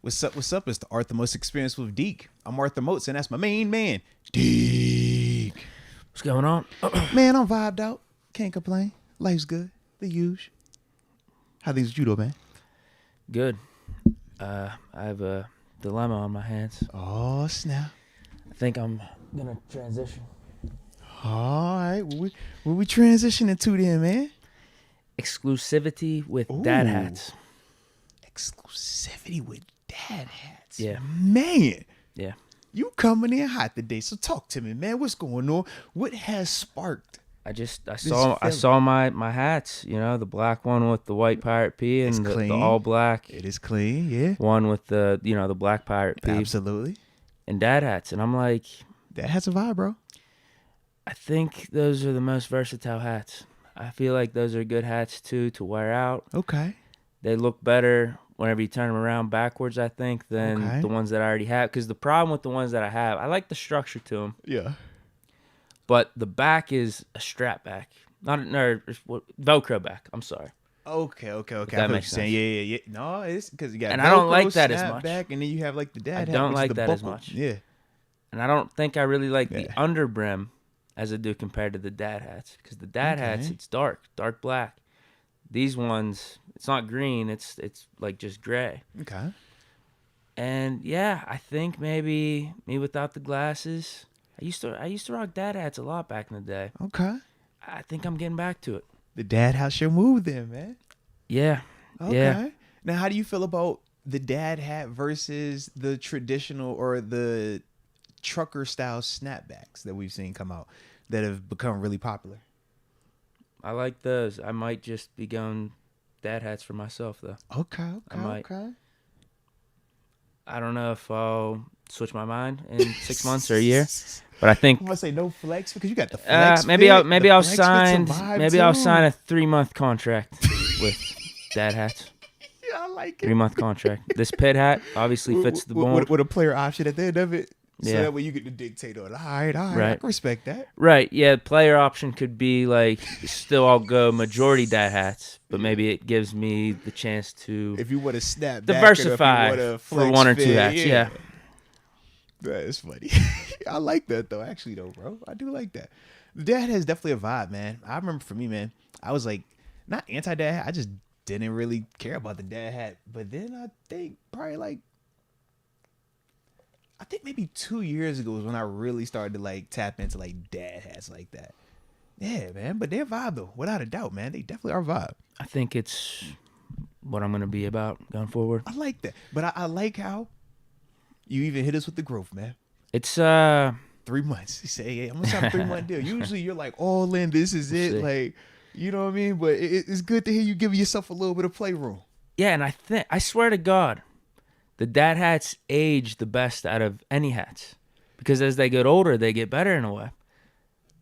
What's up? What's up? It's the Arthur Most Experience with Deke. I'm Arthur Moats, and that's my main man, Deke. What's going on? Man, I'm vibed out. Can't complain. Life's good. The usual. How things with you, though, man? Good. I have a dilemma on my hands. Oh, snap. I think I'm gonna transition. All right. What we transitioning to then, man? Exclusivity with Ooh. dad hats. Exclusivity with dad hats. Yeah. Man. Yeah. You coming in hot today, so talk to me, man. What's going on? What has sparked? I saw my hats, the black one with the white pirate P and the all black. It is clean, yeah. One with the the black pirate P. Absolutely. And dad hats. And I'm like, that has a vibe, bro. I think those are the most versatile hats. I feel like those are good hats too to wear out. Okay. They look better whenever you turn them around backwards, I think, than the ones that I already have. Because the problem with the ones that I have, I like the structure to them. Yeah. But the back is a strap back. Velcro back. I'm sorry. Okay. That makes sense. Yeah. No, it's because you got and Velcro, I don't like that as much. Back, and then you have like the dad hat. I don't like the that buckle. as much. Yeah. And I don't think I really like the under brim as I do compared to the dad hats. Because the dad hats, it's dark black. These ones, it's not green. It's like just gray. Okay. And yeah, I think maybe me without the glasses. I used to rock dad hats a lot back in the day. Okay. I think I'm getting back to it. The dad house your move then, man. Yeah. Okay. Yeah. Now, how do you feel about the dad hat versus the traditional or the trucker style snapbacks that we've seen come out that have become really popular? I like those. I might just be going dad hats for myself though. Okay. I don't know if I'll switch my mind in 6 months or a year, but I think I'm gonna say no flex because you got the flex. maybe I'll sign a a 3-month contract with dad hats. Yeah, I like it. 3-month contract. This pit hat obviously fits the mold. With a player option at the end of it. So Yeah. that way you get to dictate on it. All right. I can respect that. Right, yeah, player option could be like, still I'll go majority dad hats, but maybe it gives me the chance to If you want to snap diversify back for one or two hats, yeah. That is funny. I like that though, actually though, bro. I do like that. The dad has definitely a vibe, man. I remember for me, man, I was like, not anti-dad hat, I just didn't really care about the dad hat. But then I think probably maybe 2 years ago was when I really started to like tap into like dad hats like that. Yeah, man. But they're vibe though, without a doubt, man. They definitely are vibe. I think it's what I'm going to be about going forward. I like that. But I like how you even hit us with the growth, man. It's 3 months. You say, hey, I'm gonna sign a 3-month deal. Usually you're like all in, this is it. See. Like, you know what I mean? But it's good to hear you giving yourself a little bit of playroom. yeah, and I swear to God, the dad hats age the best out of any hats. Because as they get older, they get better in a way.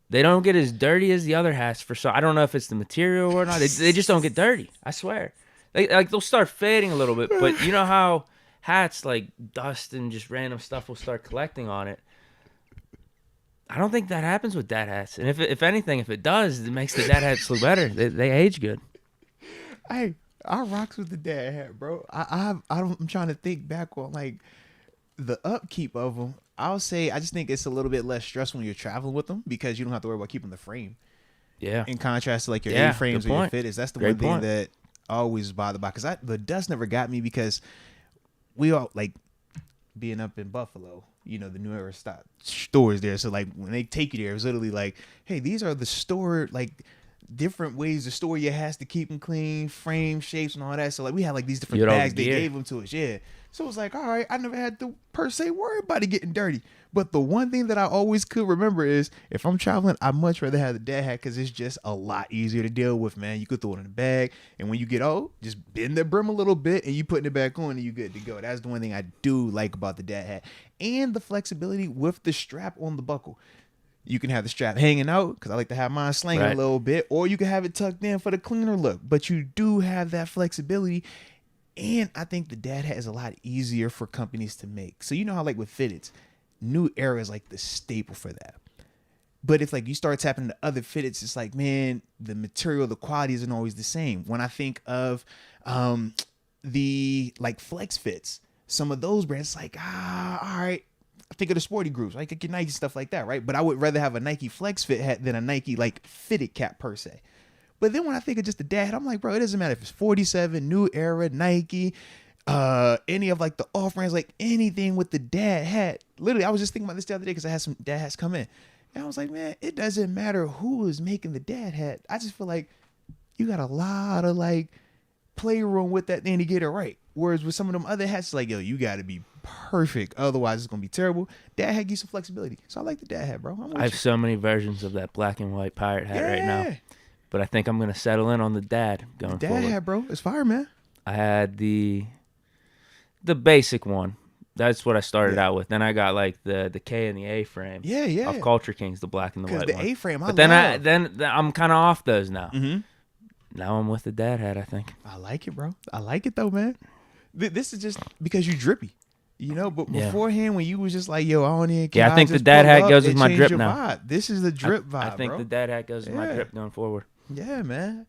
They don't get as dirty as the other hats I don't know if it's the material or not. They just don't get dirty. I swear. They'll start fading a little bit, but you know how hats like dust and just random stuff will start collecting on it. I don't think that happens with dad hats. And if anything, if it does, it makes the dad hats look better. They age good. Hey, I rocks with the dad hat, bro. I'm trying to think back on like the upkeep of them. I'll say I just think it's a little bit less stress when you're traveling with them because you don't have to worry about keeping the frame. Yeah. In contrast to like your A-frames or your fitteds, that's the one thing that I always bothered by. Because the dust never got me because we all like being up in Buffalo. The New Era stores there. So like when they take you there, it was literally like, hey, these are the store like different ways to store your hats to keep them clean, frame shapes and all that. So like we had like these different bags they gave them to us. Yeah. So it was like, all right, I never had to per se worry about it getting dirty. But the one thing that I always could remember is if I'm traveling, I'd much rather have the dad hat because it's just a lot easier to deal with, man. You could throw it in the bag. And when you get old, just bend the brim a little bit and you putting it back on and you good to go. That's the one thing I do like about the dad hat. And the flexibility with the strap on the buckle. You can have the strap hanging out because I like to have mine slanging a little bit. Or you can have it tucked in for the cleaner look. But you do have that flexibility. And I think the dad hat is a lot easier for companies to make. So you know how like with fitteds, New Era is like the staple for that. But if like you start tapping into other fitteds, it's like, man, the material, the quality isn't always the same. When I think of the like flex fits, some of those brands, like, all right. I think of the sporty groups, like get Nike stuff like that, right? But I would rather have a Nike Flex Fit hat than a Nike like fitted cap per se. But then when I think of just the dad hat, I'm like, bro, it doesn't matter if it's 47, New Era, Nike, any of like the off brands, like anything with the dad hat. Literally, I was just thinking about this the other day because I had some dad hats come in, and I was like, man, it doesn't matter who is making the dad hat. I just feel like you got a lot of like playroom with that thing to get it right. Whereas with some of them other hats, like, yo, you got to be perfect. Otherwise, it's going to be terrible. Dad hat gives some flexibility. So I like the dad hat, bro. I have so many versions of that black and white pirate hat right now. But I think I'm going to settle in on the dad going the dad forward. hat, bro. It's fire, man. I had the basic one. That's what I started out with. Then I got like the K and the A frame. Yeah. Of Culture Kings, the black and the white one. Because the A frame, but then I'm kind of off those now. Mm-hmm. Now I'm with the dad hat, I think. I like it, bro. I like it, though, man. This is just because you drippy. You know, but beforehand when you was just like, yo, I don't even care. Yeah, I think the dad hat goes with my drip now. Vibe. This is the drip vibe, I think bro. the dad hat goes with my drip going forward. Yeah, man.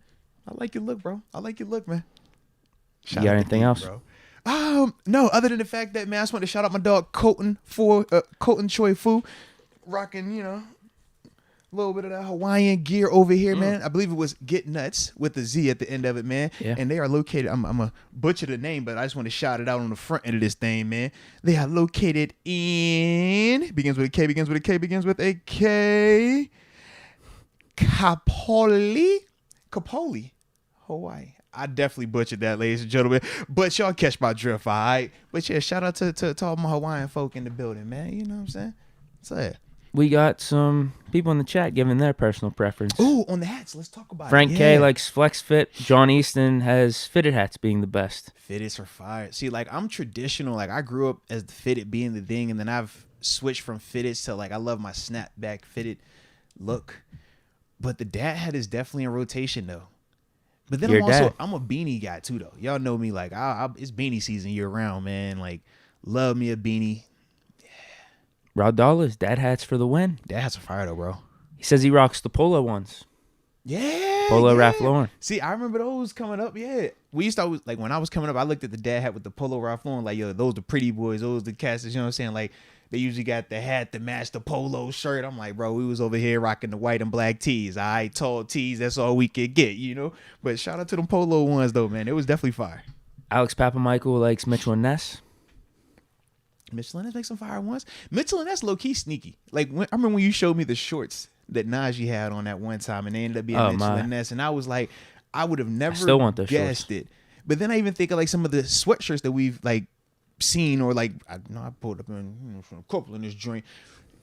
I like your look, bro. I like your look, man. You got anything else? Bro. No, other than the fact that, man, I just want to shout out my dog Colton Choi Fu, rocking, you know, a little bit of that Hawaiian gear over here, man. I believe it was Get Nuts with the Z at the end of it, man. Yeah. And they are located, I'm going to butcher the name, but I just want to shout it out on the front end of this thing, man. They are located in, begins with a K, begins with a K, Kapoli, Hawaii. I definitely butchered that, ladies and gentlemen. But y'all catch my drift, all right? But yeah, shout out to all my Hawaiian folk in the building, man. You know what I'm saying? So yeah. We got some people in the chat giving their personal preference. Oh, on the hats. Let's talk about Frank it. K likes Flex Fit. John Easton has fitted hats being the best. Fitteds are fire. See, like, I'm traditional. Like, I grew up as the fitted being the thing, and then I've switched from fitteds to, like, I love my snapback fitted look. But the dad hat is definitely in rotation, though. But then I'm a beanie guy, too, though. Y'all know me. Like, it's beanie season year round, man. Like, love me a beanie. Rod Dollars, dad hats for the win. Dad hats are fire, though, bro. He says he rocks the polo ones. Yeah. Polo Ralph Lauren. See, I remember those coming up. Yeah. We used to always, like, when I was coming up, I looked at the dad hat with the Polo Ralph Lauren. Like, yo, those the pretty boys. Those the cats. You know what I'm saying? Like, they usually got the hat to match the polo shirt. I'm like, bro, we was over here rocking the white and black tees. All right, tall tees. That's all we could get, you know? But shout out to them polo ones, though, man. It was definitely fire. Alex Papamichael likes Mitchell and Ness. Mitchell and Ness make some fire ones. Mitchell and Ness low-key sneaky. Like, I remember when you showed me the shorts that Najee had on that one time, and they ended up being Mitchell and Ness, and I was like, I would have never guessed it. But then I even think of, like, some of the sweatshirts that we've, like, seen, or, like, I pulled up in from a couple in this joint,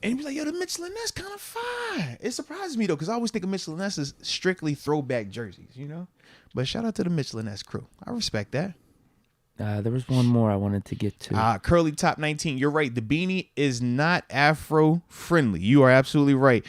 and he was like, yo, the Mitchell and Ness kind of fire. It surprises me, though, because I always think of Mitchell and Ness as strictly throwback jerseys, you know? But shout out to the Mitchell and Ness crew. I respect that. There was one more I wanted to get to. Curly Top 19. You're right. The beanie is not Afro friendly. You are absolutely right.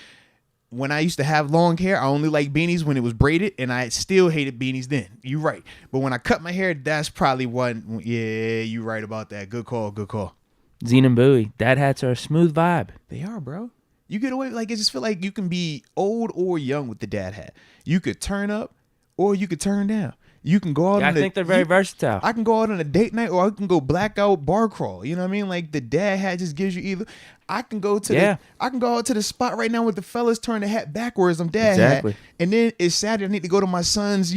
When I used to have long hair, I only liked beanies when it was braided, and I still hated beanies then. You're right. But when I cut my hair, that's probably one. Yeah, you're right about that. Good call. Good call. Zine and Bowie. Dad hats are a smooth vibe. They are, bro. You get away, like, I just feel like you can be old or young with the dad hat. You could turn up or you could turn down. You can go out. Yeah, I think they're very versatile. I can go out on a date night, or I can go blackout bar crawl. You know what I mean? Like, the dad hat just gives you either. I can go to I can go out to the spot right now with the fellas, turn the hat backwards. I'm dad hat, and then it's Saturday. I need to go to my son's,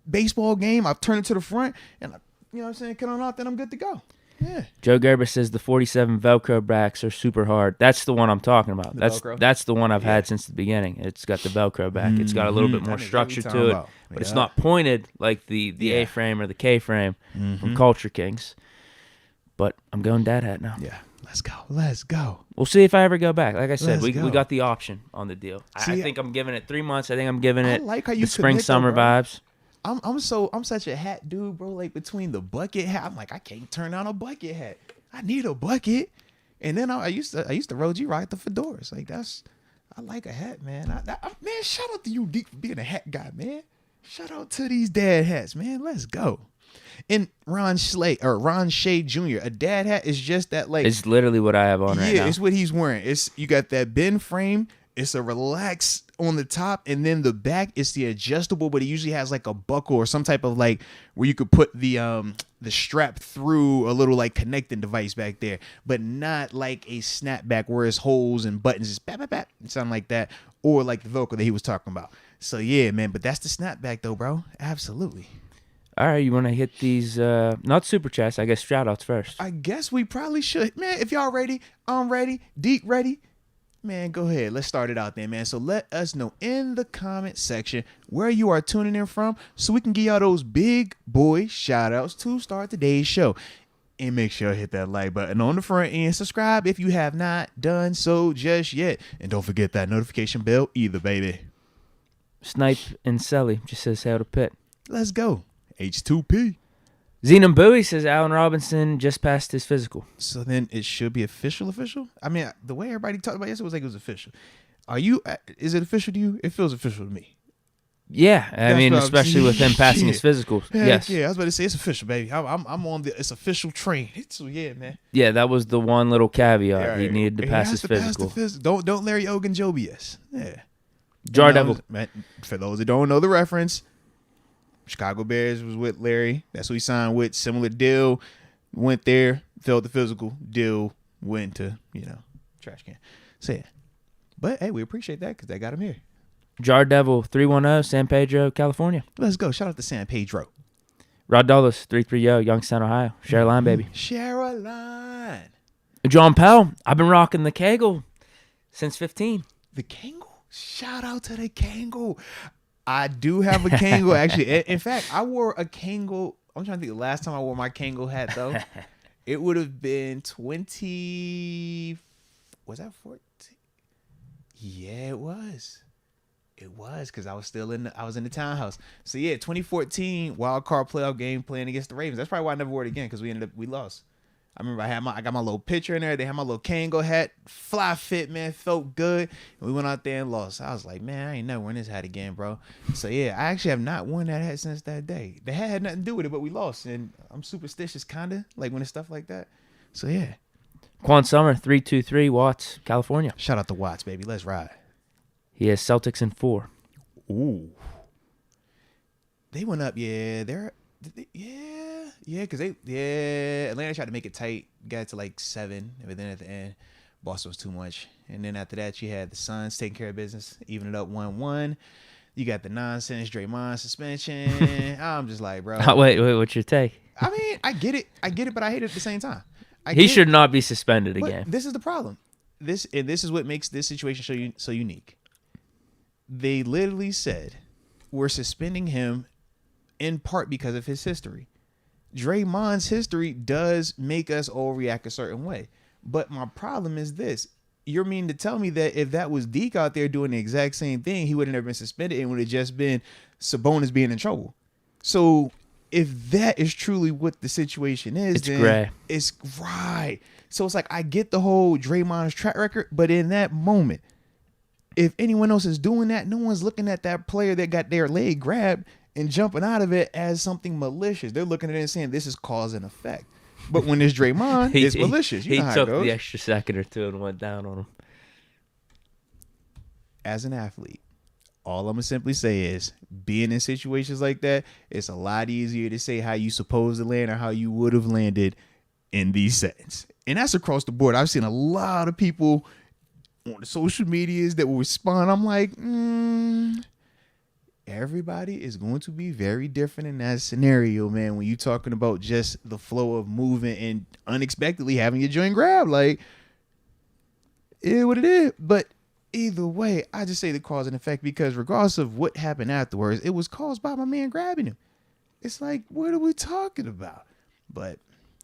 baseball game. I turn it to the front, and you know what I'm saying, cut on out. Then I'm good to go. Yeah. Joe Gerber says the 47 Velcro backs are super hard. That's the one I'm talking about. That's the one I've had since the beginning. It's got the Velcro back. It's got a little bit more structure to it, but it's not pointed like the A-frame or the K-frame from Culture Kings. But I'm going dad hat now. Yeah. Let's go. We'll see if I ever go back. Like I said, we got the option on the deal. I think I'm giving it 3 months. I think I'm giving it the spring-summer vibes. I'm such a hat dude, bro. Like, between the bucket hat, I'm like, I can't turn on a bucket hat. I need a bucket. And then I used to roll rock the fedoras. Like, I like a hat, man. Man, shout out to you, Deke, for being a hat guy, man. Shout out to these dad hats, man. Let's go. And Ron Shea Jr., a dad hat is just that, like, it's literally what I have on right now. Yeah, it's what he's wearing. You got that bend frame. It's a relax on the top, and then the back is the adjustable, but it usually has like a buckle or some type of like where you could put the strap through a little like connecting device back there, but not like a snapback where it's holes and buttons just bap bap bap, something like that, or like the Velcro that he was talking about. So yeah, man, but that's the snapback though, bro. Absolutely. All right, you want to hit these, not super chats, I guess shout outs first. I guess we probably should. Man, if y'all ready, I'm ready, Deke ready. Man, go ahead. Let's start it out there, man. So let us know in the comment section where you are tuning in from so we can give y'all those big boy shout outs to start today's show. And make sure to hit that like button on the front and subscribe if you have not done so just yet. And don't forget that notification bell either, baby. Snipe and Selly just says hail to Pitt. Let's go. H2P. Zenon Bowie says Allen Robinson just passed his physical. So then it should be official? I mean, the way everybody talked about yesterday was like it was official. Is it official to you? It feels official to me. Yeah, I mean, especially with him passing his physical. Yes. Yeah, I was about to say it's official, baby. I'm on the it's official train. So yeah, man. Yeah, that was the one little caveat. He needed to pass his physical. Don't Larry Ogunjobi us. Yeah. Jar Devil. Man, for those that don't know the reference, Chicago Bears was with Larry. That's who he signed with. Similar deal. Went there, filled the physical. Deal went to, trash can. So yeah. But hey, we appreciate that because that got him here. Jar Devil 310, San Pedro, California. Let's go. Shout out to San Pedro. Rod Dulles 330, Youngstown, Ohio. Share a line, baby. Share a line. John Pell, I've been rocking the Kegel since 15. The Kangol? Shout out to the Kangol. I do have a Kangol, actually. In fact, I wore a Kangol. I'm trying to think the last time I wore my Kangol hat, though. It would have been 20. Was that 14? Yeah, it was. It was because I was still in the townhouse. So yeah, 2014 wild card playoff game playing against the Ravens. That's probably why I never wore it again because we lost. I remember I got my little picture in there. They had my little Kangol hat, fly fit, man, felt good. And we went out there and lost. I was like, man, I ain't never wearing this hat again, bro. So yeah, I actually have not worn that hat since that day. The hat had nothing to do with it, but we lost, and I'm superstitious, kinda like when it's stuff like that. So yeah. Quan Summer 323, Watts, California. Shout out to Watts, baby. Let's ride. He has Celtics in 4. Ooh. They went up, yeah. Because Atlanta tried to make it tight, got it to like 7, but then at the end, Boston was too much. And then after that, you had the Suns taking care of business, even it up 1-1. You got the nonsense Draymond suspension. I'm just like, bro. Wait, what's your take? I mean, I get it, but I hate it at the same time. He should not be suspended again. This is the problem. This is what makes this situation so unique. They literally said, we're suspending him in part because of his history. Draymond's history does make us all react a certain way. But my problem is this. You're meaning to tell me that if that was Deke out there doing the exact same thing, he would have never been suspended and would have just been Sabonis being in trouble. So if that is truly what the situation is, it's then gray. It's right. So it's like I get the whole Draymond's track record, but in that moment, if anyone else is doing that, no one's looking at that player that got their leg grabbed and jumping out of it as something malicious. They're looking at it and saying this is cause and effect. But when it's Draymond, it's malicious. He took the extra second or two and went down on him. As an athlete, all I'm going to simply say is being in situations like that, it's a lot easier to say how you supposed to land or how you would have landed in these settings. And that's across the board. I've seen a lot of people on the social medias that will respond. I'm like, everybody is going to be very different in that scenario, man, when you're talking about just the flow of movement and unexpectedly having your joint grab. Like, it what it is. But either way, I just say the cause and effect because regardless of what happened afterwards, it was caused by my man grabbing him. It's like, what are we talking about? But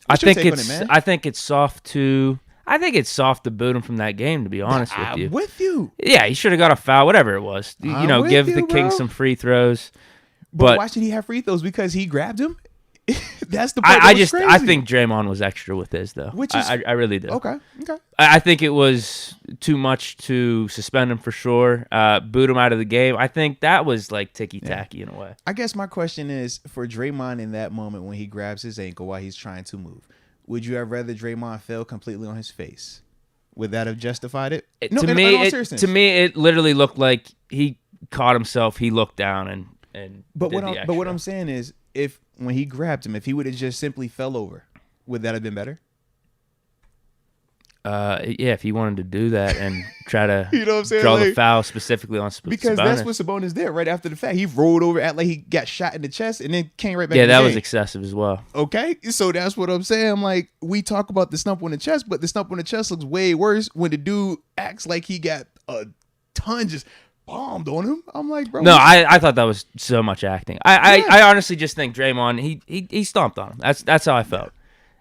I think it's soft to boot him from that game, to be honest with you. I'm with you. Yeah, he should have got a foul, whatever it was. Give the Kings some free throws. But why should he have free throws? Because he grabbed him? That's the part crazy. I think Draymond was extra with his, though. I really do. Okay. I think it was too much to suspend him for sure. Boot him out of the game. I think that was like ticky-tacky in a way. I guess my question is, for Draymond in that moment when he grabs his ankle while he's trying to move, would you have rather Draymond fell completely on his face? Would that have justified it? It- No, to in me, all it, seriousness. to me, it literally looked like he caught himself. He looked down and But did what I'm saying is, if when he grabbed him, if he would have just simply fell over, would that have been better? Yeah, if he wanted to do that and try to You know what I'm saying? draw Like, the foul specifically on because Sabonis. that's what Sabonis did right after the fact. He rolled over, act like he got shot in the chest, and then came right back. Yeah, in the that game. was excessive as well. Okay, so that's what I'm saying. I'm like, we talk about the stump on the chest, but the stump on the chest looks way worse when the dude acts like he got a ton just bombed on him. I'm like, bro. No, I thought that was so much acting. I honestly just think Draymond he stomped on him. That's how I felt.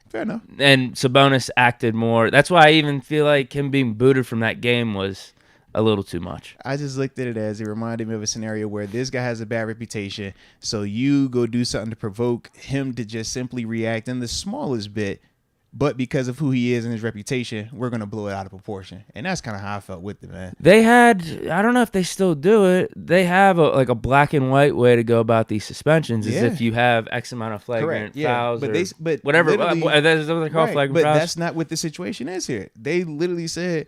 Fair enough. And Sabonis acted more. That's why I even feel like him being booted from that game was a little too much. I just looked at it as it reminded me of a scenario where this guy has a bad reputation, so you go do something to provoke him to just simply react in the smallest bit, but because of who he is and his reputation, we're going to blow it out of proportion. And that's kind of how I felt with it, man. They had, I don't know if they still do it. They have a black and white way to go about these suspensions. Is Yeah. if you have X amount of flagrant fouls, but or but whatever. literally- That's what they call Right, flagrant but fouls. that's not what the situation is here. They literally said,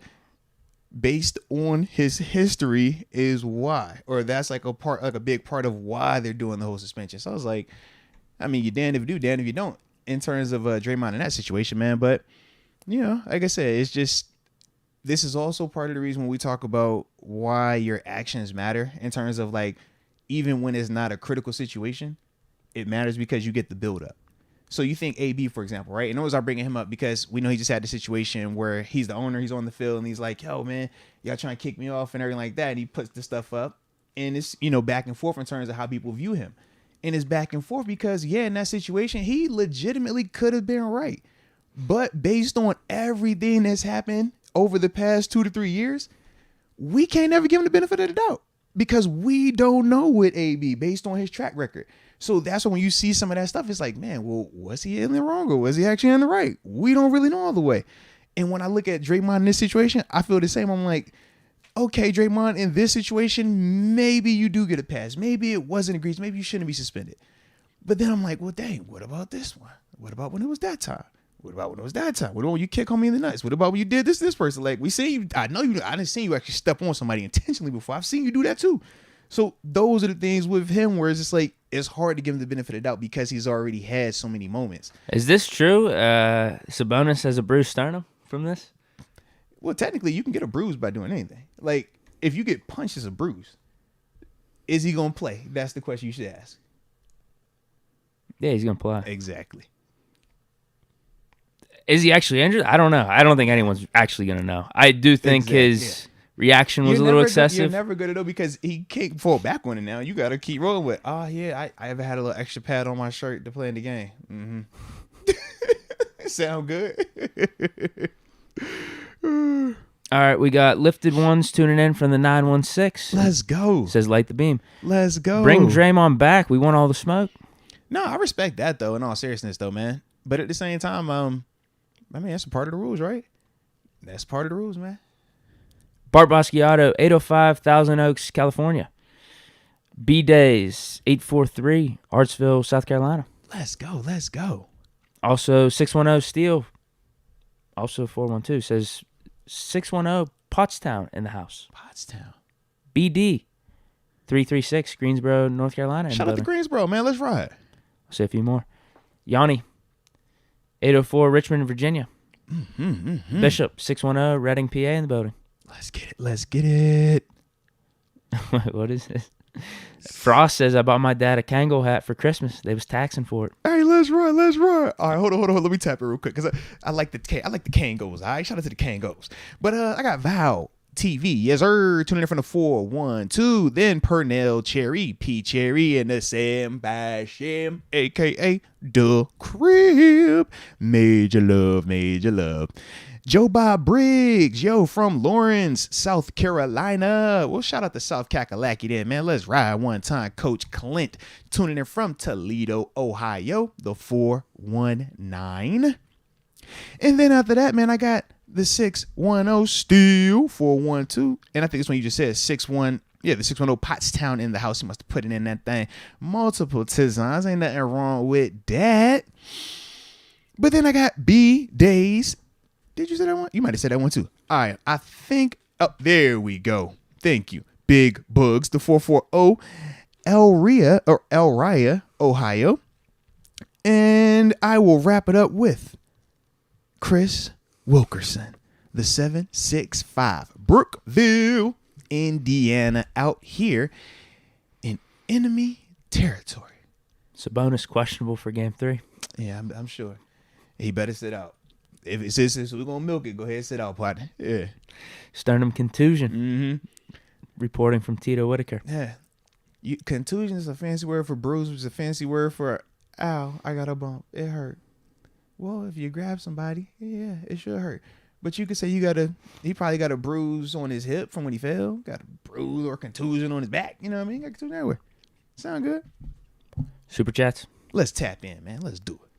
based on his history is why, or that's like a big part of why they're doing the whole suspension. So I was like, I mean, you're damned if you do, damned if you don't, in terms of Draymond in that situation, man. But you know, like I said, it's just, this is also part of the reason when we talk about why your actions matter in terms of like, even when it's not a critical situation, it matters because you get the build up. So you think AB, for example, right? And always I'm bringing him up because we know he just had the situation where he's the owner, he's on the field, and he's like, yo, man, y'all trying to kick me off and everything like that. And he puts the stuff up, and it's, you know, back and forth in terms of how people view him. And it's back and forth because, yeah, in that situation, he legitimately could have been right. But based on everything that's happened over the past 2 to 3 years, we can't ever give him the benefit of the doubt because we don't know with AB based on his track record. So that's when you see some of that stuff, it's like, man, well, was he in the wrong or was he actually in the right? We don't really know all the way. And when I look at Draymond in this situation, I feel the same. I'm like, okay, Draymond, in this situation, maybe you do get a pass. Maybe it wasn't egregious. Maybe you shouldn't be suspended. But then I'm like, well, dang, what about this one? What about when it was that time? What about when it was that time? What about when you kick on me in the nuts? What about when you did this person? Like, we see you. I know you. I didn't see you actually step on somebody intentionally before. I've seen you do that too. So those are the things with him where it's just like, it's hard to give him the benefit of the doubt because he's already had so many moments. Is this true? Sabonis has a bruised sternum from this? Well, technically, you can get a bruise by doing anything. Like, if you get punched, it's a bruise. Is he going to play? That's the question you should ask. Yeah, he's going to play. Exactly. Is he actually injured? I don't know. I don't think anyone's actually going to know. I do think his reaction was a little excessive. You're never going to know because he can't fall back on it now. You got to keep rolling with, oh, yeah, I ever had a little extra pad on my shirt to play in the game. Mm-hmm. Sound good? All right, we got Lifted Ones tuning in from the 916. Let's go. Says light the beam. Let's go. Bring Draymond back. We want all the smoke. No, I respect that, though, in all seriousness, though, man. But at the same time, I mean, that's a part of the rules, right? That's part of the rules, man. Bart Basquiato, 805 Thousand Oaks, California. B-Days, 843, Artsville, South Carolina. Let's go. Let's go. Also, 610 Steel, also 412, says 610 Pottstown in the house. Pottstown. BD, 336, Greensboro, North Carolina. Shout out to Greensboro, man. Let's ride. I'll say a few more. Yanni, 804 Richmond, Virginia. Bishop, 610 Reading, PA in the building. Let's get it. Let's get it. What is this? Frost says, I bought my dad a Kangol hat for Christmas. They was taxing for it. Hey, let's ride. Let's ride. All right, hold on. Let me tap it real quick because I like the Kangos. All right, shout out to the Kangos. But I got Val TV, yes sir, tuning in from the 412. Then Pernell Cherry, P Cherry, and the Sam Basham, aka the Crib. Major love. Joe Bob Briggs, yo, from Lawrence, South Carolina. Well, shout out to South Kakalaki there, man. Let's ride one time. Coach Clint tuning in from Toledo, Ohio, the 419. And then after that, man, I got the 610 Steel 412. And I think this one you just said 61. Yeah, the 610 Pottstown in the house. You must have put it in that thing multiple times. Ain't nothing wrong with that. But then I got B Days Did you say that one? You might have said that one too. All right. I think. Oh, there we go. Thank you. Big Bugs, the 440 El Raya, Ohio. And I will wrap it up with Chris Wilkerson, the 765, Brookville, Indiana, out here in enemy territory. Sabonis questionable for game 3. Yeah, I'm sure. He better sit out. If it says we're going to milk it, go ahead and sit out, partner. Yeah. Sternum contusion. Mm-hmm. Reporting from Tito Whitaker. Yeah. Contusion is a fancy word for bruise, which is a fancy word for, ow, I got a bump. It hurt. Well, if you grab somebody, yeah, it should hurt. But you could say he probably got a bruise on his hip from when he fell. Got a bruise or contusion on his back. You know what I mean? Got contusion everywhere. Sound good? Super chats. Let's tap in, man. Let's do it.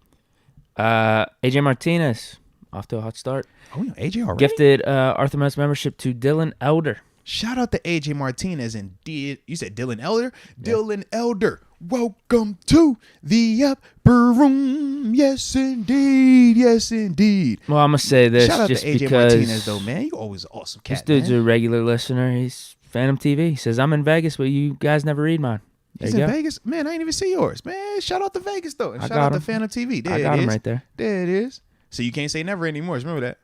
AJ Martinez. Off to a hot start. Oh, yeah, AJ already? Gifted Arthur Moats membership to Dylan Elder. Shout out to AJ Martinez and you said Dylan Elder? Yeah. Dylan Elder, welcome to the upper room. Yes, indeed. Yes, indeed. Well, I'm going to say this. Shout out just to AJ because Martinez, though, man. You always an awesome cat, this dude's man. a regular listener. He's Phantom TV. He says, I'm in Vegas, but you guys never read mine. He's in Vegas? Man, I ain't even see yours. Man, shout out to Vegas, though. And shout out to Phantom TV. There I got it him is. right there. There it is. So you can't say never anymore. Remember that.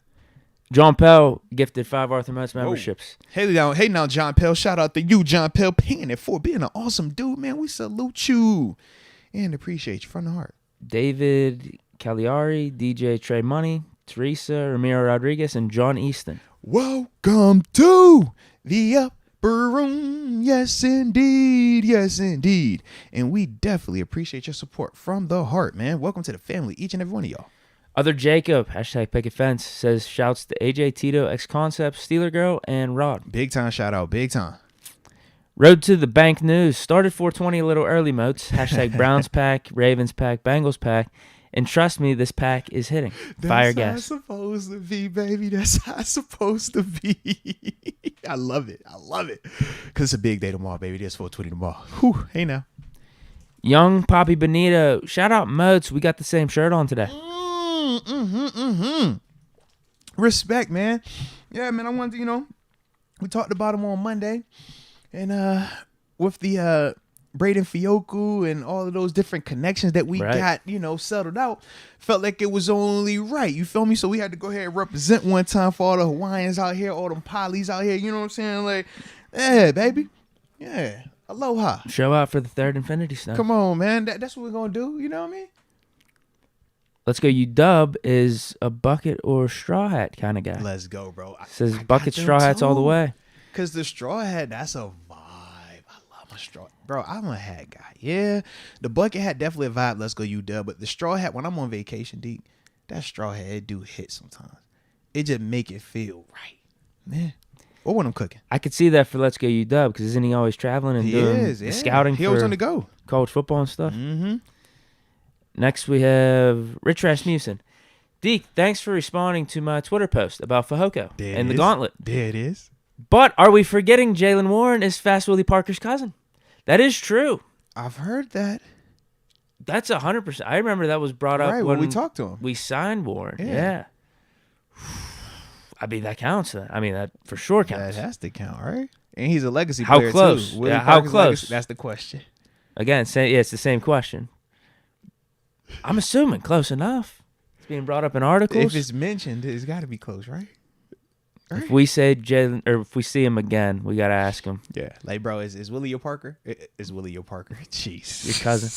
John Pell gifted 5 Arthur Moats memberships. Hey now, John Pell. Shout out to you, John Pell, paying it for being an awesome dude, man. We salute you and appreciate you from the heart. David Cagliari, DJ Trey Money, Teresa, Ramiro Rodriguez, and John Easton. Welcome to the upper room. Yes, indeed. Yes, indeed. And we definitely appreciate your support from the heart, man. Welcome to the family, each and every one of y'all. Other Jacob, hashtag Picket Fence, says shouts to AJ, Tito, X-Concept, Steeler Girl, and Rod. Big time shout out. Big time. Road to the Bank News. Started 420 a little early, Moats. Hashtag Browns pack, Ravens pack, Bengals pack. And trust me, this pack is hitting. Fire gas. That's how it's supposed to be, baby. That's how it's supposed to be. I love it. I love it. Because it's a big day tomorrow, baby. There's 420 tomorrow. Whew. Hey, now. Young Poppy Benito. Shout out, Moats. We got the same shirt on today. Respect, man. Yeah, man. I wanted to, we talked about him on Monday. And with the Braden Fioku and all of those different connections that we got, settled out, felt like it was only right. You feel me? So we had to go ahead and represent one time for all the Hawaiians out here, all them polys out here. You know what I'm saying? Like, yeah, baby. Yeah. Aloha. Show out for the third Infinity Stone. Come on, man. That's what we're going to do. You know what I mean? Let's Go UW is a bucket or straw hat kind of guy. Let's go, bro. Says bucket straw hats all the way. Because the straw hat, that's a vibe. I love my straw. Bro, I'm a hat guy. Yeah. The bucket hat, definitely a vibe. Let's Go UW. But the straw hat, when I'm on vacation, Deke, that straw hat, it do hit sometimes. It just make it feel right. Man. Or when I'm cooking. I could see that for Let's Go UW because isn't he always traveling and doing the scouting he always for on the go. College football and stuff? Mm-hmm. Next, we have Rich Rasmussen. Deke, thanks for responding to my Twitter post about Fahoko and the gauntlet. There it is. But are we forgetting Jalen Warren is Fast Willie Parker's cousin? That is true. I've heard that. That's 100%. I remember that was brought up when we talked to him. We signed Warren. Yeah. I mean, that counts. I mean, that for sure counts. That has to count, right? And he's a legacy how player, close? too. Willie Yeah, Parker's how close? Legacy, that's the question. Again, it's the same question. I'm assuming close enough. It's being brought up in articles. If it's mentioned, it's got to be close, right? If we say Jalen, or if we see him again, we got to ask him. Yeah. Like, bro, is Willie your Parker? Is Willie your Parker? Jeez. Your cousin.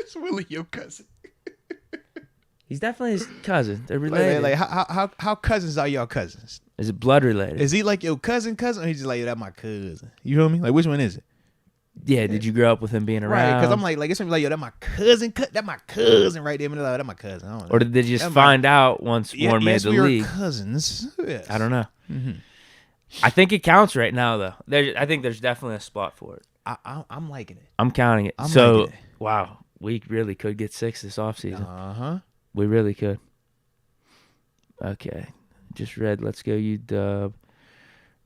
It's Willie your cousin. He's definitely his cousin. They're related. Like how cousins are y'all cousins? Is it blood related? Is he like your cousin, or he's just like, that's my cousin? You feel me? Like, which one is it? Yeah, did you grow up with him being around? Right, because I'm like it's gonna be like, yo, that my cousin, that my cousin right there. Like, that my cousin. I don't know. Or did they just find out once Warren made the league? Cousins. Yes. I don't know. Mm-hmm. I think it counts right now, though. I think there's definitely a spot for it. I'm liking it. I'm counting it. Liking it. Wow, we really could get 6 this offseason. Uh-huh. We really could. Okay. Just read Let's Go UW.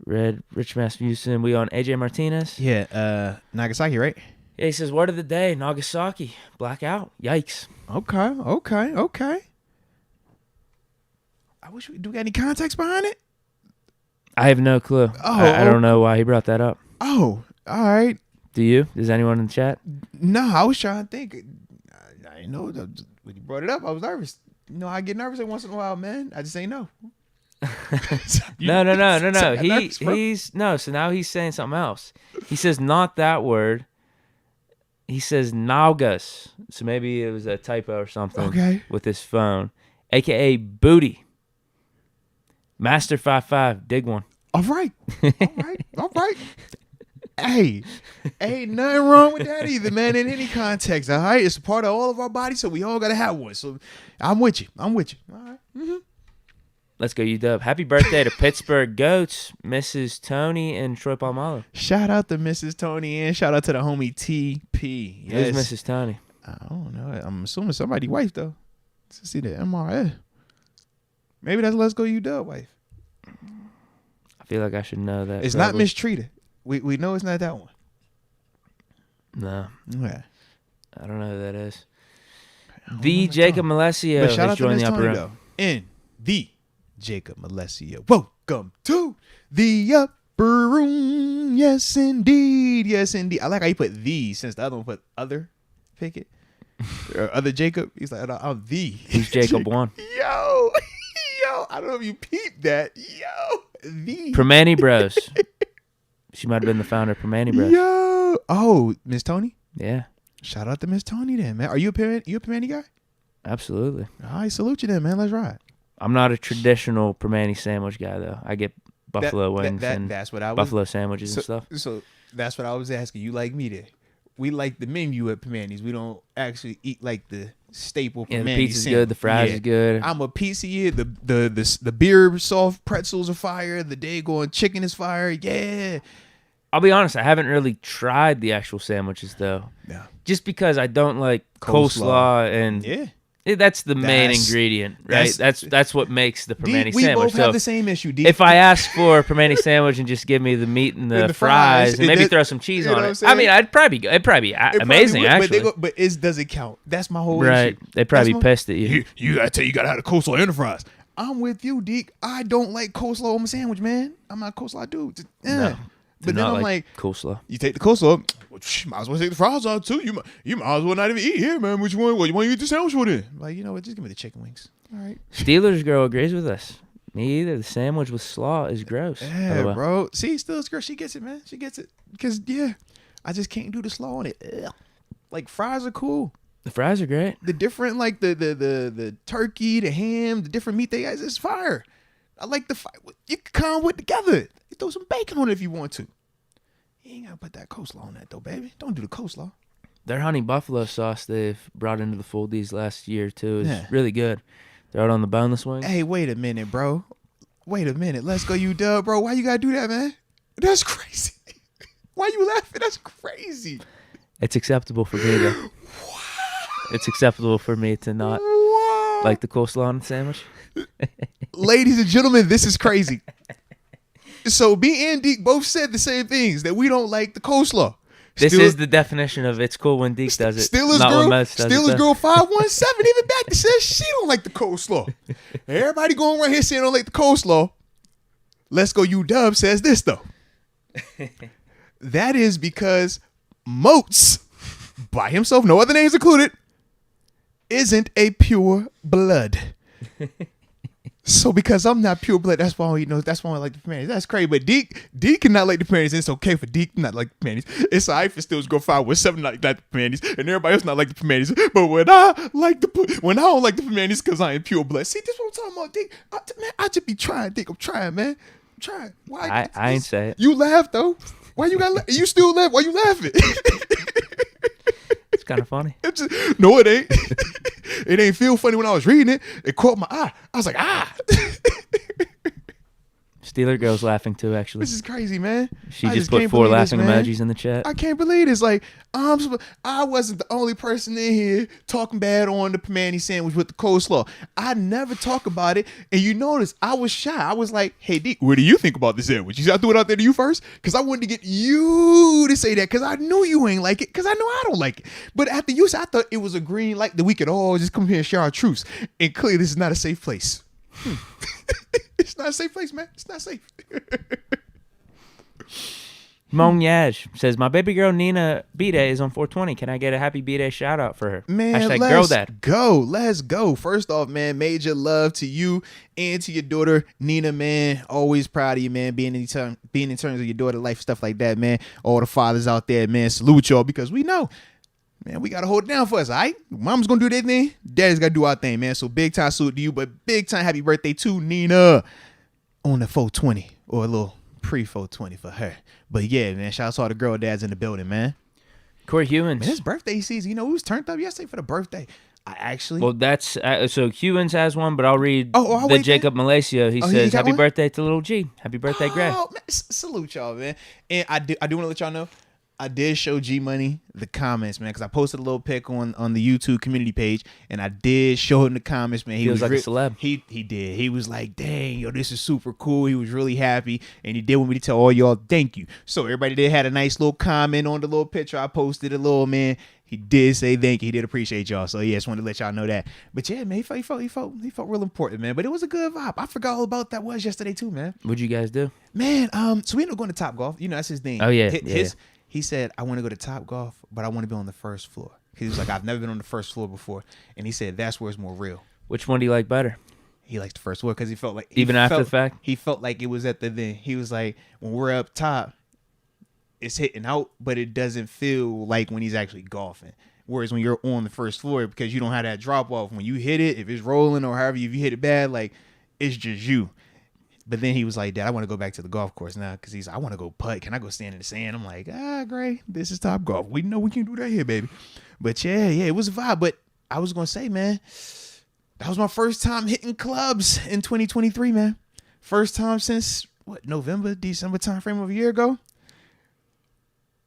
Read Rich Rasmussen. We on AJ Martinez. Yeah, Nagasaki, right? Yeah, he says, word of the day, Nagasaki. Blackout. Yikes. Okay. I wish do we got any context behind it? I have no clue. I don't know why he brought that up. Oh, all right. Do you? Does anyone in the chat? No, I was trying to think. I didn't know when you brought it up. I was nervous. You know, I get nervous every once in a while, man. I just ain't know. No. He's no. So now he's saying something else. He says not that word. He says naugas. So maybe it was a typo or something. Okay. With his phone, aka booty. Master 55, dig one. All right. Hey, ain't nothing wrong with that either, man. In any context, all right. It's a part of all of our bodies, so we all gotta have one. So I'm with you. All right. Mm-hmm. Let's go, UW. Happy birthday to Pittsburgh Goats, Mrs. Tony and Troy Palmalo. Shout out to Mrs. Tony and shout out to the homie TP. Yes. Who's Mrs. Tony? I don't know. I'm assuming somebody's wife though. Let's see the MRS. Maybe that's Let's Go UW wife. I feel like I should know that. It's probably. not mistreated. We know it's not that one. No. Yeah. I don't know who that is. The Jacob Malesio has joined the upper room. Though. In the Jacob Malesio. Welcome to the upper room. Yes, indeed. Yes, indeed. I like how you put the since the other one put other Pickett. Or other Jacob. He's like, I'm the. Who's Jacob 1? Yo, I don't know if you peeped that. Yo, the. Permani Bros. She might have been the founder of Permani Bros. Yo. Oh, Miss Tony? Yeah. Shout out to Miss Tony then, man. Are you a Permani guy? Absolutely. All right, salute you then, man. Let's ride. I'm not a traditional Permani sandwich guy, though. I get buffalo wings and that's what I was, buffalo sandwiches and stuff. So that's what I was asking. You like me then? We like the menu at Permani's. We don't actually eat like the staple Permani's. Yeah, the pizza's good. The fries is good. I'm a pizza. Yeah, the beer soft pretzels are fire. The Dagon chicken is fire. Yeah. I'll be honest, I haven't really tried the actual sandwiches though. Yeah. Just because I don't like coleslaw and that's the main ingredient, right? That's what makes the Permani sandwich. We both have the same issue, Deke. If I ask for a Permani sandwich and just give me the meat and the fries and maybe throw some cheese on it, I mean, it'd probably be amazing, actually. But does it count? That's my whole issue. They'd probably be pissed at you. You gotta have the coleslaw and the fries. I'm with you, Deke. I don't like coleslaw on my sandwich, man. I'm not a coleslaw dude. No. But then I'm like, coleslaw. You take the coleslaw, might as well take the fries out too. You might as well not even eat here, man. Which one? What you want to eat the sandwich with it? Like, you know what? Just give me the chicken wings. All right. Steelers girl agrees with us. Me either. The sandwich with slaw is gross. Yeah, bro. See, Steelers girl, she gets it, man. She gets it. Because I just can't do the slaw on it. Ugh. Like fries are cool. The fries are great. The different, like the turkey, the ham, the different meat they got is fire. I like the fire. You can combo it together. You throw some bacon on it if you want to. You ain't gotta put that coleslaw on that though, baby. Don't do the coleslaw. Their honey buffalo sauce they've brought into the fold these last year too is really good. Throw it on the boneless wings. Hey, wait a minute, bro. Wait a minute. Let's go, UW, bro. Why you gotta do that, man? That's crazy. Why you laughing? That's crazy. It's acceptable for me though. It's acceptable for me to not like the coleslaw on the sandwich. Ladies and gentlemen, this is crazy. So me and Deke both said the same things, that we don't like the coleslaw. This is the definition of it's cool when Deke does it. Steelers girl 517 even back that says she don't like the coleslaw. Everybody going around here saying don't like the coleslaw. Let's Go UW says this though. That is because Moats, by himself, no other names included, isn't a pure blood. So because I'm not pure blood, that's why I eat that's why I like the Permanis. That's crazy. But Deke cannot like the Permanis. It's okay for Deke not like the Permanis. It's all right for Steelers go 5-7 not like the Permanis, and everybody else not like the Permanis. But when I don't like the Permanis because I ain't pure blood. See, this is what I'm talking about, Deke. Man, I just be trying, Deke. I'm trying, man. I'm trying. Why? I ain't say it. You laugh though. Why you got? You still laugh? Why you laughing? It's kind of funny. No, it ain't. It ain't feel funny when I was reading it. It caught my eye. I was like, Steeler girl's laughing too, actually. This is crazy, man. She just put 4 laughing emojis in the chat. I can't believe this. Like, I wasn't the only person in here talking bad on the Permani sandwich with the coleslaw. I never talk about it. And you notice, I was shy. I was like, hey, Deke, what do you think about the sandwich? You see, I threw it out there to you first because I wanted to get you to say that because I knew you ain't like it because I know I don't like it. But after you said, I thought it was a green light that we could all just come here and share our truths. And clearly, this is not a safe place. It's not a safe place, man. It's not safe. Monyaj says, my baby girl Nina B-Day is on 420. Can I get a happy B-Day shout out for her? Man, Hashtag let's girl dad. go. Let's go. First off, man, major love to you and to your daughter, Nina, man. Always proud of you, man, being in terms of your daughter life, stuff like that, man. All the fathers out there, man, salute y'all because we know, man, we got to hold it down for us, all right? Mom's going to do their thing. Daddy's got to do our thing, man. So big time salute to you, but big time happy birthday to Nina on the 420 or a little pre-420 for her. But yeah, man, shout out to all the girl dads in the building, man. Corey Hewins. Man, it's birthday season. You know, we was turned up yesterday for the birthday. Well, that's so Hewins has one, but I'll read I'll the wait Jacob Malaysia. He says, got happy one? birthday to little G. Happy birthday, Gray. Oh, man, salute y'all, man. And I do want to let y'all know, I did show G Money the comments, man, because I posted a little pic on the YouTube community page, and I did show him the comments, man. He was like a celeb. He did. He was like, dang, yo, this is super cool. He was really happy, and he did want me to tell all y'all thank you. So everybody did had a nice little comment on the little picture I posted. A little man, he did say thank you. He did appreciate y'all. So yeah, just wanted to let y'all know that. But yeah, man, he felt real important, man. But it was a good vibe. I forgot all about that was yesterday too, man. What'd you guys do? Man, so we ended up going to Top Golf. You know, that's his thing. Oh yeah, He said, I want to go to Top Golf, but I want to be on the first floor. He was like, I've never been on the first floor before. And he said, that's where it's more real. Which one do you like better? He likes the first floor because he felt like... After the fact? He felt like it was at the then. He was like, when we're up top, it's hitting out, but it doesn't feel like when he's actually golfing. Whereas when you're on the first floor, because you don't have that drop off. When you hit it, if it's rolling or however, if you hit it bad, like, it's just you. But then he was like, Dad, I want to go back to the golf course now because he's I want to go putt. Can I go stand in the sand? I'm like, great. This is Top Golf. We know we can do that here, baby. But yeah, it was a vibe. But I was going to say, man, that was my first time hitting clubs in 2023, man. First time since, November, December time frame of a year ago.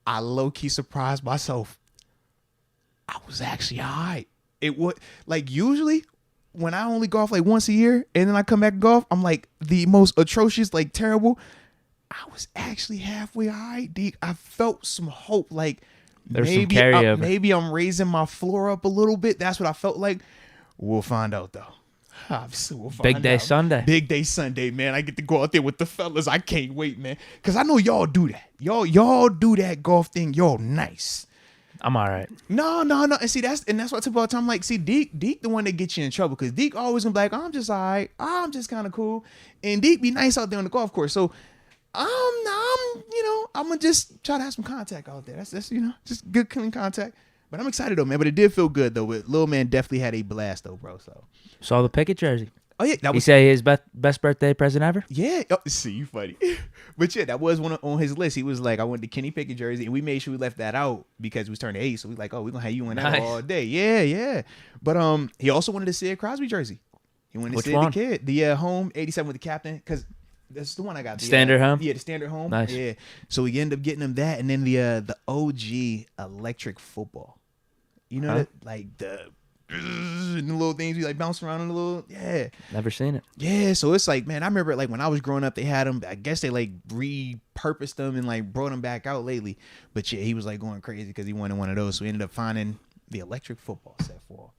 I low-key surprised myself. I was actually all right. It would, like, usually when I only golf like once a year and then I come back and golf, I'm like the most atrocious, like terrible. I was actually halfway all right, Deke. I felt some hope, like maybe I'm raising my floor up a little bit. That's what I felt like. We'll find out though. Obviously, we'll find Big day out. Sunday. Big day Sunday, man. I get to go out there with the fellas. I can't wait, man. Cause I know y'all do that. Y'all do that golf thing. Y'all nice. I'm all right. No. And see, that's what I took about time. Like, see, Deke the one that gets you in trouble. Because Deke always gonna be like, I'm just all right. I'm just kind of cool. And Deke be nice out there on the golf course. So I'm gonna just try to have some contact out there. That's just good, clean contact. But I'm excited though, man. But it did feel good though. Lil man definitely had a blast though, bro. So saw the Pickett jersey. Oh yeah, He say his best birthday present ever. Yeah. Oh, see, you funny. But yeah, that was one on his list. He was like, I went to Kenny Pickett jersey, and we made sure we left that out because we was turning 8. So we like, we're gonna have you in that all day. Yeah. But he also wanted to see a Crosby jersey. He wanted to see the kid, the home 87 with the captain, because that's the one I got. Standard home. Yeah, the standard home. Nice. Yeah. So we ended up getting him that, and then the OG electric football. You know that, like the little things we like bounce around in the little Never seen it. Yeah, so it's like, man, I remember like when I was growing up, they had them. I guess they like repurposed them and like brought them back out lately. But yeah, he was like going crazy because he wanted one of those. So we ended up finding the electric football set for him.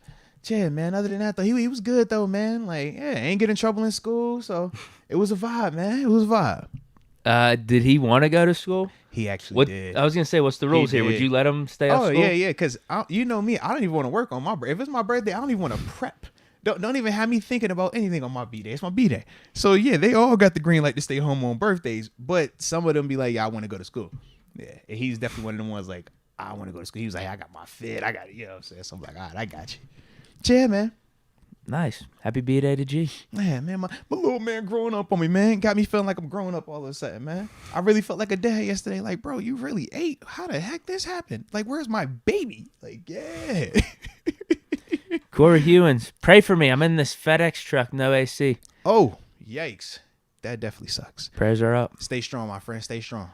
Yeah, man. Other than that, though, he was good though, man. Like, ain't get in trouble in school, so it was a vibe, man. It was a vibe. Did he want to go to school? He actually did. I was gonna say, what's the rules here? Would you let him stay off school? Oh yeah, because you know me, I don't even want to work on my birthday. If it's my birthday, I don't even want to prep. Don't even have me thinking about anything on my B-Day. It's my B-Day. So yeah, they all got the green light to stay home on birthdays, but some of them be like, I want to go to school. Yeah, and he's definitely one of them ones like, I want to go to school. He was like, I got my fit. I got it. You know what I'm saying? So I'm like, all right, I got you. Yeah, man. Nice. Happy B-Day to G. Man, my little man growing up on me, man. Got me feeling like I'm growing up all of a sudden, man. I really felt like a dad yesterday. Like, bro, you really ate? How the heck this happened? Like, where's my baby? Like, yeah. Corey Hewins, pray for me. I'm in this FedEx truck, no AC. Oh, yikes. That definitely sucks. Prayers are up. Stay strong, my friend. Stay strong.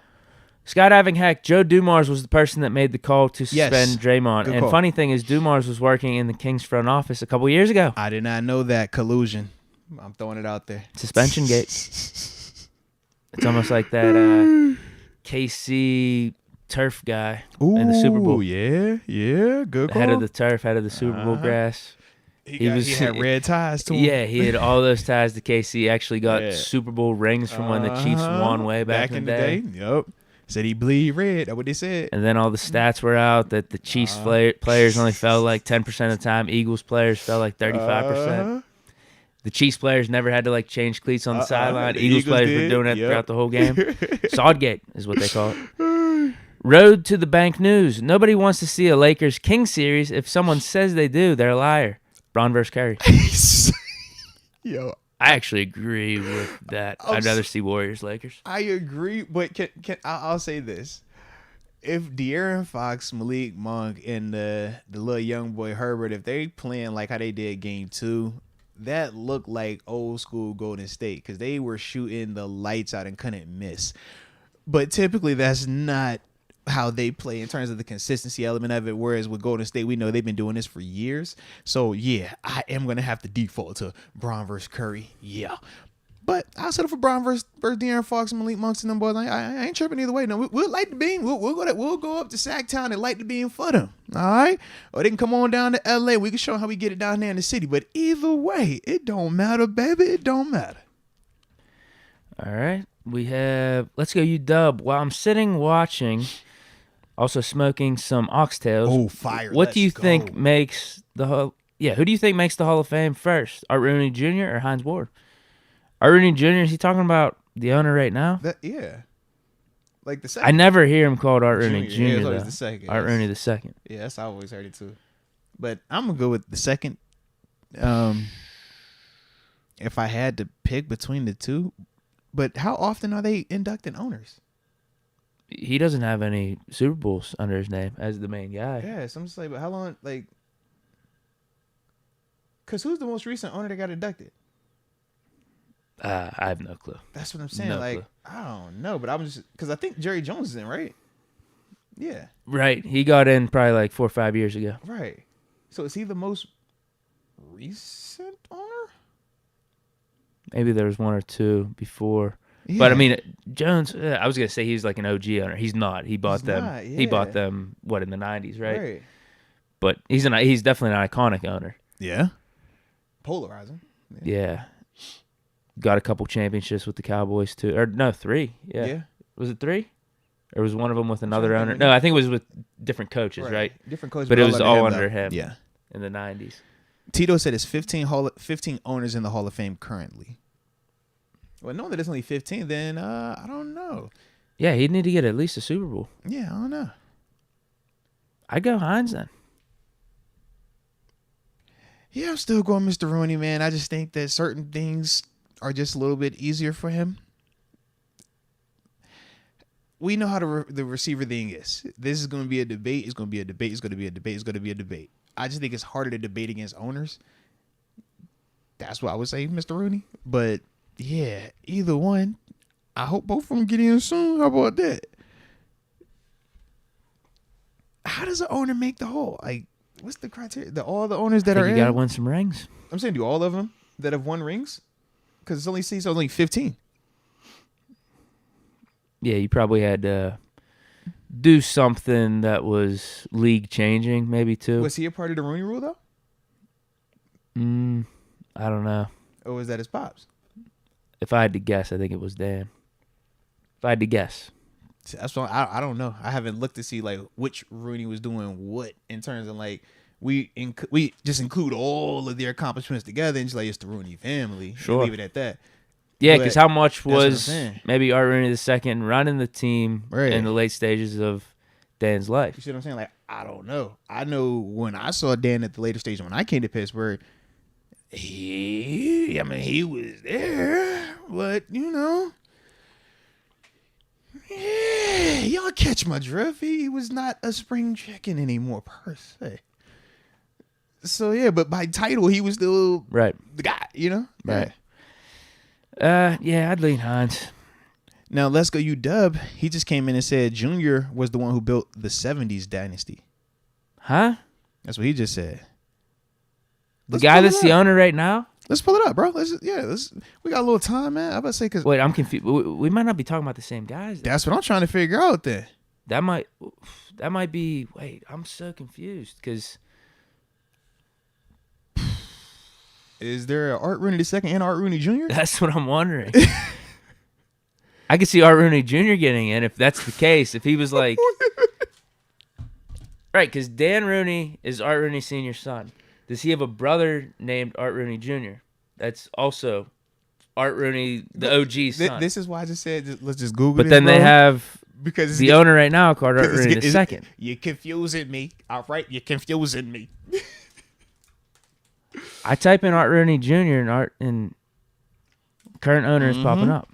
Skydiving hack, Joe Dumars was the person that made the call to suspend Draymond. Good and call. Funny thing is, Dumars was working in the Kings front office a couple years ago. I did not know that. Collusion. I'm throwing it out there. Suspension gate. It's almost like that KC turf guy in the Super Bowl. Yeah. Good call. Head of the turf, head of the Super Bowl grass. He had red ties to him. Yeah, he had all those ties to KC. Actually got Yeah. Super Bowl rings from when the Chiefs won way back in the day. Yep. Said he bleed red. That's what they said. And then all the stats were out that the Chiefs players only fell like 10% of the time. Eagles players fell like 35%. The Chiefs players never had to like change cleats on the sideline. Eagles players were doing it throughout the whole game. Sodgate is what they call it. Road to the bank news. Nobody wants to see a Lakers King series. If someone says they do, they're a liar. Bron versus Curry. Yo, I actually agree with that. I'd rather see Warriors Lakers. I agree, but I'll say this: if De'Aaron Fox, Malik Monk, and the little young boy Herbert, if they playing like how they did Game 2, that looked like old school Golden State because they were shooting the lights out and couldn't miss. But typically, that's not how they play in terms of the consistency element of it. Whereas with Golden State, we know they've been doing this for years. So yeah, I am gonna have to default to Bron versus Curry. Yeah, but I'll settle for Bron versus De'Aaron Fox and Malik Monk and them boys. I ain't tripping either way. No, we'll light the beam. We'll go up to Sacktown and light the beam for them. All right, or they can come on down to LA. We can show them how we get it down there in the city. But either way, it don't matter, baby. It don't matter. All right, let's go UW. While I'm sitting watching. Also smoking some oxtails. Oh, fire. What do you think makes the Hall? Yeah, who do you think makes the Hall of Fame first? Art Rooney Jr. or Hines Ward? Art Rooney Jr., is he talking about the owner right now? Yeah. Like the second. I never hear him called Art Rooney Jr. Yeah, it's though. always the second. Art Rooney the second. Yeah, that's how I always heard it too. But I'm going to go with the second. If I had to pick between the two. But how often are they inducting owners? He doesn't have any Super Bowls under his name as the main guy. Yeah, so I'm just like, but how long, like, because who's the most recent owner that got inducted? I have no clue. That's what I'm saying. No like, clue. I don't know, but I'm just, because I think Jerry Jones is in, right? Yeah. Right. He got in probably like 4 or 5 years ago. Right. So is he the most recent owner? Maybe there was 1 or 2 before. Yeah. But I mean, Jones. I was gonna say he's like an OG owner. He's not. He bought them. Not, yeah. He bought them. What, in the '90s, right? Right. But he's definitely an iconic owner. Yeah. Polarizing. Yeah. Got a couple championships with the Cowboys too. Or no, 3. Yeah. Was it 3? Or was one of them with another owner? No, I think it was with different coaches, right? Different coaches, but it was all under him. Yeah. In the '90s. Tito said it's 15 owners in the Hall of Fame currently. Well, knowing that it's only 15, then I don't know. Yeah, he'd need to get at least a Super Bowl. Yeah, I don't know. I'd go Hines then. Yeah, I'm still going Mr. Rooney, man. I just think that certain things are just a little bit easier for him. We know how the receiver thing is. This is going to be a debate. It's going to be a debate. It's going to be a debate. It's going to be a debate. I just think it's harder to debate against owners. That's what I would say, Mr. Rooney. But yeah, either one. I hope both of them get in soon. How about that? How does an owner make the whole? Like, what's the criteria? All the owners that are in? You got to win some rings. I'm saying, do all of them that have won rings? Because it's only 15. Yeah, you probably had to do something that was league changing, maybe too. Was he a part of the Rooney Rule though? I don't know. Or was that his pops? If I had to guess, I think it was Dan. If I had to guess. That's what I don't know. I haven't looked to see like which Rooney was doing what in terms of like we just include all of their accomplishments together and just like it's the Rooney family. Sure. And leave it at that. Yeah, because how much was what maybe Art Rooney II running the team Right. in the late stages of Dan's life? You see what I'm saying? Like, I don't know. I know when I saw Dan at the later stage when I came to Pittsburgh, he was there, but yeah, y'all catch my drift. He was not a spring chicken anymore per se. So yeah, but by title, he was still Right. the guy, Right. Yeah, I'd lean Hines. Now let's go UW. He just came in and said Junior was the one who built the 70s dynasty. Huh? That's what he just said. The guy that's the owner right now? Let's pull it up, bro. We got a little time, man. I'm about to say because Wait, I'm confused. We might not be talking about the same guys. that's what I'm trying to figure out. Then That might be. Wait, I'm so confused because Is there an Art Rooney II and Art Rooney Jr.? That's what I'm wondering. I could see Art Rooney Jr. getting in if that's the case. If he was like, right, because Dan Rooney is Art Rooney Sr.'s son. Does he have a brother named Art Rooney Jr.? That's also Art Rooney, the OG's son. This is why I just said let's just Google. But then they have because the owner right now called Art Rooney II. You're confusing me. All right, you're confusing me. I type in Art Rooney Jr. and current owner is popping up.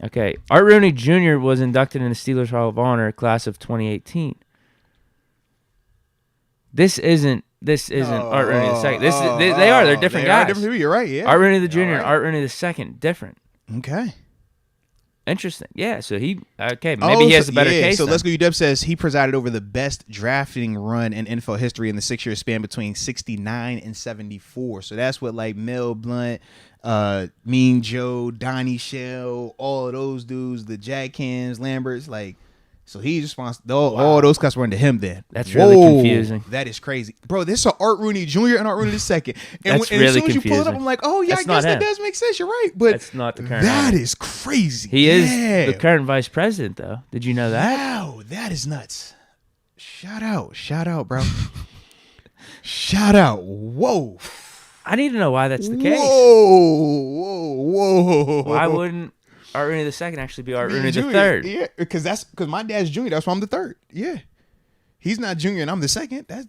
Okay, Art Rooney Jr. was inducted in the Steelers Hall of Honor class of 2018. This isn't Art Rooney II. They're different guys. You're right. Yeah. Art Rooney the Jr. and Art Rooney II, different. Okay. Interesting. Yeah. So maybe he has a better case. So then. Let's Go UW says he presided over the best drafting run in NFL history in the 6-year span between 69 and 74. So that's what like Mel Blount, Mean Joe, Donnie Shell, all of those dudes, the Jack Cans, Lamberts, like. So he's responsible. All those cuts were into him then. That's really confusing. That is crazy. Bro, this is Art Rooney Jr. and Art Rooney II. And, That's and really as soon as you confusing. pull it up, I'm like, oh, yeah, That's I guess that him. does make sense. You're right. But that's not the current that owner. is crazy. He is the current vice president, though. Did you know that? Wow, that is nuts. Shout out, bro. Shout out. Whoa. I need to know why that's the case. Whoa. Why wouldn't Art Rooney II actually be Art Rooney III? Yeah, because my dad's junior. That's why I'm the third. Yeah, he's not junior and I'm the second. I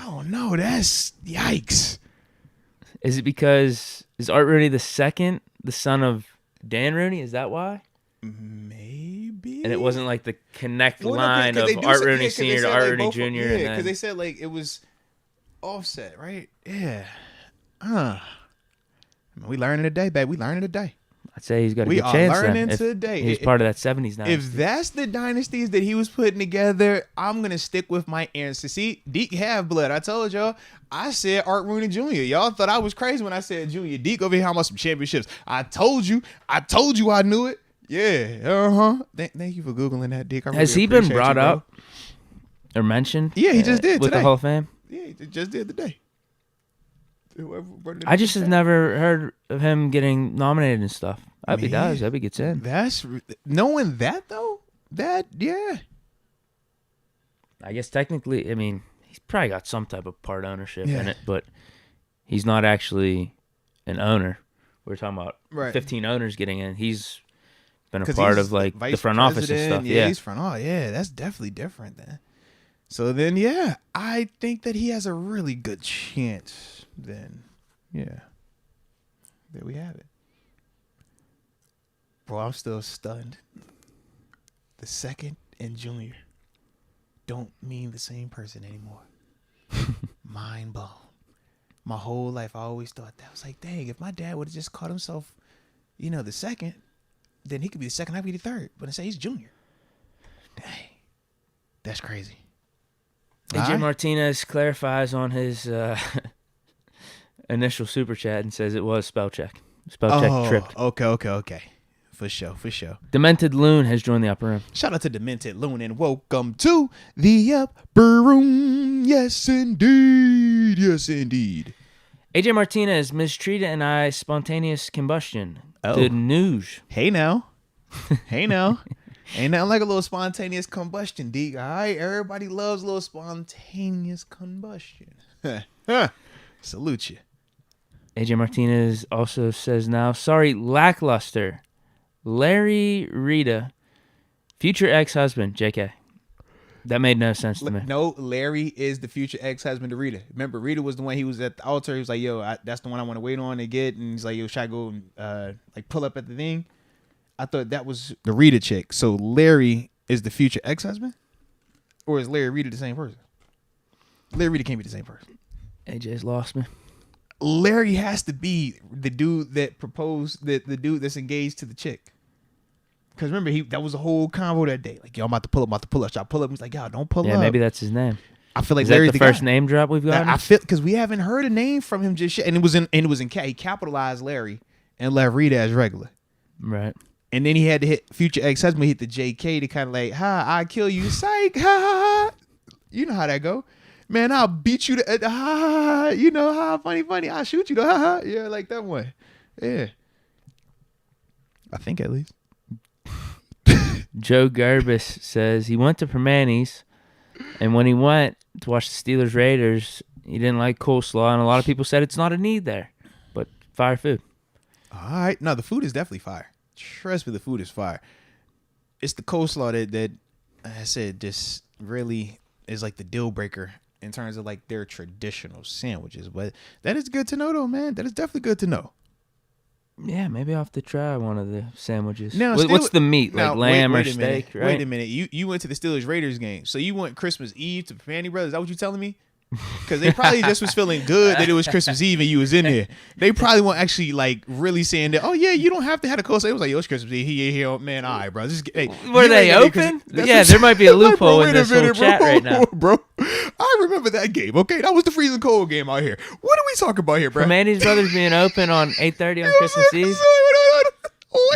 don't know. That's yikes. Is it because is Art Rooney II the son of Dan Rooney? Is that why? Maybe. And it wasn't like the line of Art Rooney Sr. to Art Rooney Jr. Yeah, because they said like it was offset, right? Yeah. We learning today, babe. We learning today. I'd say he's got a good chance. We are learning today. He's part of that 70s dynasty. If that's the dynasties that he was putting together, I'm going to stick with my answer. See, Deke have blood. I told y'all. I said Art Rooney Jr. Y'all thought I was crazy when I said Junior. Deke over here talking about some championships. I told you I knew it. Yeah. Thank you for Googling that, Deke. Has he been brought up or mentioned? Yeah, he just did with today. the Hall of Fame? Yeah, he just did today. I just have never heard of him getting nominated and stuff. I hope he does. I hope he gets in. That's knowing that though. Yeah. I guess technically, I mean, he's probably got some type of part ownership in it, but he's not actually an owner. We're talking about 15 owners getting in. He's been a part of like the front office and stuff. Yeah, he's front office. Yeah, that's definitely different then. So then, yeah, I think that he has a really good chance. Then, yeah, there we have it. Bro, I'm still stunned. The second and junior don't mean the same person anymore. Mind blown. My whole life, I always thought that. I was like, dang, if my dad would have just called himself, the second, then he could be the second, I could be the third. But I say he's junior. Dang, that's crazy. AJ Martinez clarifies on his initial super chat and says it was spell check. Spell check tripped. Okay. For sure. Demented Loon has joined the upper room. Shout out to Demented Loon and welcome to the upper room. Yes, indeed. AJ Martinez mistreated and I spontaneous combustion. Oh. Good news. Hey now. Ain't nothing like a little spontaneous combustion, Deke. All right, everybody loves a little spontaneous combustion. Salute you. AJ Martinez also says now, sorry, lackluster. Larry Rita, future ex-husband, JK. That made no sense to me. No, Larry is the future ex-husband to Rita. Remember, Rita was the one he was at the altar. He was like, yo, that's the one I want to wait on to get. And he's like, yo, should I go pull up at the thing? I thought that was the Rita chick. So Larry is the future ex-husband? Or is Larry Rita the same person? Larry Rita can't be the same person. AJ's lost me. Larry has to be the dude that proposed, the dude that's engaged to the chick. Because remember, that was a whole convo that day. Like, yo, I'm about to pull up. Should I pull up? He's like, yo, don't pull up. Yeah, maybe that's his name. I feel like Is Larry's that the first name drop we've got? I feel because we haven't heard a name from him just yet, and it was he capitalized Larry and left Rita as regular. Right. And then he had to hit future ex-husband, hit the JK to kind of like, I kill you, psych, ha. You know how that go. Man, I'll beat you to you know, funny. I'll shoot you to yeah, like that one. Yeah. I think at least. Joe Garbus says he went to Permanis, and when he went to watch the Steelers Raiders, he didn't like coleslaw, and a lot of people said it's not a need there, but fire food. All right. No, the food is definitely fire. Trust me, the food is fire. It's the coleslaw that I said just really is like the deal breaker in terms of like their traditional sandwiches. But that is good to know, though, man. That is definitely good to know. Yeah, maybe I'll have to try one of the sandwiches. Now, What's the meat? now, Like lamb wait or a minute. steak, right? Wait a minute. You went to the Steelers Raiders game. So you went Christmas Eve to Fanny Brothers. Is that what you telling me? Because they probably just was feeling good that it was Christmas Eve and you was in there. They probably weren't actually like really saying that, oh yeah, you don't have to have a coleslaw. It was like, yo, it's Christmas Eve. Here, man. All right, bro. Hey, Were they open? Yeah, there might be a loophole in this whole chat right now. Bro, I remember that game, okay? That was the freezing cold game out here. What are we talking about here, bro? Manny's Brothers being open on 8:30 on Christmas Eve? Is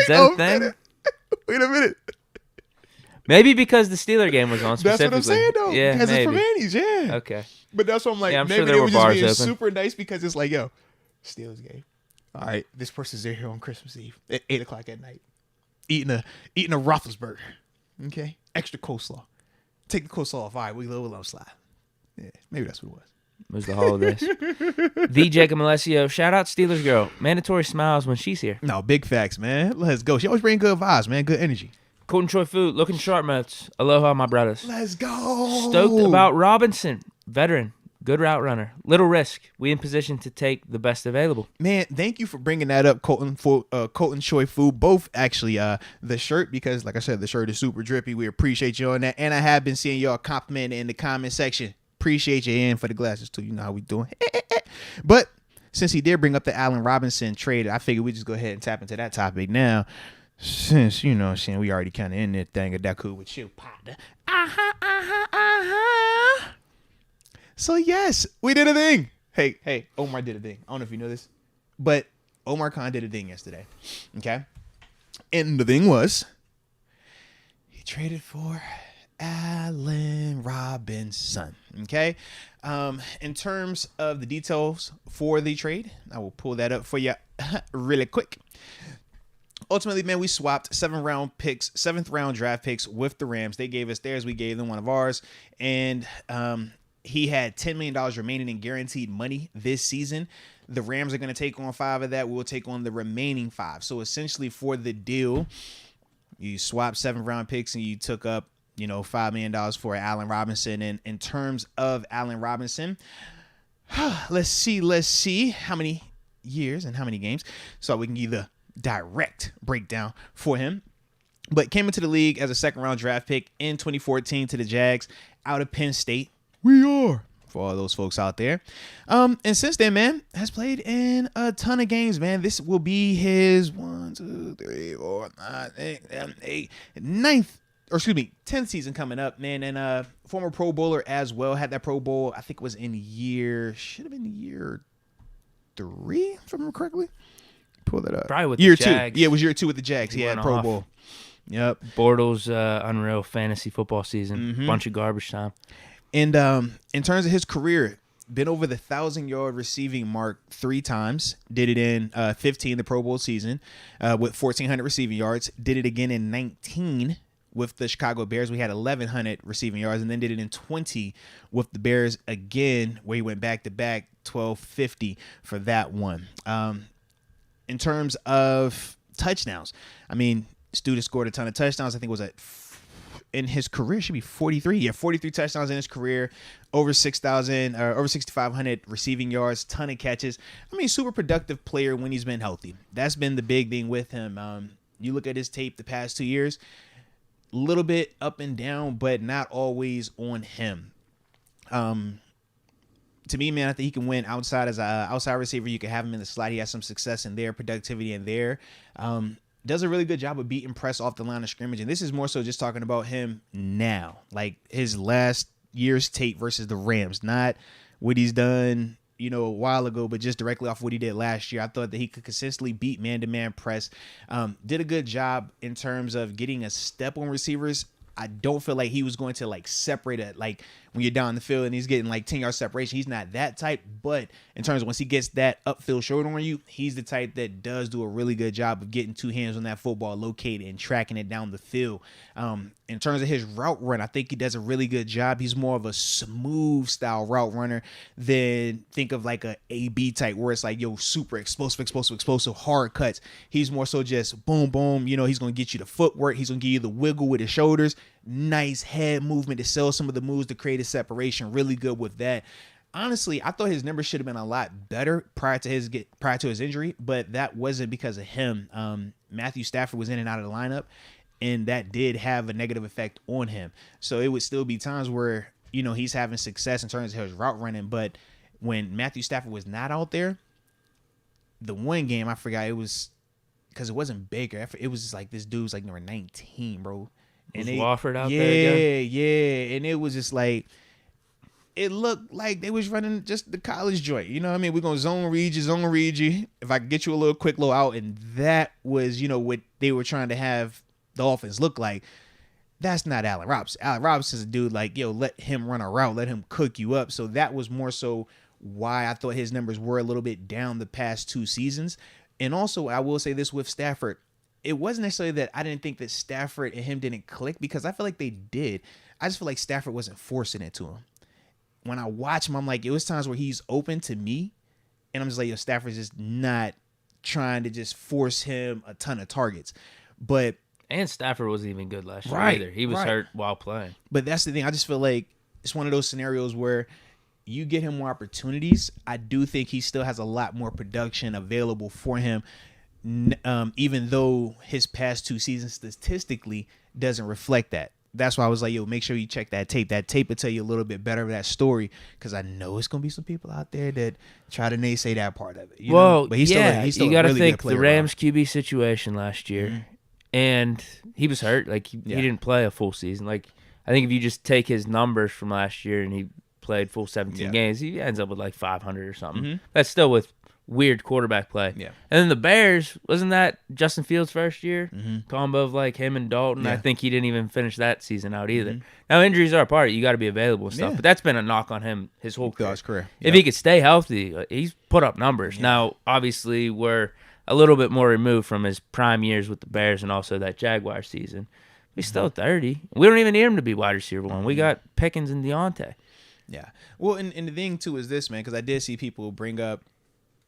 that a thing? Wait a minute. Maybe because the Steeler game was on specifically. That's what I'm saying, though. Yeah, because maybe. it's for Manny's, yeah. Okay. But that's what I'm like, Yeah, I'm maybe sure there they were were just bars being open. super nice because it's like, yo, Steelers game. All right, this person's there here on Christmas Eve at 8 o'clock at night, eating a Roethlisberger. Okay, extra coleslaw. Take the coleslaw off. All right, we let them slide. Yeah, maybe that's what it was. It was the holidays. The Jacob Alessio, shout out Steelers girl. Mandatory smiles when she's here. No, big facts, man. Let's go. She always bring good vibes, man. Good energy. Colton Troy Food, looking sharp, Moats. Aloha, my brothers. Let's go. Stoked about Robinson, veteran, good route runner. Little risk. We in position to take the best available. Man, thank you for bringing that up, Colton. For Colton Choi Food, both actually the shirt, because like I said, the shirt is super drippy. We appreciate you on that, and I have been seeing y'all complimenting in the comment section. Appreciate you, and for the glasses too. You know how we doing. But since he did bring up the Allen Robinson trade, I figured we just go ahead and tap into that topic now. Since, you know what I'm saying, we already kind of in that thing, that cool with you, partner. So, yes, we did a thing. Hey, Omar did a thing. I don't know if you know this, but Omar Khan did a thing yesterday. Okay? And the thing was, he traded for Allen Robinson. Okay? In terms of the details for the trade, I will pull that up for you really quick. Ultimately, man, we swapped 7th round draft picks with the Rams. They gave us theirs. We gave them one of ours. And he had $10 million remaining in guaranteed money this season. The Rams are going to take on 5 of that. We'll take on the remaining 5. So essentially for the deal, you swapped 7 round picks and you took up, $5 million for Allen Robinson. And in terms of Allen Robinson, let's see how many years and how many games so we can give the direct breakdown for him. But came into the league as a 2nd round draft pick in 2014 to the Jags out of Penn State. We are for all those folks out there. And since then, man, has played in a ton of games, man. This will be his 10th season coming up, man. And former Pro Bowler as well. Had that Pro Bowl, I think it was should have been year 3, if I remember correctly. Pull that up. Probably with year the Jags. 2. Yeah, it was year 2 with the Jags. He Yeah, went Pro off. Bowl. Yep. Bortles, unreal fantasy football season. Bunch of garbage time. And in terms of his career, been over the 1,000-yard receiving mark 3 times. Did it in 15, the Pro Bowl season, with 1,400 receiving yards. Did it again in 19 with the Chicago Bears. We had 1,100 receiving yards, and then did it in 20 with the Bears again, where he went back-to-back, 1,250 for that one. In terms of touchdowns, I mean, student scored a ton of touchdowns. I think it was in his career, should be 43. Yeah, 43 touchdowns in his career, over 6,000 or over 6,500 receiving yards, ton of catches. I mean, super productive player when he's been healthy. That's been the big thing with him. You look at his tape the past 2 years, a little bit up and down, but not always on him. To me, man, I think he can win outside as an outside receiver. You can have him in the slot. He has some success in there, productivity in there. Does a really good job of beating press off the line of scrimmage. And this is more so just talking about him now, like his last year's tape versus the Rams, not what he's done, a while ago, but just directly off what he did last year. I thought that he could consistently beat man-to-man press. Did a good job in terms of getting a step on receivers I don't feel like he was going to like separate it. Like when you're down the field and he's getting like 10 yard separation, he's not that type. But in terms of once he gets that upfield shoulder on you, he's the type that does do a really good job of getting two hands on that football, located and tracking it down the field. In terms of his route run, I think he does a really good job. He's more of a smooth style route runner than think of like a AB type where it's like, yo, super explosive, hard cuts. He's more so just boom, boom. You know, he's going to get you the footwork. He's going to give you the wiggle with his shoulders. Nice head movement to sell some of the moves to create a separation. Really good with that. Honestly, I thought his numbers should have been a lot better prior to his injury, but that wasn't because of him. Matthew Stafford was in and out of the lineup, and that did have a negative effect on him. So it would still be times where, you know, he's having success in terms of his route running, but when Matthew Stafford was not out there, the one game I forgot, it was because it wasn't Baker. It was just like this dude's like number 19, bro. And was Wofford out there again? Yeah. And it was just like, it looked like they was running just the college joint. You know what I mean? We're going to zone read you. If I could get you a little quick little out. And that was, you know, what they were trying to have the offense look like. That's not Allen Robinson. Allen Robinson's a dude like, yo, let him run a route. Let him cook you up. So that was more so why I thought his numbers were a little bit down the past 2 seasons. And also, I will say this with Stafford. It wasn't necessarily that I didn't think that Stafford and him didn't click, because I feel like they did. I just feel like Stafford wasn't forcing it to him. When I watch him, I'm like, it was times where he's open to me, and I'm just like, yo, Stafford's just not trying to just force him a ton of targets. And Stafford wasn't even good last year either. He was hurt while playing. But that's the thing. I just feel like it's one of those scenarios where you get him more opportunities. I do think he still has a lot more production available for him, even though his past 2 seasons statistically doesn't reflect that. That's why I was like, yo, make sure you check that tape. That tape will tell you a little bit better of that story, because I know it's going to be some people out there that try to naysay that part of it. You know? But he's still you got to really think the the Rams QB situation last year, and he was hurt. Like, he didn't play a full season. Like, I think if you just take his numbers from last year and he played full 17 games, he ends up with like 500 or something. That's still with weird quarterback play. And then the Bears, wasn't that Justin Fields' first year? Combo of like him and Dalton. I think he didn't even finish that season out either. Now, injuries are a part. You got to be available and stuff, but that's been a knock on him his whole career. If he could stay healthy, he's put up numbers. Now, obviously, we're a little bit more removed from his prime years with the Bears and also that Jaguar season. He's still 30. We don't even need him to be wide receiver 1. We got Pickens and Deontay. Yeah. Well, and the thing, too, is this, man, because I did see people bring up,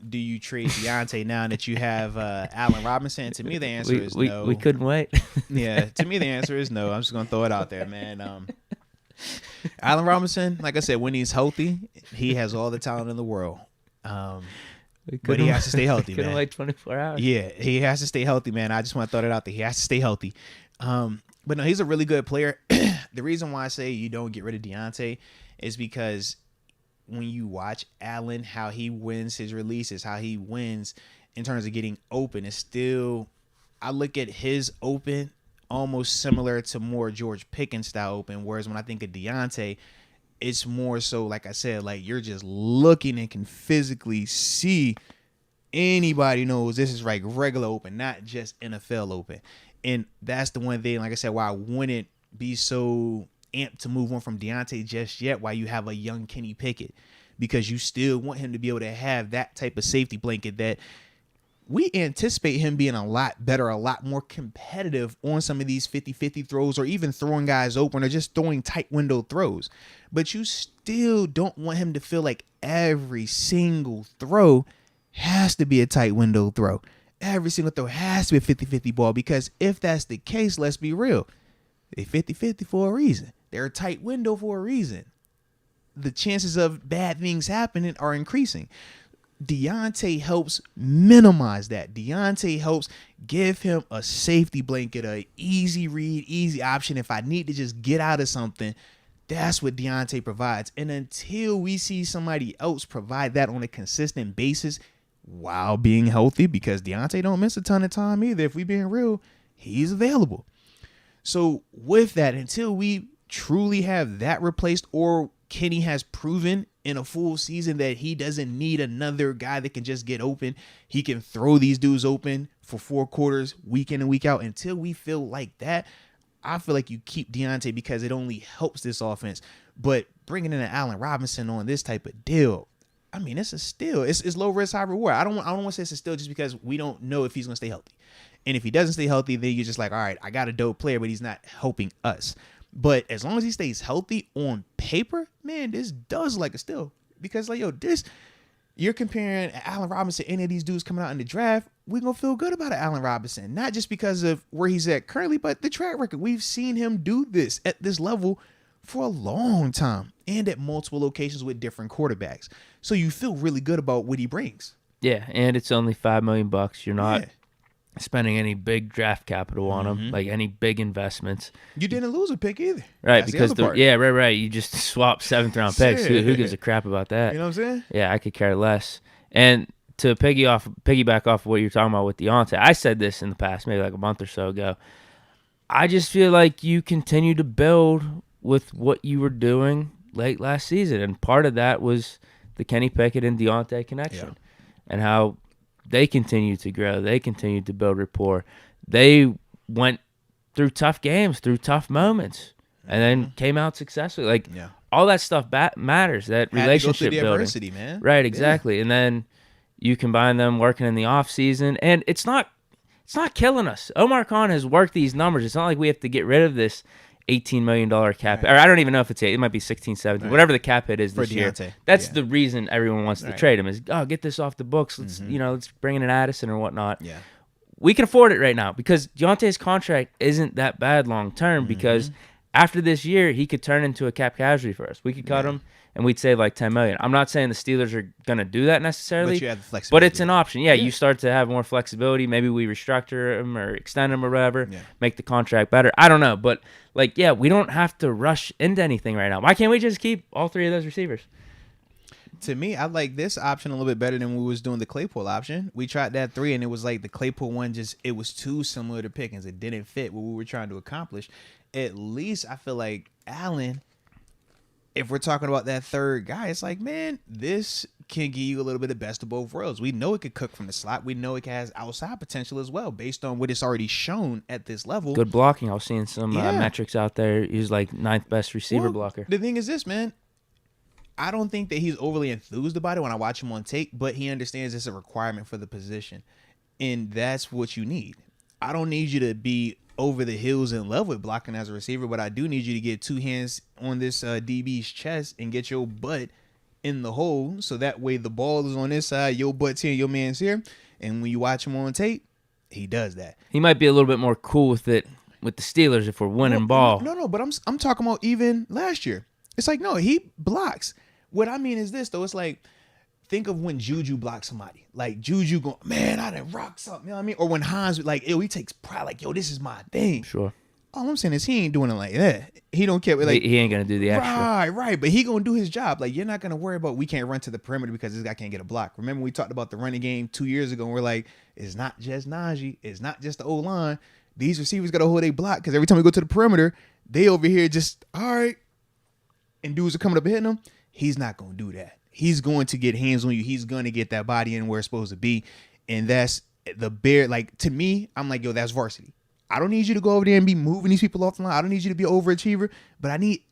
do you trade Deontay now that you have Allen Robinson? To me, the answer is no. We couldn't wait. Yeah, to me, the answer is no. I'm just going to throw it out there, man. Allen Robinson, like I said, when he's healthy, he has all the talent in the world. But he has to stay healthy, man. Couldn't wait 24 hours. Yeah, he has to stay healthy, man. I just want to throw that out there. He has to stay healthy. But no, he's a really good player. The reason why I say you don't get rid of Deontay is because when you watch Allen, how he wins his releases, how he wins in terms of getting open, it's still, I look at his open almost similar to more George Pickens style open, whereas when I think of Deontay, it's more so, like I said, like you're just looking and can physically see anybody knows this is like regular open, not just NFL open. And that's the one thing, like I said, why I wouldn't be so amped to move on from Deontay just yet while you have a young Kenny Pickett, because you still want him to be able to have that type of safety blanket that we anticipate him being a lot better, a lot more competitive on some of these 50-50 throws, or even throwing guys open, or just throwing tight window throws. But you still don't want him to feel like every single throw has to be a tight window throw. Every single throw has to be a 50-50 ball, because if that's the case, let's be real. They're 50-50 for a reason. They're a tight window for a reason. The chances of bad things happening are increasing. Deontay helps minimize that. Deontay helps give him a safety blanket, a easy read, easy option. If I need to just get out of something, that's what Deontay provides. And until we see somebody else provide that on a consistent basis while being healthy, because Deontay don't miss a ton of time either. If we being real, he's available. So with that, until we truly have that replaced, or Kenny has proven in a full season that he doesn't need another guy that can just get open, he can throw these dudes open for 4 quarters, week in and week out. Until we feel like that, I feel like you keep Deontay because it only helps this offense. But bringing in an Allen Robinson on this type of deal, I mean, it's a steal. It's low risk, high reward. I don't want to say it's a steal just because we don't know if he's going to stay healthy. And if he doesn't stay healthy, then you're just like, all right, I got a dope player, but he's not helping us. But as long as he stays healthy on paper, man, this does like a steal. Because, like, yo, you're comparing Allen Robinson to any of these dudes coming out in the draft, we're going to feel good about Allen Robinson. Not just because of where he's at currently, but the track record. We've seen him do this at this level for a long time and at multiple locations with different quarterbacks. So you feel really good about what he brings. Yeah, and it's only $5 million. You're not spending any big draft capital on him, like any big investments. You didn't lose a pick either. Right, that's because right. You just swapped 7th-round picks. Who gives a crap about that? You know what I'm saying? Yeah, I could care less. And to piggyback off of what you're talking about with Deontay, I said this in the past, maybe like a month or so ago. I just feel like you continue to build with what you were doing late last season, and part of that was the Kenny Pickett and Deontay connection, and how they continued to grow. They continued to build rapport. They went through tough games, through tough moments, and then came out successfully. Like, all that stuff matters, that relationship building. Adversity, man. Right, exactly. Yeah. And then you combine them working in the off season, and it's not killing us. Omar Khan has worked these numbers. It's not like we have to get rid of this $18 million cap hit. Or I don't even know if it's 8. It might be 16, 17, whatever the cap hit is this year. That's the reason everyone wants to trade him is, get this off the books. Let's let's bring in an Addison or whatnot. Yeah. We can afford it right now because Deontay's contract isn't that bad long term because after this year, he could turn into a cap casualty for us. We could cut him and we'd save like $10 million. I'm not saying the Steelers are going to do that necessarily, but you have the flexibility. But it's an option. Yeah, you start to have more flexibility. Maybe we restructure him or extend him or whatever, make the contract better. I don't know, but we don't have to rush into anything right now. Why can't we just keep all 3 of those receivers? To me, I like this option a little bit better than we was doing the Claypool option. We tried that 3, and it was like the Claypool one it was too similar to Pickens. It didn't fit what we were trying to accomplish. At least I feel like Allen, if we're talking about that third guy, it's like, man, this can give you a little bit of best of both worlds. We know it could cook from the slot. We know it has outside potential as well based on what it's already shown at this level. Good blocking. I was seeing some metrics out there. He's like 9th best receiver blocker. The thing is this, man. I don't think that he's overly enthused about it when I watch him on tape, but he understands it's a requirement for the position. And that's what you need. I don't need you to be over the hills in love with blocking as a receiver, but I do need you to get 2 hands on this DB's chest and get your butt in the hole so that way the ball is on this side, your butt's here, your man's here. And when you watch him on tape, he does that. He might be a little bit more cool with it with the Steelers if we're winning ball. No, but I'm talking about even last year. It's like, no, he blocks. What I mean is this, though. It's like, think of when Juju blocks somebody. Like, Juju going, man, I done rock something. You know what I mean? Or when Hans, like, he takes pride. Like, yo, this is my thing. Sure. All I'm saying is he ain't doing it like that. He don't care. Like, he ain't going to do the extra. Right. But he going to do his job. Like, you're not going to worry about we can't run to the perimeter because this guy can't get a block. Remember we talked about the running game 2 years ago and we're like, it's not just Najee. It's not just the O-line. These receivers got to hold a block because every time we go to the perimeter, they over here just, all right. And dudes are coming up and hitting them. He's not going to do that. He's going to get hands on you. He's going to get that body in where it's supposed to be. And that's the bare, like, to me, I'm like, yo, that's varsity. I don't need you to go over there and be moving these people off the line. I don't need you to be an overachiever, but I need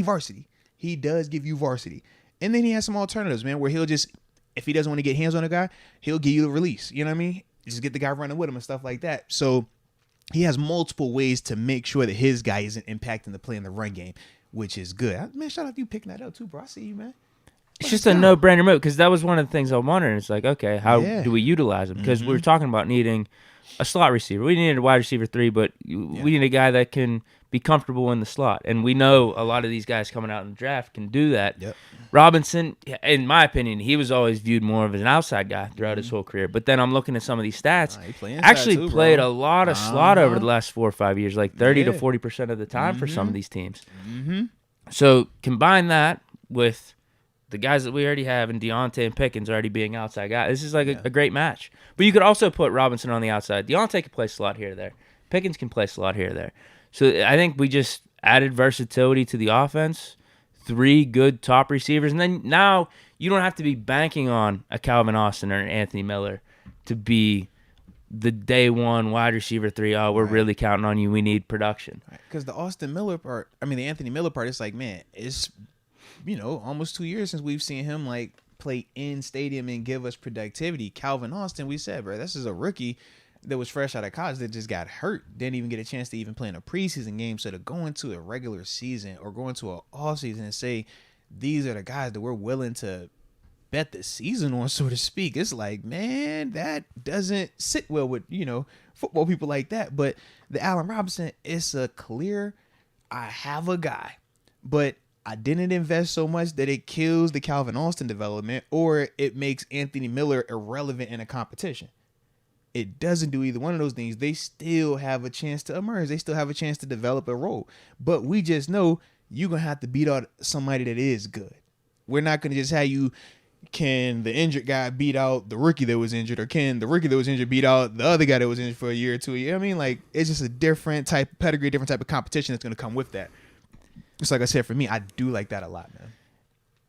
varsity. He does give you varsity. And then he has some alternatives, man, where he'll just, if he doesn't want to get hands on a guy, he'll give you the release. You know what I mean? Just get the guy running with him and stuff like that. So he has multiple ways to make sure that his guy isn't impacting the play in the run game, which is good. Man, shout out to you picking that up too, bro. I see you, man. It's just a no-brainer move because that was one of the things I'm wondering. It's like, okay, how do we utilize him? Because we were talking about needing a slot receiver. We needed a wide receiver 3, but we need a guy that can be comfortable in the slot. And we know a lot of these guys coming out in the draft can do that. Yep. Robinson, in my opinion, he was always viewed more of as an outside guy throughout his whole career. But then I'm looking at some of these stats. He actually played a lot of slot over the last 4 or 5 years, like 30 to 40% of the time for some of these teams. So combine that with the guys that we already have and Deontay and Pickens already being outside guys. This is like a great match. But you could also put Robinson on the outside. Deontay can play slot here or there. Pickens can play slot here or there. So I think we just added versatility to the offense, 3 good top receivers, and then now you don't have to be banking on a Calvin Austin or an Anthony Miller to be the day one wide receiver 3. Oh, we're really counting on you. We need production. Because the the Anthony Miller part, it's like, man, it's, almost 2 years since we've seen him like play in stadium and give us productivity. Calvin Austin, we said, bro, this is a rookie that was fresh out of college that just got hurt, didn't even get a chance to even play in a preseason game. So to go into a regular season or go into an off season and say, these are the guys that we're willing to bet the season on, so to speak, it's like, man, that doesn't sit well with, football people like that. But the Allen Robinson, it's a clear, I have a guy, but I didn't invest so much that it kills the Calvin Austin development or it makes Anthony Miller irrelevant in a competition. It doesn't do either one of those things. They still have a chance to emerge. They still have a chance to develop a role. But we just know you're going to have to beat out somebody that is good. We're not going to just have you, can the injured guy beat out the rookie that was injured, or can the rookie that was injured beat out the other guy that was injured for a year or 2 years? I mean, like, it's just a different type of pedigree, different type of competition that's going to come with that. Just like I said, for me, I do like that a lot, man.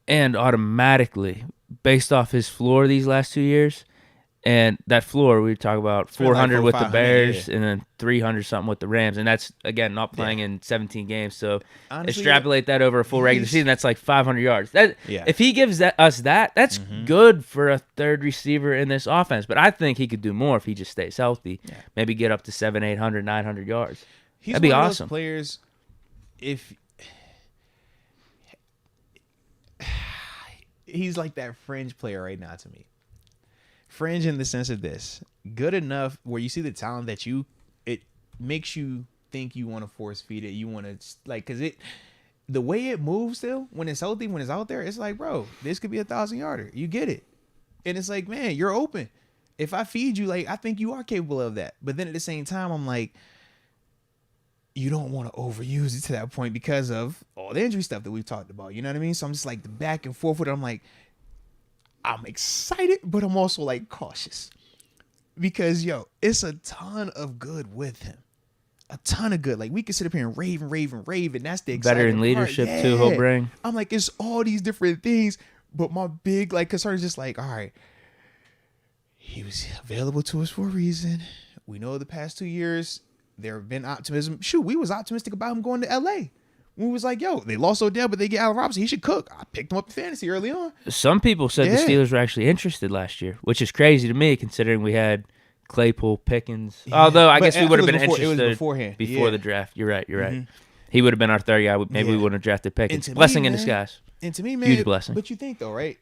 And automatically, based off his floor these last 2 years, and that floor, we talk about 400 with the Bears and then 300 something with the Rams. And that's, again, not playing in 17 games. So honestly, extrapolate that over a full regular season, that's like 500 yards. If he gives us that, that's good for a third receiver in this offense. But I think he could do more if he just stays healthy. Yeah. Maybe get up to 700, 800, 900 yards. That'd be awesome. Of those players, he's like that fringe player right now to me. Fringe in the sense of this, good enough where you see the talent that it makes you think you want to force feed it. You want to, like, because the way it moves still, when it's healthy, when it's out there, it's like, bro, this could be 1,000-yarder. You get it. And it's like, man, you're open. If I feed you, like, I think you are capable of that. But then at the same time, I'm like, you don't want to overuse it to that point because of all the injury stuff that we've talked about. You know what I mean? So I'm just like the back and forth with it. I'm like, I'm excited, but I'm also like cautious because, it's a ton of good with him. A ton of good. Like, we can sit up here and rave. And that's the exciting better in leadership part. too, he'll bring. I'm like, it's all these different things, but my big, like, concern is just like, all right, he was available to us for a reason. We know the past 2 years, there have been optimism. Shoot, we was optimistic about him going to L.A. We was like, they lost Odell, but they get Allen Robinson. He should cook. I picked him up in fantasy early on. Some people said the Steelers were actually interested last year, which is crazy to me considering we had Claypool, Pickens. Yeah. Although I guess we would have been interested before the draft. You're right. Mm-hmm. He would have been our third guy. Maybe we wouldn't have drafted Pickens. Blessing in disguise. And to me, man, huge blessing. But you think, though, right?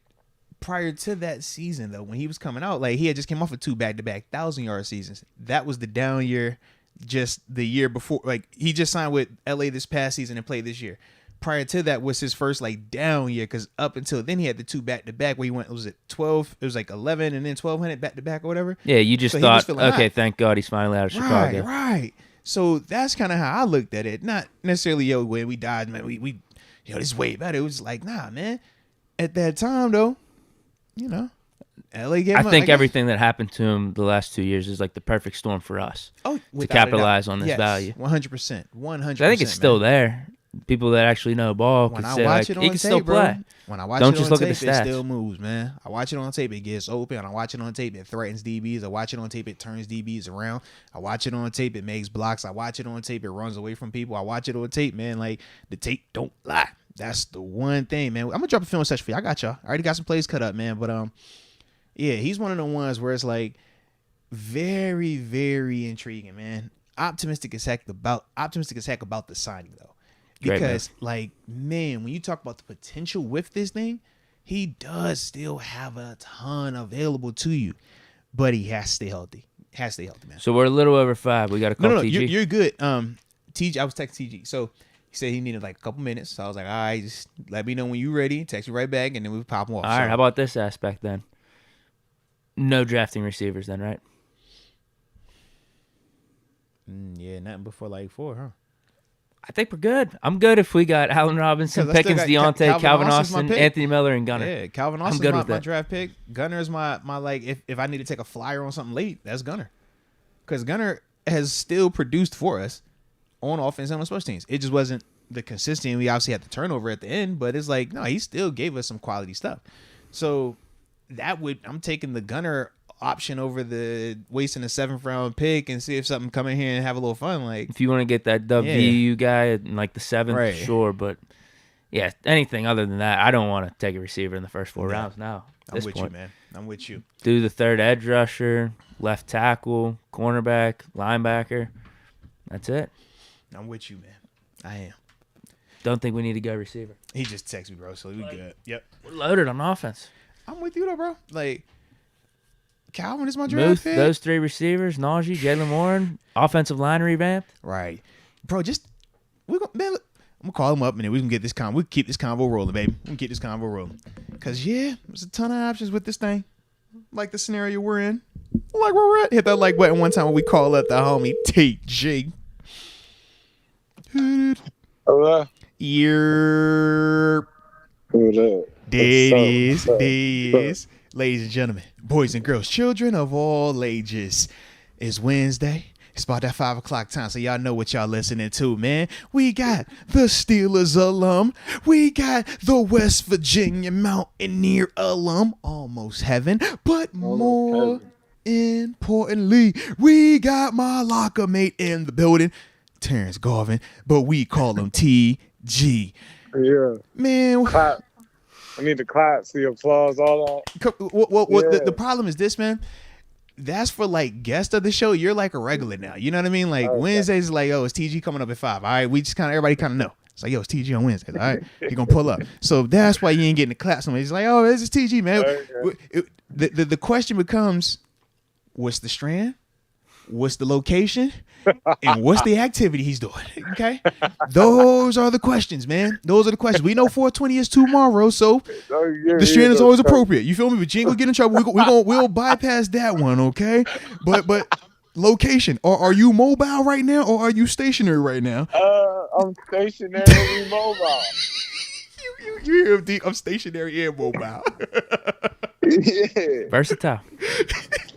Prior to that season, though, when he was coming out, like, he had just came off of 2 back-to-back 1,000-yard seasons. That was the down year just the year before. Like, he just signed with L.A. this past season and played this year. Prior to that was his first, like, down year, because up until then he had the 2 back-to-back where he went, was it 12? It was like 11 and then 1,200 back-to-back or whatever. Yeah, you just thought, okay, thank God he's finally out of Chicago. Right. So that's kind of how I looked at it. Not necessarily, when we died, man, we this is way better. It was like, nah, man. At that time, though, LA gave him, I think everything that happened to him the last 2 years is like the perfect storm for us to capitalize on this value. 100%. 100%. I think it's still there. People that actually know ball could say, like, he can still play. When I watch it on tape, it still moves, man. I watch it on tape, it gets open. I watch it on tape, it threatens DBs. I watch it on tape, it turns DBs around. I watch it on tape, it makes blocks. I watch it on tape, it runs away from people. I watch it on tape, man. Like, the tape don't lie. That's the one thing, man. I'm gonna drop a film session for you. I got y'all. I already got some plays cut up, man. But he's one of the ones where it's like very, very intriguing, man. Optimistic as heck about the signing, though. Because, man, when you talk about the potential with this thing, he does still have a ton available to you, but he has to stay healthy. Man. So we're a little over 5. We got to call TG. You're good. TG, I was texting TG. So he said he needed like a couple minutes. So I was like, all right, just let me know when you're ready. Text me right back, and then we'll pop him off. All right, how about this aspect then? No drafting receivers then, right? Yeah, nothing before like 4, huh? I think we're good. I'm good if we got Allen Robinson, Pickens, Deontay, Calvin Austin, Anthony Miller, and Gunner. Yeah, Calvin Austin's my draft pick. Gunner is my like, if I need to take a flyer on something late, that's Gunner. Because Gunner has still produced for us on offense and on special teams. It just wasn't the consistency. We obviously had the turnover at the end, but it's like, no, he still gave us some quality stuff. So I'm taking the Gunner option over the wasting a 7th-round pick and see if something come in here and have a little fun. Like, if you want to get that WVU guy in like the 7th, Right. sure. But yeah, anything other than that, I don't want to take a receiver in the first 4 rounds now. I'm with you, man. I'm with you. Do the third edge rusher, left tackle, cornerback, linebacker. That's it. I'm with you, man. I am. Don't think we need to go receiver. He just texted me, bro, so we good. Yep. We're loaded on offense. I'm with you, though, bro. Like, Calvin is my draft Muth, pick. those 3 receivers, Najee, Jalen Warren, offensive line revamped. Right. Bro, just, I'm going to call him up, and then we can get this we can keep this convo rolling, baby. We can keep this convo rolling. Because, yeah, there's a ton of options with this thing. Like the scenario we're in. Like where we're at. Hit that like button one time when we call up the homie TG. Hello. There it is. Ladies and gentlemen, boys and girls, children of all ages. It's Wednesday. It's about that 5 o'clock time, so y'all know what y'all listening to, man. We got the Steelers alum. We got the West Virginia Mountaineer alum. Almost heaven. But more importantly, we got my locker mate in the building, Terence Garvin, but we call him TG. Yeah. Man. Clap. I need the claps, the applause, all that. The problem is this, man. That's for like guest of the show. You're like a regular now. You know what I mean? Like Wednesdays is like, it's TG coming up at 5. All right, we just everybody kind of know. It's like, it's TG on Wednesdays. All right, you're gonna pull up. So that's why you ain't getting the clap. Somebody's like, this is TG, man. The question becomes, what's the strand? What's the location? And what's the activity he's doing? Okay, those are the questions, man. Those are the questions. We know 420 is tomorrow, so the strand is always appropriate. You feel me? But you ain't gonna get in trouble. We'll bypass that one, okay? But location. Are you mobile right now, or are you stationary right now? I'm stationary mobile. You hear him, Deke? I'm stationary and mobile. Yeah. Versatile.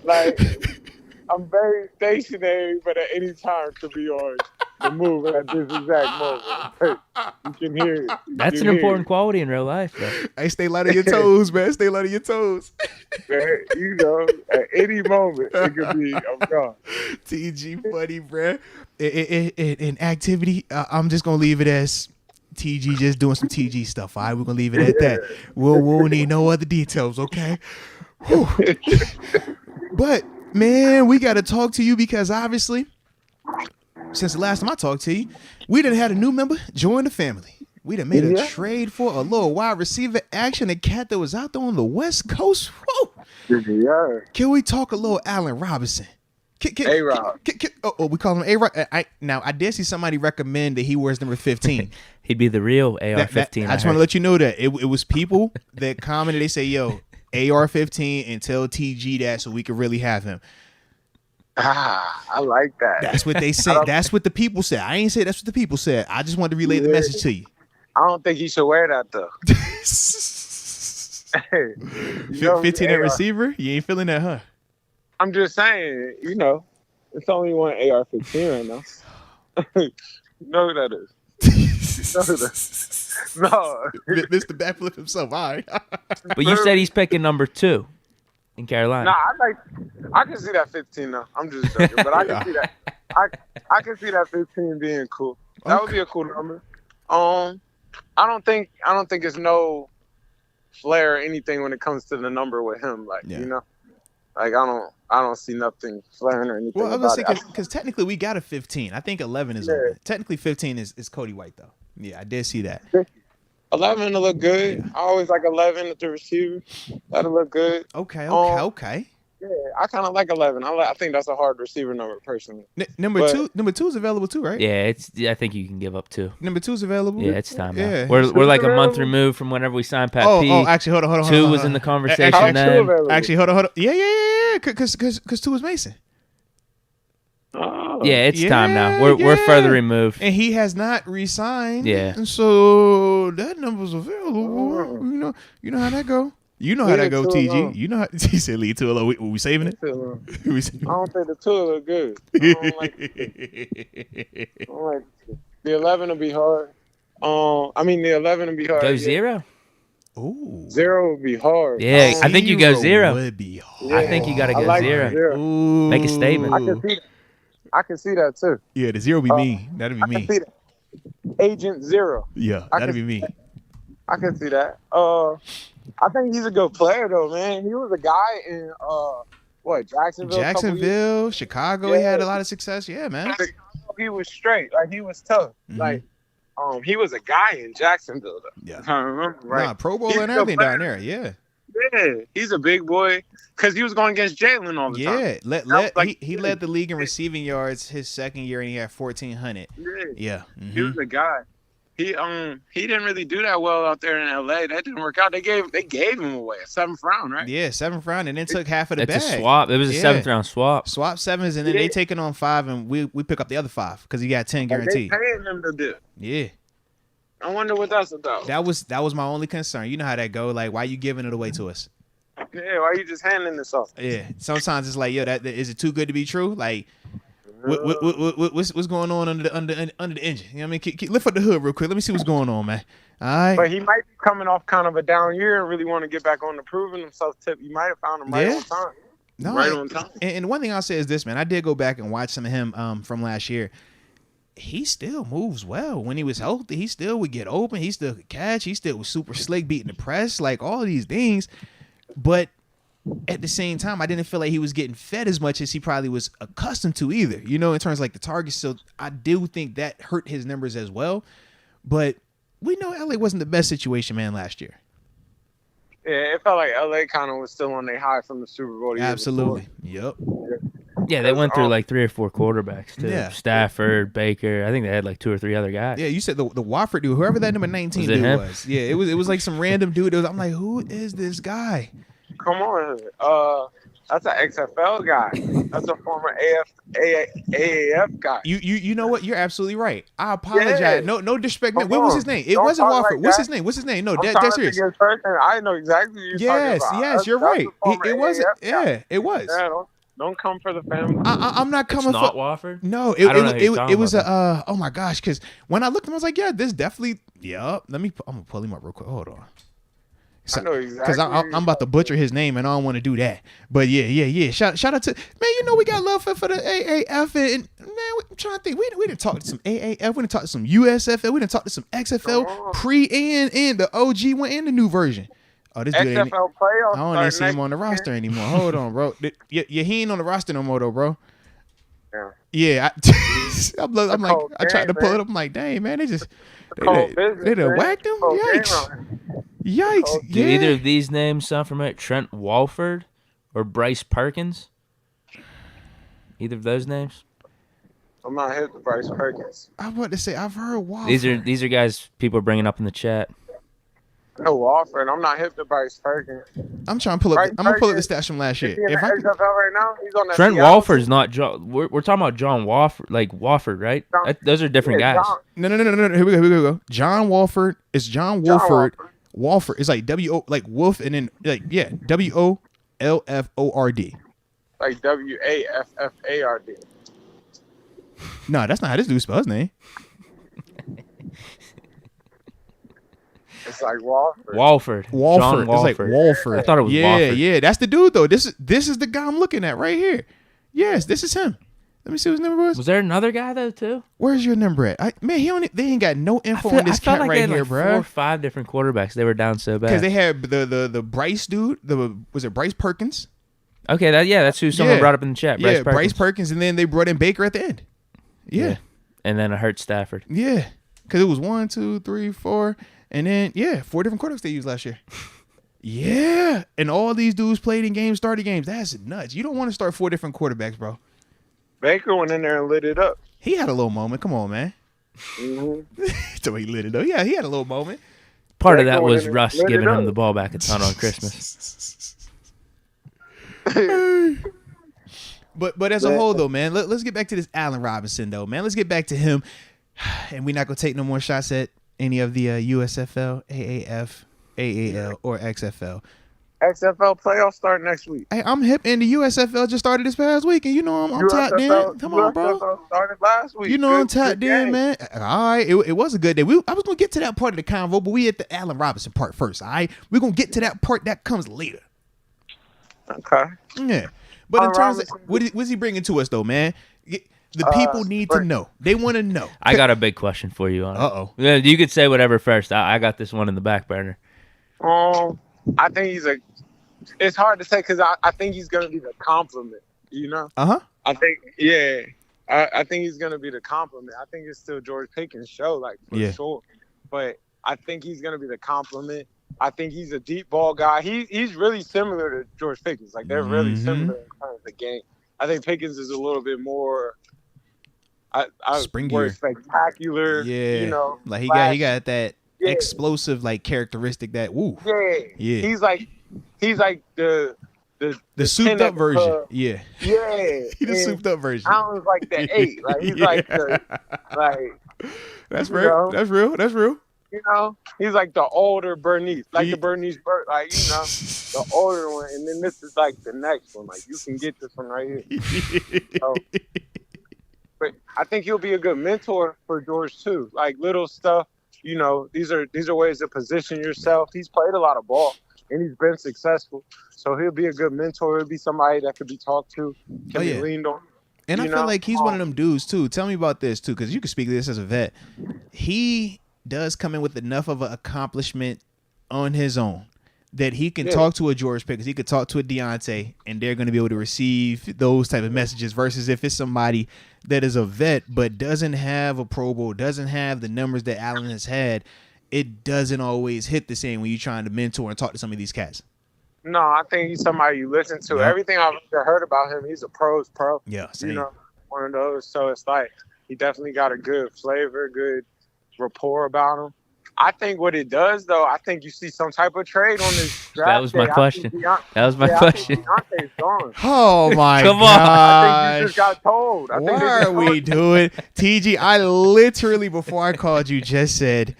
Like, I'm very stationary, but at any time to be on the move at this exact moment. You can hear it. That's an important quality in real life, though. Hey, stay light on your toes, man. Stay light on your toes. Man, you know, at any moment, it could be, I'm gone. TG funny, bruh. In activity, I'm just going to leave it as TG just doing some TG stuff, all right? We're going to leave it at that. We'll need no other details, okay? But, man, we got to talk to you because obviously, since the last time I talked to you, we done had a new member join the family. We done made a trade for a little wide receiver action, a cat that was out there on the West Coast. Whoa. Yeah. Can we talk a little Allen Robinson? A-Rob. We call him A-Rob. Now, I did see somebody recommend that he wears number 15. He'd be the real AR-15. I just want to let you know that it was people that commented. They say, yo, AR-15 and tell TG that so we can really have him. I like that. That's what they said. That's what the people said. I ain't say that's what the people said. I just wanted to relay the message to you. I don't think he should wear that, though. 15 at receiver? You ain't feeling that, huh? I'm just saying, you know, it's only one AR-15 right now. You know who that is. You know who that is. No. Mr. Backflip himself, all right. But you said he's picking number 2 in Carolina. Nah, I can see that 15 though. I'm just joking, but I can see that. I can see that 15 being cool. That would be a cool number. I don't think it's no flair or anything when it comes to the number with him. Like you know, like I don't see nothing flaring or anything. Well, I was gonna say because technically we got a 15. I think 11 is open. Technically 15 is Cody White though. Yeah, I did see that. 11 to look good. I always like 11 at the receiver. That'll look good. Okay. Yeah, I kind of like 11. I think that's a hard receiver number personally. Number two is available too, right? Yeah, I think you can give up 2. Number 2 is available. Yeah, it's time. Yeah, now. We're like a month removed from whenever we signed Pat P. Oh, actually, hold on. 2 was in the conversation then. Actually, hold on. Yeah. Because 2 is Mason. Oh. Yeah, it's time now. We're further removed, and he has not re-signed. Yeah, and so that number's available. You know how that go. You know how that go, TG. You know how he said lead to a low. We saving it? I don't think the 2 look good. I don't like the 11 will be hard. The 11 will be hard. Go 0. Ooh. 0 would be hard. Yeah, I think you go 0. Would be hard. I think you got to go like 0. 0. Ooh. Make a statement. I can see that too. Yeah, the 0 be me. That'd be I me. can see that. Agent 0. Yeah, that'd be me. I can see that. I think he's a good player though, man. He was a guy in Jacksonville. Jacksonville, Chicago. He had a lot of success. Yeah, man. He was straight. Like he was tough. Mhm. Like he was a guy in Jacksonville though. Yeah. If I remember right. Nah, Pro Bowl He's and a good everything player. down there. Yeah. Yeah, he's a big boy because he was going against Jalen all the time. Yeah, he led the league in receiving yards his second year, and he had 1,400. Yeah, He was a guy. He didn't really do that well out there in LA. That didn't work out. They gave him away, a 7th round, right? Yeah, 7th round, and then took half of the It's bag. a swap. It was a 7th round swap. Swap 7s, and then they taking on 5, and we pick up the other 5 because he got 10 guaranteed. They paying him to do. Yeah. I wonder what that's about. That was my only concern. You know how that go. Like, why you giving it away to us? Yeah, why you just handing this off? Yeah. Sometimes it's like, yo, that is it too good to be true? Like, what's going on under the engine? You know what I mean? Lift up the hood real quick. Let me see what's going on, man. All right. But he might be coming off kind of a down year and really want to get back on to proving himself. You might have found him right on time. No, right on time. And one thing I'll say is this, man. I did go back and watch some of him from last year. He still moves well. When he was healthy, he still would get open. He still could catch. He still was super slick, beating the press, like all of these things. But at the same time, I didn't feel like he was getting fed as much as he probably was accustomed to either, you know, in terms of like the targets. So I do think that hurt his numbers as well. But we know LA wasn't the best situation, man, last year. Yeah, it felt like LA kind of was still on their high from the Super Bowl. The year Absolutely. before. Yep. Yeah, they went through like 3 or 4 quarterbacks too. Yeah. Stafford, Baker. I think they had like 2 or 3 other guys. Yeah, you said the Wofford dude, whoever that number 19 Was it dude him? was. Yeah, it was like some random dude. I'm like, who is this guy? Come on, that's an XFL guy. That's a former AAF guy. You know what? You're absolutely right. I apologize. Yeah. No disrespect. Come What was on. his name? It Don't wasn't talk Wofford. like What's that. his name? What's his name? No, I'm that's trying to serious. think his first name. I know exactly what you're talking about. Yes, you're right. That's a former It wasn't. AAF guy. Yeah, it was. Yeah, don't come for the family. I'm not coming It's not for. Wofford? No, I don't know who you're talking it was about. oh my gosh, because when I looked at him, I was like, yeah, this definitely. Yeah, I'm gonna pull him up real quick. Hold on. I know exactly. Because I'm about to butcher his name, and I don't want to do that. But yeah. Shout out to man. You know we got love for the AAF, and man, I'm trying to think. We didn't talk to some AAF. We didn't talk to some USFL. We didn't talk to some XFL pre and the OG one and the new version. Oh, this dude ain't. XFL playoffs. I don't even see him on the roster anymore. Hold on, bro. Yeah, he ain't on the roster no more though, bro. Yeah, I'm like, I tried to pull it up. I'm like, dang, man, they done whacked him. Yikes! Do either of these names sound familiar? Trent Walford or Bryce Perkins? Either of those names? I'm not hip to Bryce Perkins. I want to say I've heard Wofford. These are guys people are bringing up in the chat. No Walford. I'm not hip to Bryce Perkins. I'm trying to pull up. I'm gonna pull up the stats from last year. Is he in the I XFL right now? He's on that Trent Seattle Walford's team. not John. We're talking about John Wofford, like Wofford, right? Those are different guys. John- no. Here we go. John Wolford. It's John Wolford. Wolford is like W-O, like Wolf, and then like WOLFORD. Like WAFFARD. No, that's not how this dude spells his name. It's like Walford. Walford. John It's like Walford. I thought it was yeah, Wofford. Yeah, that's the dude though. This is the guy I'm looking at right here. Yes, this is him. Let me see what his number was. Was there another guy though too? Where's your number at? They ain't got no info on this I felt cat like right they had here, like bro. 4 or 5 different quarterbacks. They were down so bad. Because they had the Bryce dude. Was it Bryce Perkins? Okay, that's who someone brought up in the chat. Bryce Perkins, and then they brought in Baker at the end. Yeah. And then it hurt Stafford. Yeah, because it was 1, 2, 3, 4, and then 4 different quarterbacks they used last year. Yeah, and all these dudes played in games, started games. That's nuts. You don't want to start 4 different quarterbacks, bro. Baker went in there and lit it up. He had a little moment. Come on, man. Mm-hmm. So he lit it up. Yeah, he had a little moment. Part of Baker that went was in Russ and lit it giving him up. the ball back a ton on Christmas. But as a whole though, man, let's get back to this Allen Robinson though, man. Let's get back to him, and we're not gonna take no more shots at any of the USFL, AAF, AAL, or XFL. XFL playoffs start next week. Hey, I'm hip, and the USFL just started this past week, and you know I'm tapped in. Come on, bro. USFL started last week. You know good, I'm tapped in, man. All right, it was a good day. I was gonna get to that part of the convo, but we at the Allen Robinson part first. All right, we're gonna get to that part that comes later. Okay. Yeah, but in terms of what's he bringing to us though, man? The people need to know. They want to know. I got a big question for you on it. Uh-oh. Yeah, you could say whatever first. I got this one in the back burner. I think it's hard to say because I think he's going to be the compliment, you know? Uh-huh. I think he's going to be the compliment. I think it's still George Pickens' show, like, for sure. But I think he's going to be the compliment. I think he's a deep ball guy. He's really similar to George Pickens. Like, they're really similar in terms of the game. I think Pickens is a little bit more more spectacular. Yeah. You know, like he got that explosive like characteristic that Yeah. He's like the souped up version. Yeah. He's the souped up version. Sounds like the 8. Like he's like the That's real. That's real. That's real. You know, he's like the older Bernice, like the Bernice Burt, like, you know, the older one. And then this is like the next one. Like, you can get this one right here. So, but I think he'll be a good mentor for George too. Like little stuff, you know, these are ways to position yourself. He's played a lot of ball and he's been successful. So he'll be a good mentor. He'll be somebody that could be talked to, can be leaned on. And I feel like he's one of them dudes too. Tell me about this too, because you can speak to this as a vet. He does come in with enough of an accomplishment on his own that he can talk to a George Pickens, he could talk to a Deontay, and they're going to be able to receive those type of messages versus if it's somebody that is a vet but doesn't have a Pro Bowl, doesn't have the numbers that Allen has had, it doesn't always hit the same when you're trying to mentor and talk to some of these cats. No, I think he's somebody you listen to. Everything I've ever heard about him, he's a pro's pro. Yeah, same. You know, one of those. So it's like he definitely got a good flavor, good rapport about him. I think what it does, though, I think you see some type of trade on this draft. That was my question. That was my question. Deontay's gone. Oh, my Come gosh. on. I think you just got told. What are we doing? TG, I literally, before I called you, just said,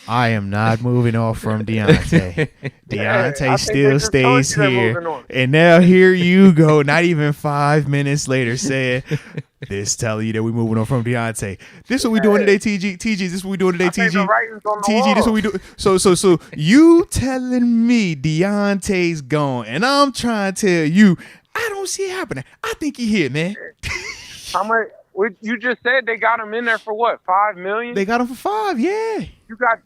I am not moving off from Deontay. Deontay still stays here. And now here you go, not even 5 minutes later, saying, this telling you that we're moving on from Deontay. This is what we doing today, TG. TG, this is what we doing today, TG. TG, this is what we do. So you telling me Deontay's gone, and I'm trying to tell you, I don't see it happening. I think he here, man. How much? You just said they got him in there for what? $5 million? They got him for 5, yeah.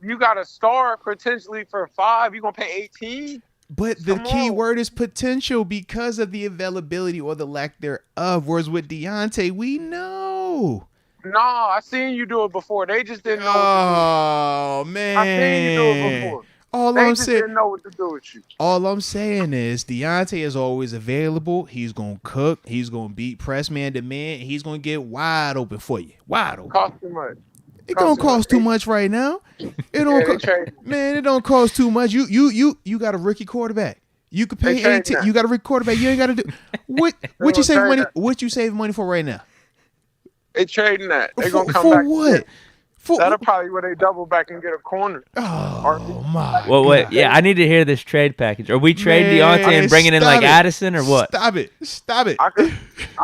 You got a star potentially for 5. You gonna pay 18? But the key word is potential because of the availability or the lack thereof. Whereas with Deontay, we know. No, I seen you do it before. They just didn't know. Oh man, I seen you do it before. Didn't know what to do with you. All I'm saying is Deontay is always available. He's gonna cook. He's gonna beat press man to man. He's gonna get wide open for you. Wide open. Cost too much. It don't cost too much right now. It don't. Man, it don't cost too much. You got a rookie quarterback. You could pay 18. You got a rookie quarterback. You ain't got to do what you save money. What you save money for right now? They trading that. They gonna come back. For what? That'll probably where they double back and get a corner. Oh my! Well, wait, yeah, I need to hear this trade package. Are we trading Deontay and bringing in like Addison or what? Stop it! I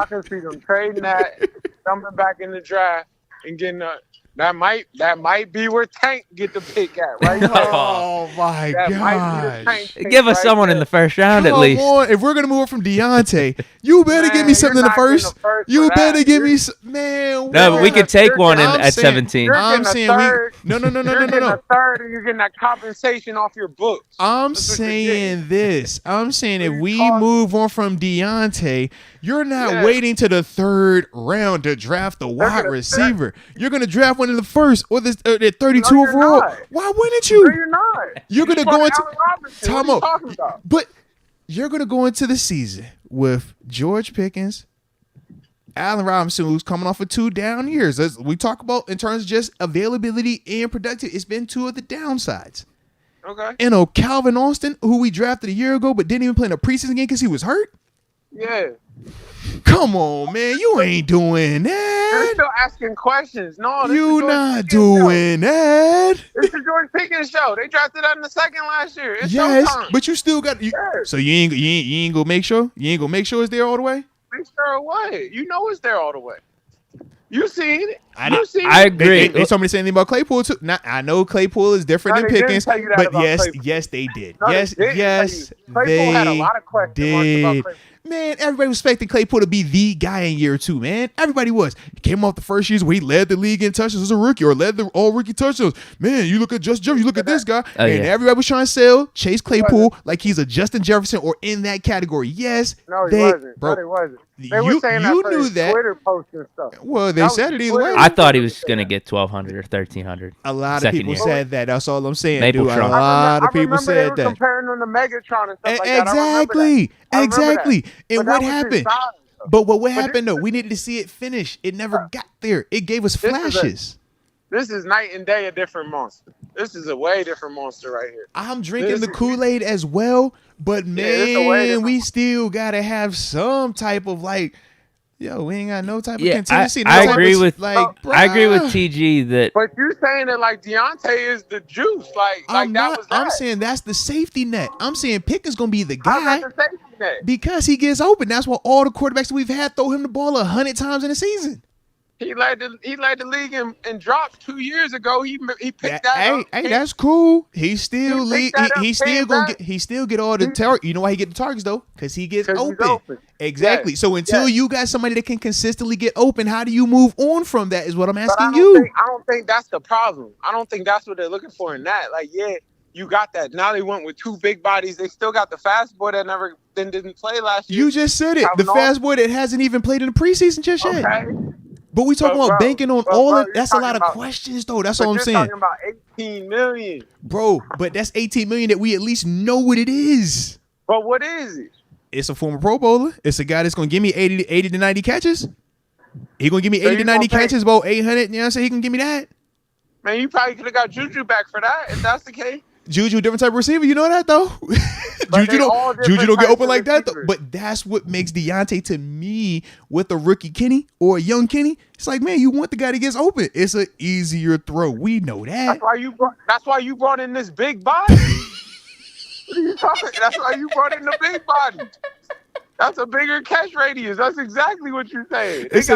can see them trading that, jumping back in the draft and getting a. That might be where Tank get the pick at, right? Oh my God! Give us someone in the first round at least. If we're gonna move from Deontay, you better give me something in the first. You better give me man. No, but we could take one at 17. I'm saying no. You're getting a third, and you're getting that compensation off your books. I'm saying this. I'm saying if we move on from Deontay, you're not waiting to the 3rd round to draft a wide receiver. You're gonna draft one in the first or the 32 overall. Not. Why wouldn't you? No, you're not. You're gonna go into time out. But you're gonna go into the season with George Pickens, Allen Robinson, who's coming off of 2 down years. As we talk about in terms of just availability and productive, it's been 2 of the downsides. Okay. And Calvin Austin, who we drafted a year ago, but didn't even play in a preseason game because he was hurt. Yeah. Come on, man. You ain't doing They're that. still asking questions. No, this You is George not Pickens' doing that. show. It's the George Pickens show. They drafted that in the second last year. It's Yes, showtime. but you still got. So you ain't gonna make sure. You ain't gonna make sure it's there all the way. Make sure what? You know it's there all the way. You seen it. I agree. They told me the same thing about Claypool too. Now, I know Claypool is different No, than they didn't Pickens, tell you that but about yes, Claypool. yes, they did. No, they Yes, didn't yes, tell you. Claypool had a lot of questions about did. Claypool. Man, everybody was expecting Claypool to be the guy in year 2, man. Everybody was. He came off the first years where he led the league in touchdowns as a rookie or led the all-rookie touchdowns. Man, you look at Justin Jefferson, you look at this guy, and everybody was trying to sell Chase Claypool like he's a Justin Jefferson or in that category. Yes, No, he wasn't. Bro, No, he wasn't. They were saying you that knew his that. Twitter posts and stuff. Well, they said it either way. I thought he was going to get 1,200 or 1,300. A lot of people said that. That's all I'm saying, Maple dude. A Trump. lot of people said they were that. comparing him to Megatron and stuff like Exactly. that. Exactly. And But what that was his happened? size, though. But what happened though? We needed to see it finish. It never got there. It gave us flashes. This is night and day a different monster. This is a way different monster right here. I'm drinking the Kool-Aid as well, but man, we still gotta have some type of like, yo, we ain't got no type of contingency. I agree with I agree with TG that. But you're saying that like Deontay is the juice, I'm that was that. I'm saying that's the safety net. I'm saying Pickens gonna be the How's guy that the safety net? because he gets open. That's why all the quarterbacks we've had throw him the ball 100 times in a season. He led the league in drops 2 years ago. He picked that up. Hey, that's cool. He still He still gonna get all the targets. You know why he get the targets though? Because he gets open. Exactly. Yes. So until you got somebody that can consistently get open, how do you move on from that? Is what I'm asking I don't think that's the problem. I don't think that's what they're looking for in that. Like, yeah, you got that. Now they went with 2 big bodies. They still got the fast boy that didn't play last year. You just said it. The fast boy that hasn't even played in the preseason just yet. Okay. But we talking about banking on all of that's a lot of questions though. That's all I'm saying. You're talking about 18 million. Bro, but that's 18 million that we at least know what it is. But what is it? It's a former Pro Bowler. It's a guy that's gonna give me 80 to 90 catches. He gonna give me 80 to 90 catches, about 800. You know what I'm saying? He can give me that. Man, you probably could have got Juju back for that if that's the case. Juju, different type of receiver. You know that though. Juju don't get open like that though. But that's what makes Deontay to me with a rookie Kenny or a young Kenny. It's like, man, you want the guy that gets open. It's an easier throw. We know that. That's why you brought in this big body. What are you talking? That's why you brought in the big body. That's a bigger catch radius. That's exactly what you're saying. It's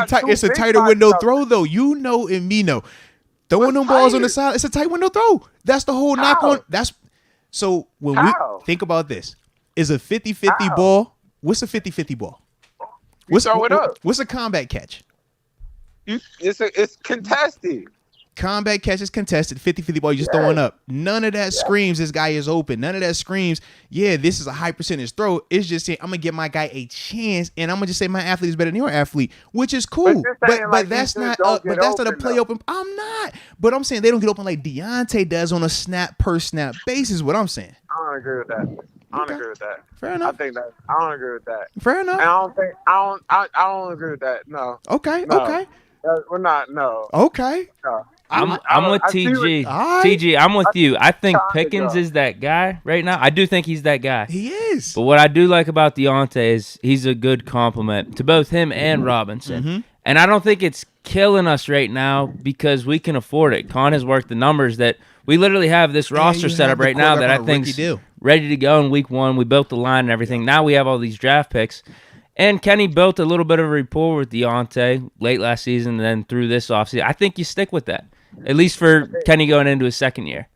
a tighter window throw though. You know and me know. Throwing them balls on the side, it's a tight window throw. That's the whole knock on. So when we think about this, is a 50-50 ball. What's a 50-50 ball? Throw it up. What's a combat catch? It's contested. Combat catch is contested. 50-50 ball, you just throwing up. None of that screams this guy is open. None of that screams, yeah, this is a high percentage throw. It's just saying I'm gonna give my guy a chance, and I'm gonna just say my athlete is better than your athlete, which is cool. But that's not a play open. I'm not. But I'm saying they don't get open like Deontay does on a snap per snap basis. What I'm saying. I don't agree with that. I don't agree with that. Fair enough. I don't agree with that. Fair enough. And I don't agree with that. No. Okay. No. Okay. We're not. No. Okay. No. I'm with TG. TG, I'm with you. I think Pickens is that guy right now. I do think he's that guy. He is. But what I do like about Deontay is he's a good compliment to both him and Robinson. Mm-hmm. And I don't think it's killing us right now because we can afford it. Con has worked the numbers that we literally have this roster set up right now that I think's ready to go in week 1. We built the line and everything. Now we have all these draft picks. And Kenny built a little bit of rapport with Deontay late last season and then through this offseason. I think you stick with that, at least for Kenny going into his second year.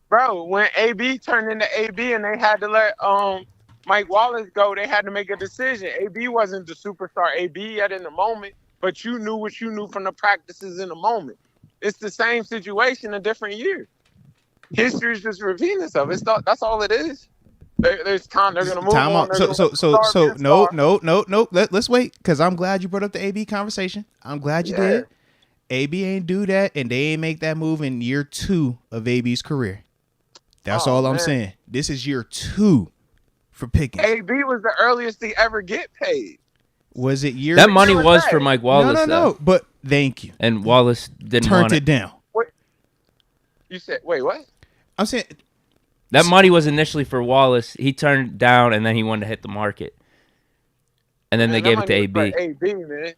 Bro, when AB turned into AB and they had to let Mike Wallace go, they had to make a decision. AB wasn't the superstar AB yet in the moment, but you knew what you knew from the practices in the moment. It's the same situation, a different year. History's just repeating itself. That's all it is. There's time. They're gonna move on. So no. Let's wait because I'm glad you brought up the AB conversation. I'm glad you did. AB ain't do that, and they ain't make that move in year 2 of AB's career. That's all I'm saying. This is year 2 for Pickens. AB was the earliest he ever get paid. Was it year? That money was for Mike Wallace. No. But thank you. And Wallace didn't turned it down. Wait. You said wait what? I'm saying. That money was initially for Wallace. He turned it down, and then he wanted to hit the market. And then they Man, gave that it to money AB. was for AB, man.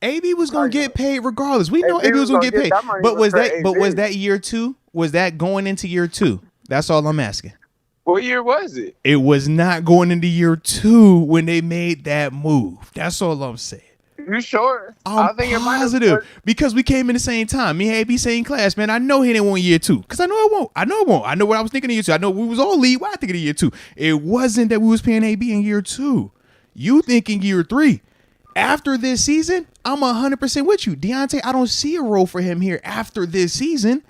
AB was gonna get paid regardless. We know AB was gonna get paid. that money But was for that? But AB. was that year 2? Was that going into year 2? That's all I'm asking. What year was it? It was not going into year 2 when they made that move. That's all I'm saying. You sure? I'm positive because we came in the same time. Me and AB same class, man. I know he didn't want year 2 because I know it won't. I know it won't. I know what I was thinking of year 2. I know we was all lead. Why I thinking of year 2? It wasn't that we was paying AB in year 2. You thinking year 3? After this season, I'm 100% with you, Deontay. I don't see a role for him here after this season,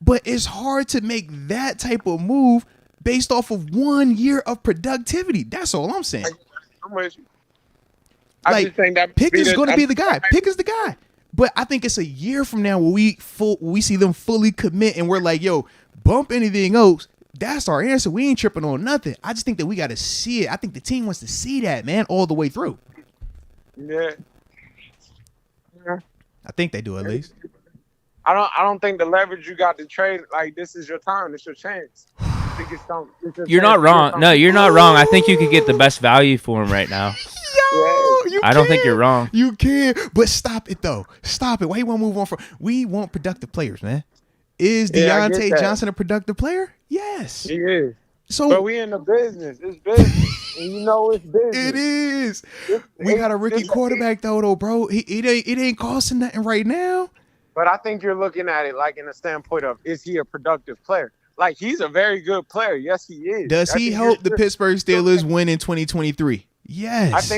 but it's hard to make that type of move based off of 1 year of productivity. That's all I'm saying. I'm with you. I just think that Pickett's going to be the guy. Pickett's the guy. But I think it's a year from now where we see them fully commit and we're like, yo, bump anything else. That's our answer. We ain't tripping on nothing. I just think that we got to see it. I think the team wants to see that, man, all the way through. Yeah. I think they do at least. I don't think the leverage you got to trade, like, this is your time. It's your chance. I think You're not wrong. No, you're not wrong. I think you could get the best value for him right now. I don't think you're wrong. You can, but stop it though. Stop it. Why you want to move on from? We want productive players, man. Is Deontay Johnson a productive player? Yes. He is. So, but we in the business. It's business, and you know it's business. It is. We got a rookie quarterback though, bro. It ain't costing nothing right now. But I think you're looking at it like in the standpoint of, is he a productive player? Like, he's a very good player. Yes, he is. Does he help the Pittsburgh Steelers win in 2023? Yes.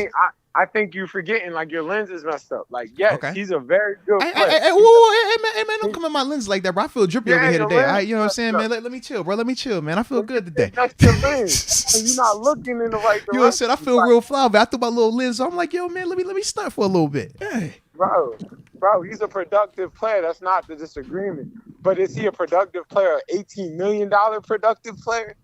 I think you're forgetting, like, your lens is messed up. Like, yes, he's a very good player. Hey, man, don't come in my lens like that, bro. I feel drippy over here today. You know what I'm saying, man? Let me chill, bro. Let me chill, man. I feel good today. That's your lens. You're not looking in the right direction. You know what I'm saying? I feel real fly, but I threw my little lens. So I'm like, yo, man, let me stunt for a little bit. Hey. Bro, he's a productive player. That's not the disagreement. But is he a productive player? $18 million productive player?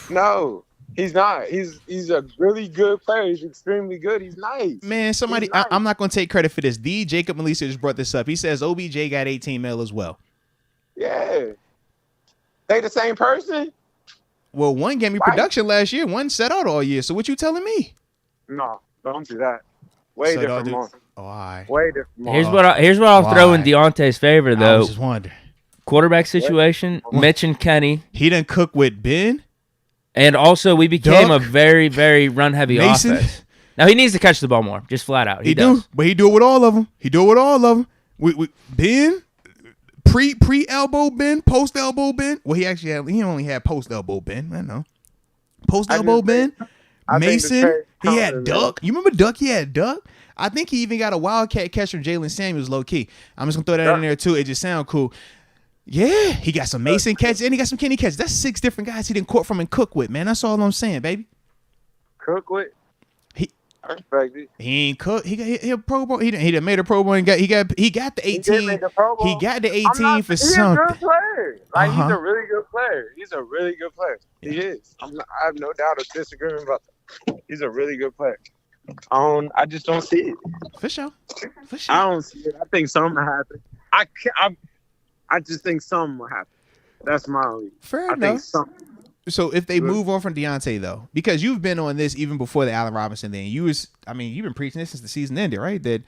No. He's not. He's a really good player. He's extremely good. He's nice. Man, nice. I'm not going to take credit for this. Jacob Melissa just brought this up. He says OBJ got 18 mil as well. Yeah. They the same person? Well, one gave me production last year. One set out all year. So what you telling me? No, don't do that. Way different month. Oh, all right. Way different month. Here's what I'll throw in Deontay's favor, though. I was just wondering. Quarterback situation, Mitch and Kenny. He didn't cook with Ben. And also, we became a very, very run-heavy offense. Now, he needs to catch the ball more, just flat out. He does. But he do it with all of them. We Ben, pre-elbow Ben, post-elbow Ben. Well, he only had post-elbow Ben. I know. Post-elbow Ben. Mason. He had Duck. You remember Duck? He had Duck. I think he even got a wildcat catch from Jalen Samuels low-key. I'm just going to throw that in there, too. It just sound cool. Yeah, he got some Mason catches and he got some Kenny catches. That's 6 different guys he didn't court from and cook with, man. That's all I'm saying, baby. Cook with? I respect it. He ain't cook. He a Pro Bowl. He done made a Pro Bowl and he got the 18. He got the 18 for something. He's a good player. Like he's a really good player. He's a really good player. He is. I have no doubt of disagreement about that. He's a really good player. I just don't see it. For sure. I don't see it. I think something will happen. I just think something will happen. That's my only. Fair enough. So if they move on from Deontay, though, because you've been on this even before the Allen Robinson thing, you've been preaching this since the season ended, right? That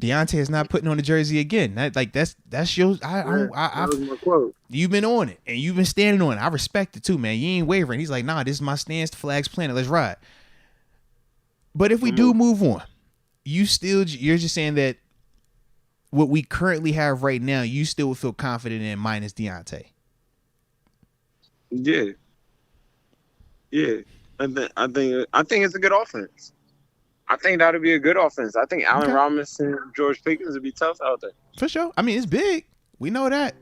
Deontay is not putting on the jersey again. That's your. That was my quote. You've been on it and you've been standing on it. I respect it too, man. You ain't wavering. He's like, nah, this is my stance. The flag's planted. Let's ride. But if we do move on, you're just saying that what we currently have right now, you still would feel confident in minus Deontay. Yeah. I think it's a good offense. I think that'll be a good offense. I think Allen Robinson and George Pickens would be tough out there. For sure. I mean, it's big. We know that.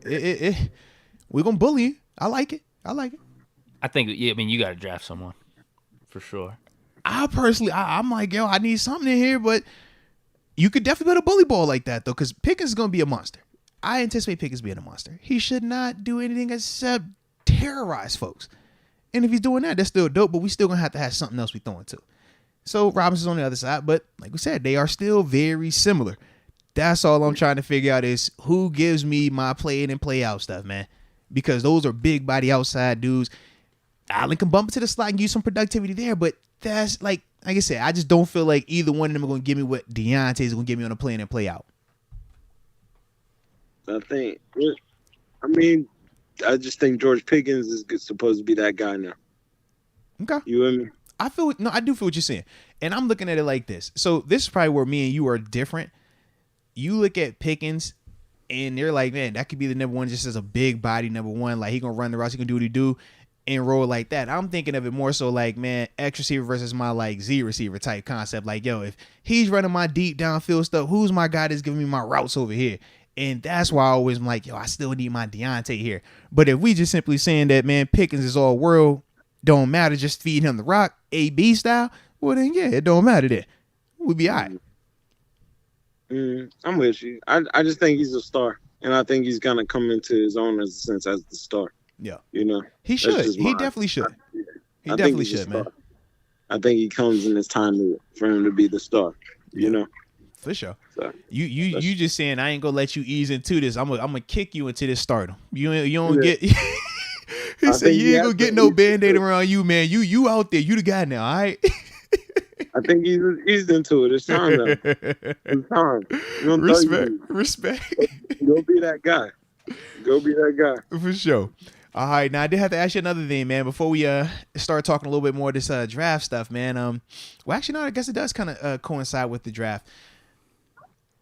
We're gonna bully you. I like it. I think. Yeah, I mean, you got to draft someone for sure. I'm like, yo, I need something in here, but you could definitely build a bully ball like that though, because Pickens is gonna be a monster. I anticipate Pickens being a monster. He should not do anything except terrorize folks. And if he's doing that, that's still dope, but we still going to have something else we throwing to. So Robinson's on the other side, but like we said, they are still very similar. That's all I'm trying to figure out is who gives me my play in and play out stuff, man. Because those are big body outside dudes. Allen can bump into the slot and use some productivity there, but that's like I said, I just don't feel like either one of them are going to give me what Deontay's going to give me on a play in and play out. I just think George Pickens is supposed to be that guy now. Okay. You with me? I do feel what you're saying. And I'm looking at it like this. So this is probably where me and you are different. You look at Pickens and they're like, man, that could be the number one just as a big body number one. Like he going to run the routes, he going to do what he do and roll like that. I'm thinking of it more so like, man, X receiver versus my like Z receiver type concept. Like, yo, if he's running my deep downfield stuff, who's my guy that's giving me my routes over here? And that's why I always am like, yo, I still need my Deontay here. But if we just simply saying that, man, Pickens is all world, don't matter, just feed him the rock, AB style, well then, yeah, it don't matter then. We'll be all right. I'm with you. I just think he's a star. And I think he's going to come into his own as the star. Yeah. You know? He should. He definitely should. He definitely should, man. I think he comes in his time for him to be the star, you know? For sure. So, you just saying I ain't gonna let you ease into this. I'm gonna kick you into this stardom. You don't get. He said you ain't gonna get no Band-Aid around you, man. You out there. You the guy now. All right. I think he's eased into it. It's time now. It's time. Respect. Go be that guy. For sure. All right, now I did have to ask you another thing, man. Before we start talking a little bit more of this draft stuff, man. Well, actually, no, I guess it does kind of coincide with the draft.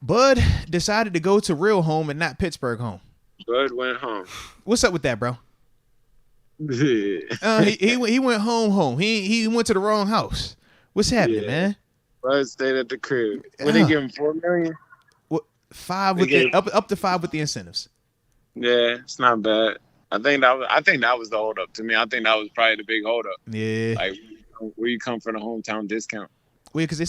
Bud decided to go to real home and not Pittsburgh home. Bud went home. What's up with that, bro? He went home. He went to the wrong house. What's happening, man? Bud stayed at the crib. What they give him, $4 million? What, $5 with up to $5 with the incentives. Yeah, it's not bad. I think that was the holdup to me. I think that was probably the big holdup. Yeah. Like where you come for the hometown discount. Well, because they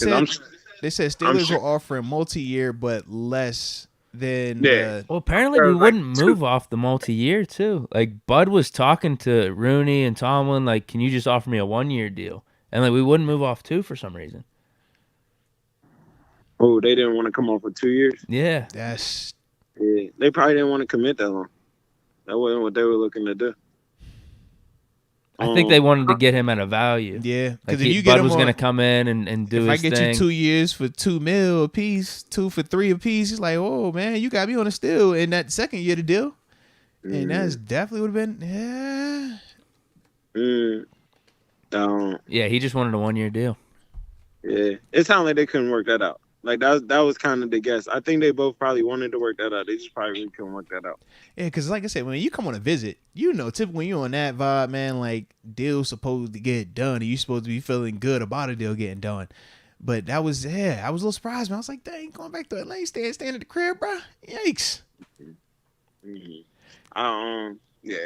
said Steelers were offering multi-year, but less than. Yeah. Well, apparently we wouldn't move off the multi-year too. Like Bud was talking to Rooney and Tomlin, like, can you just offer me a 1-year deal? And like we wouldn't move off 2 for some reason. Oh, they didn't want to come off for 2 years? Yeah. Yeah. They probably didn't want to commit that long. That wasn't what they were looking to do. I think they wanted to get him at a value. Yeah, because like Bud was going to come in and do his thing. If I get you 2 years for $2 million a piece, 2 for $3 a piece, he's like, oh man, you got me on a steal in that second year to deal, and that's definitely would have been Yeah, he just wanted a 1-year deal. Yeah, it sounded like they couldn't work that out. Like that was kind of the guess. I think they both probably wanted to work that out. They just probably really couldn't work that out. Yeah, because like I said, when you come on a visit, typically when you on that vibe, man, like deal's supposed to get done, and you supposed to be feeling good about a deal getting done. But that was, I was a little surprised, man. I was like, dang, going back to Atlanta, staying at the crib, bro. Yikes. Yeah,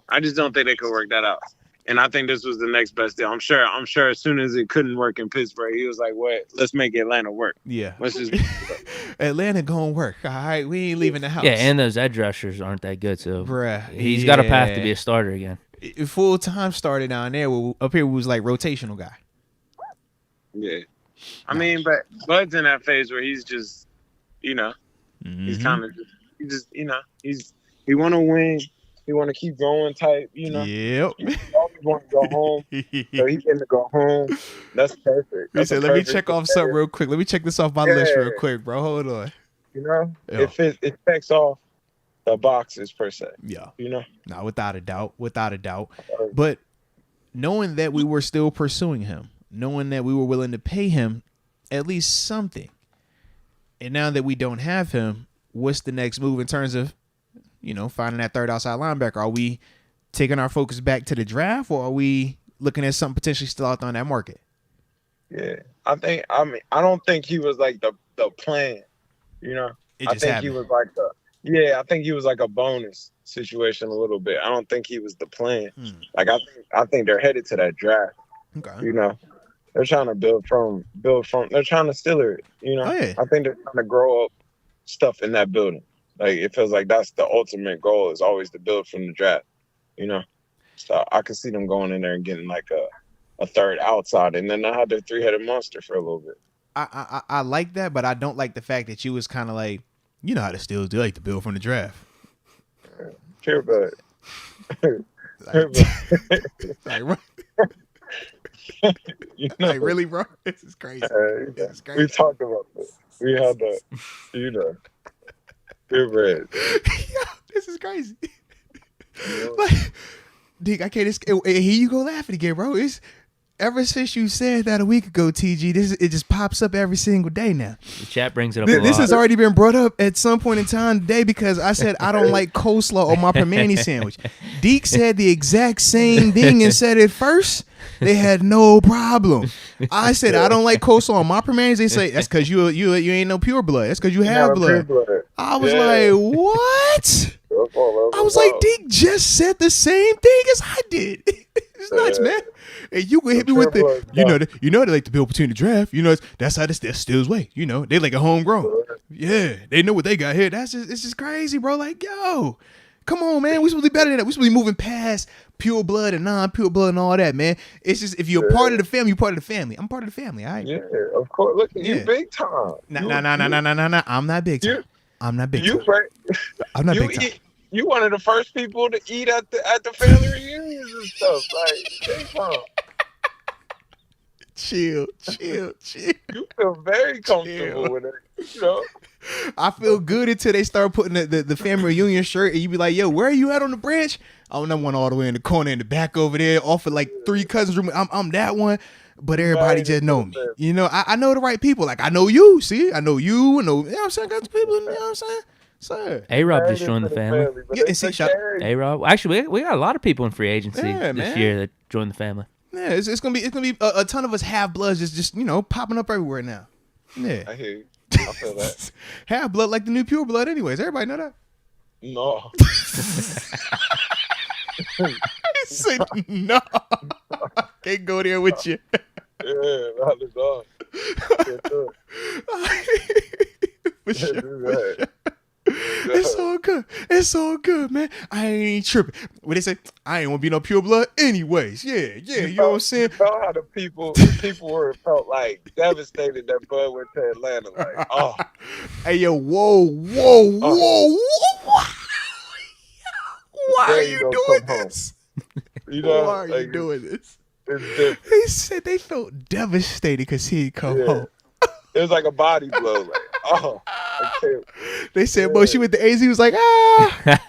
I just don't think they could work that out. And I think this was the next best deal. I'm sure as soon as it couldn't work in Pittsburgh, he was like, what? Let's make Atlanta work. Yeah. Let's just Atlanta gonna work. All right. We ain't leaving the house. Yeah, and those edge rushers aren't that good, so bruh, he's got a path to be a starter again. Full-time starter down there. Up here was like rotational guy. Yeah. I mean, but Bud's in that phase where he's just, he's kind of he want to win. He want to keep going type, Yep. He always want to go home. So he getting to go home. That's perfect. He said, let me check off something real quick. Let me check this off my list real quick, bro. Hold on. It checks off the boxes per se. Yeah. No, without a doubt. But knowing that we were still pursuing him, knowing that we were willing to pay him at least something, and now that we don't have him, what's the next move in terms of finding that third outside linebacker? Are we taking our focus back to the draft, or are we looking at something potentially still out there on that market? Yeah, I don't think he was like the plan. I think he was like I think he was like a bonus situation a little bit. I don't think he was the plan. Like I think they're headed to that draft. Okay. They're trying to build from. They're trying to steal it. Oh, yeah. I think they're trying to grow up stuff in that building. Like, it feels like that's the ultimate goal, is always to build from the draft, So I could see them going in there and getting like a third outside, and then they had their 3-headed monster for a little bit. I like that, but I don't like the fact that you was kind of like, how the Steelers do like to build from the draft. Sure, but You know? Like, really, bro? This is crazy. This is crazy. We talked about this. We had the, you know, good red. This is crazy. Like, Deke, I can't. Here you go laughing again, bro. It's ever since you said that a week ago, TG. It just pops up every single day now. The chat brings it up. This has already been brought up at some point in time today because I said I don't like coleslaw on my permani sandwich. Deke said the exact same thing and said it first. They had no problem. I said I don't like coleslaw on my permanis. They say that's because you ain't no pure blood. That's because you have blood. I was like, what? I was like, Deke just said the same thing as I did. It's nuts, man. And you gonna hit me with the, you know they like to build between the draft. You know that's how that's still his way. You know they like a homegrown. Yeah, they know what they got here. It's just crazy, bro. Like, yo, come on, man. We supposed to be better than that. We supposed to be moving past pure blood and non-pure blood and all that, man. It's just if you're a part of the family, you're part of the family. I'm part of the family, all right? Yeah, of course. Look, you big time. Nah. I'm not big time. I'm not big time. I'm not big time. You one of the first people to eat at the family reunions and stuff. Like, big time. Chill. You feel very comfortable with it, you know. I feel good until they start putting the family reunion shirt and you be like, yo, where are you at on the branch? Oh, that one all the way in the corner in the back over there, off of like 3 cousins' room. I'm that one. But everybody just know me. You know, I know the right people. Like, I know you. See, I know you. You know what I'm saying? Got the people, you know what I'm saying? Sir. A-Rob just joined the family. Yeah, and see, A-Rob. Actually, we got a lot of people in free agency this year that joined the family. Yeah, it's gonna be a ton of us half bloods just you know popping up everywhere now. Yeah, I hear you. I feel that. Half blood like the new pure blood, anyways. Everybody know that. No. He said no. Can't go there with you. Yeah, not at all. For sure. It's all good, man. I ain't tripping. What they say? I ain't want to be no pure blood anyways. Yeah. You know what I'm saying? You know how the people were felt like devastated that Bud went to Atlanta. Like, oh. Hey, yo, whoa. Why are you doing this? You know, why are you doing this? He said they felt devastated because he had come home. It was like a body blow. Like, oh, okay. They said, "Bro, she went to AZ." He was like, it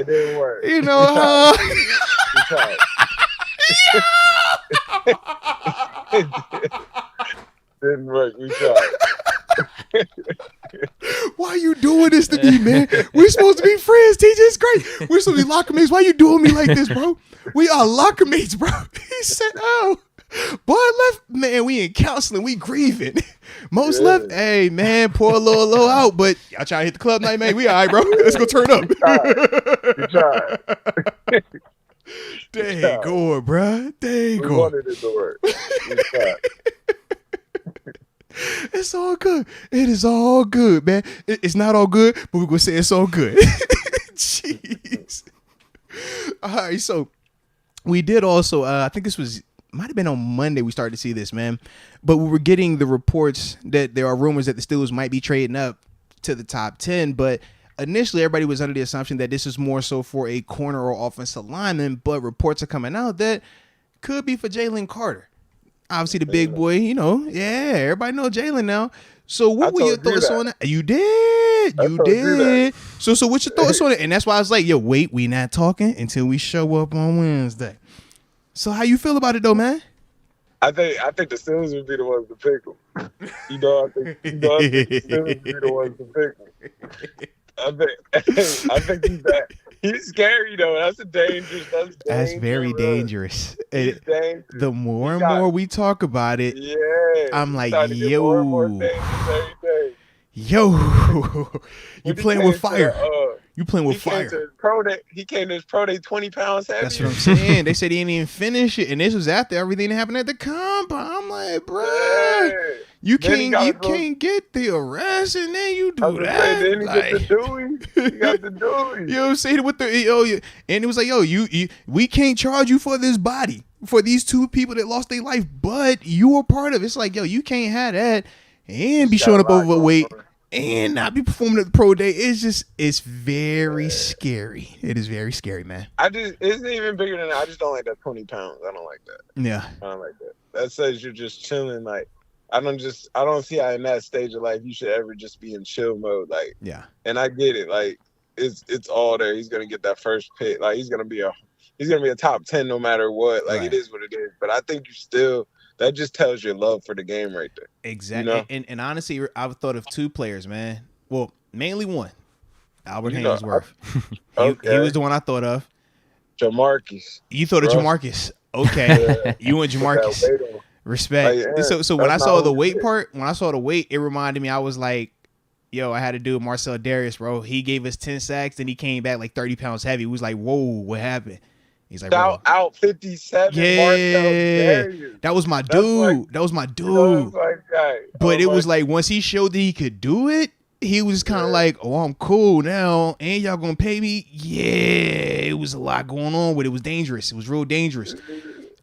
didn't work. You know, didn't work. We tried. Why are you doing this to me, man? We're supposed to be friends. TJ, it's great. We're supposed to be locker mates. Why you doing me like this, bro? We are locker mates, bro. He said, "Oh." Boy left, man, we in counseling, we grieving. Moats left, hey, man, pour a little out, but y'all trying to hit the club night, man, we all right, bro. Let's go turn up. You tried. Dang good, bro. Dang good. We wanted it to work. We tried. It's all good. It is all good, man. It's not all good, but we're going to say it's all good. Jeez. All right, so we did also, I think this might have been on Monday we started to see this, man. But we were getting the reports that there are rumors that the Steelers might be trading up to the top 10. But initially, everybody was under the assumption that this is more so for a corner or offensive lineman. But reports are coming out that could be for Jalen Carter. Obviously, the big boy, you know. Yeah, everybody know Jalen now. So what were your thoughts on that? You did. You did. So what's your thoughts on it? And that's why I was like, yo, wait, we not talking until we show up on Wednesday. So how you feel about it though, man? I think the Steelers would be the ones to pick him. I think the Steelers would be the ones to pick him. I think he's that. He's scary though. That's dangerous. That's very dangerous. Dangerous. The more and more we talk about it, I'm like, yo, you playing with fire. You playing with fire. He came to his pro day 20 pounds heavier. That's what I'm saying. They said he didn't even finish it, and this was after everything that happened at the compound. I'm like, bro, you can't get the arrest, and then you do that. Then he got the Dewey. He got the Dewey. You know what I'm saying? With the and it was like, yo, we can't charge you for this body, for these 2 people that lost their life, but you were part of it. It's like, yo, you can't have that and be showing up overweight and not be performing at the pro day. It's very scary. It is very scary, man. It's even bigger than that. I just don't like that 20 pounds. I don't like that. Yeah. I don't like that. That says you're just chilling. Like, I don't see how in that stage of life you should ever just be in chill mode. Like, yeah. And I get it. Like, it's all there. He's gonna get that first pick. Like, he's gonna be a top 10 no matter what. Like, It is what it is. But I think that just tells your love for the game right there. Exactly. You know? And honestly, I've thought of two players, man. Well, mainly one. Albert Haynesworth. He was the one I thought of. Jamarcus. You thought of Jamarcus. Okay. Yeah. You went Jamarcus. Respect. Like, so when I saw the weight part, it reminded me, I was like, yo, I had to do with Marcel Darius, bro. He gave us 10 sacks, then he came back like 30 pounds heavy. It was like, whoa, what happened? He's like, out 57. Yeah, that was my dude. That was my dude. But it was like once he showed that he could do it, he was kind of like, oh, I'm cool now. And y'all gonna pay me? Yeah, it was a lot going on, but it was dangerous. It was real dangerous.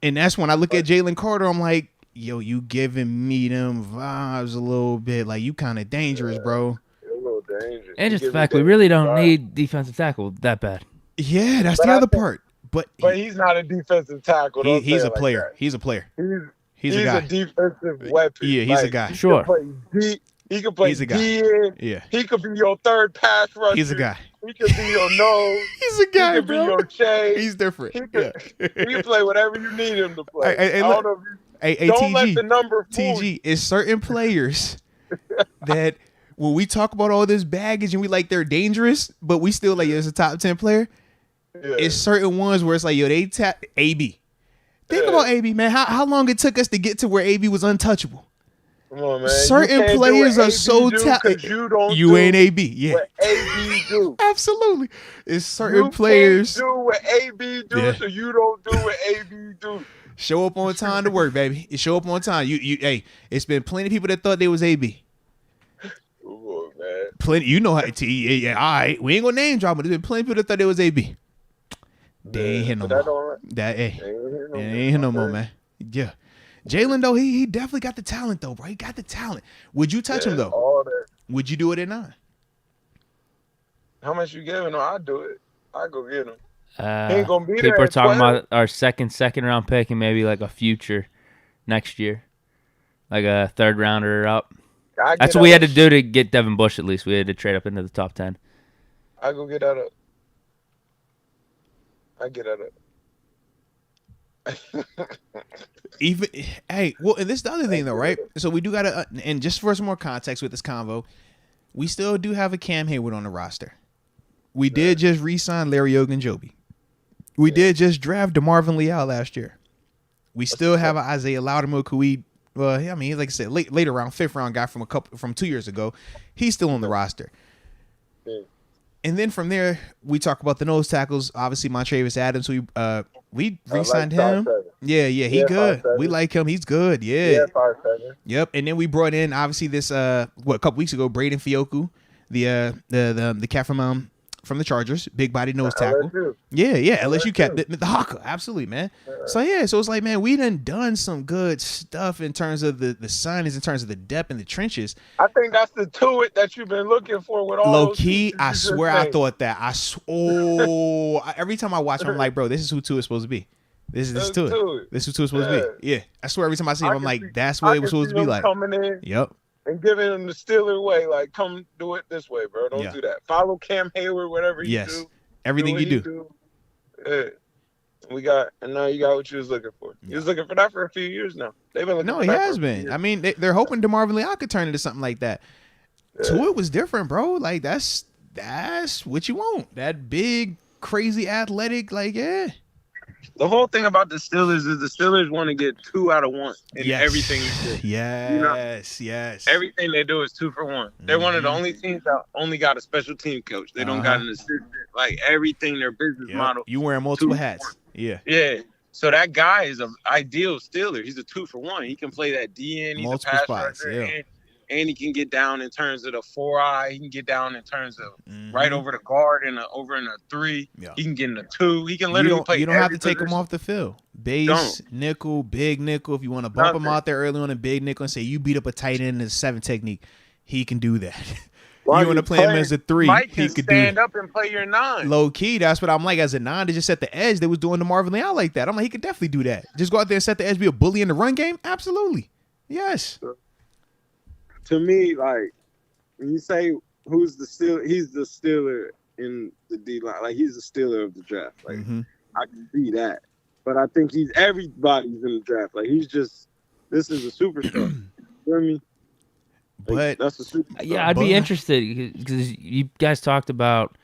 And that's when I look at Jalen Carter, I'm like, yo, you giving me them vibes a little bit. Like, you kind of dangerous, bro. A little dangerous. And just the fact we really don't need defensive tackle that bad. Yeah, that's the other part. But he's not a defensive tackle. He's a player. Like he's a player. He's a guy. A defensive weapon. Yeah, he's a guy. Sure. He can play D. Yeah. He could be your third pass rusher. He's a guy. He could be your nose. He's a guy, he could bro. be your chase. He's different. He can play whatever you need him to play. Don't TG, let the number fool TG, it's certain players that when we talk about all this baggage and we like they're dangerous, but we still like, it's a top 10 player. Yeah. It's certain ones where it's like, yo, they tap AB. Think about AB, man. How long it took us to get to where AB was untouchable? Come on, man. Certain players are so talented. You ain't AB. Yeah. What AB do. Absolutely. It's certain players. You do what AB do, so you don't do what AB do. Show up on time to work, baby. You show up on time. Hey, it's been plenty of people that thought they was AB. Oh, man. Plenty. You know how to. Yeah, all right. We ain't gonna name drop, but there's been plenty of people that thought they was AB. They ain't here no more. They ain't here no more, man. Yeah. Jalen, though, he definitely got the talent, though, bro. He got the talent. Would you touch him, though? All that. Would you do it at 9? How much you giving him? I'd do it. I'd go get him. He ain't gonna be people there are talking 12. about our second round pick and maybe like a future next year. Like a third rounder up. That's what we had to do to get Devin Bush, at least. We had to trade up into the top 10. I go get that up. I get that up. Even hey, well, and this is the other thing though, right? So we do gotta, and just for some more context with this convo, we still do have a Cam Hayward on the roster. We did just re-sign Larry Ogunjobi. We did just draft DeMarvin Leal last year. We still have an Isaiah Loudermilk who I mean, like I said, later round, 5th round guy from 2 years ago. He's still on the roster. Yeah. And then from there, we talk about the nose tackles. Obviously, Montravius Adams, we re-signed him. Yeah, he good. We like him. He's good. Yeah. 5'7". Yep. And then we brought in obviously this a couple weeks ago, Braden Fioku, the cat from the Chargers, big body nose tackle. LSU. Yeah, LSU cat, the Hawker, absolutely, man. So it's like, man, we done some good stuff in terms of the signings, in terms of the depth in the trenches. I think that's the to-it that you've been looking for with all low key. I swear, I thought that. Every time I watch him, I'm like, bro, this is who Tua is supposed to be. This is Tua. This is who Tua is supposed to be. Yeah, I swear, every time I see him, I'm like, that's what it was supposed to be like. Coming in. Yep. And giving him the Steeler way, like, come do it this way, bro. Don't do that. Follow Cam Hayward, whatever you do. Everything you do. Yeah. And now you got what you was looking for. You was looking for that for a few years now. They've been looking for that. No, he has been. I mean, they're hoping DeMarvin Leal could turn into something like that. Tua was different, bro. Like, that's what you want. That big, crazy, athletic, like, yeah. The whole thing about the Steelers is the Steelers want to get 2 out of 1 in everything they do. Yes. Everything they do is 2 for 1. They're one of the only teams that only got a special team coach. They don't got an assistant. Like, everything, their business model. You wearing multiple hats. Yeah. Yeah. So that guy is an ideal Steeler. He's a 2 for 1. He can play that DN. He's multiple a pass spots. rusher. And he can get down in terms of the 4-eye. He can get down in terms of right over the guard and over in a 3. Yeah. He can get in a 2. He can literally play. You don't have to take him off the field. Base, nickel, big nickel. If you want to bump him out there early on a big nickel and say you beat up a tight end in the 7 technique, he can do that. You want to play him as a 3. Mike He can could stand do up and play your 9. low key. That's what I'm like as a 9 to just set the edge. They was doing the Marvin Lee out like that. I'm like, he could definitely do that. Just go out there and set the edge, be a bully in the run game. Absolutely, yes. To me, like when you say who's the Steeler, he's the Steeler in the D line. Like he's the Steeler of the draft. Like I can see that, but I think he's everybody's in the draft. Like he's just this is a superstar. You know what I mean? Like, But that's a superstar. Yeah, I'd be interested because you guys talked about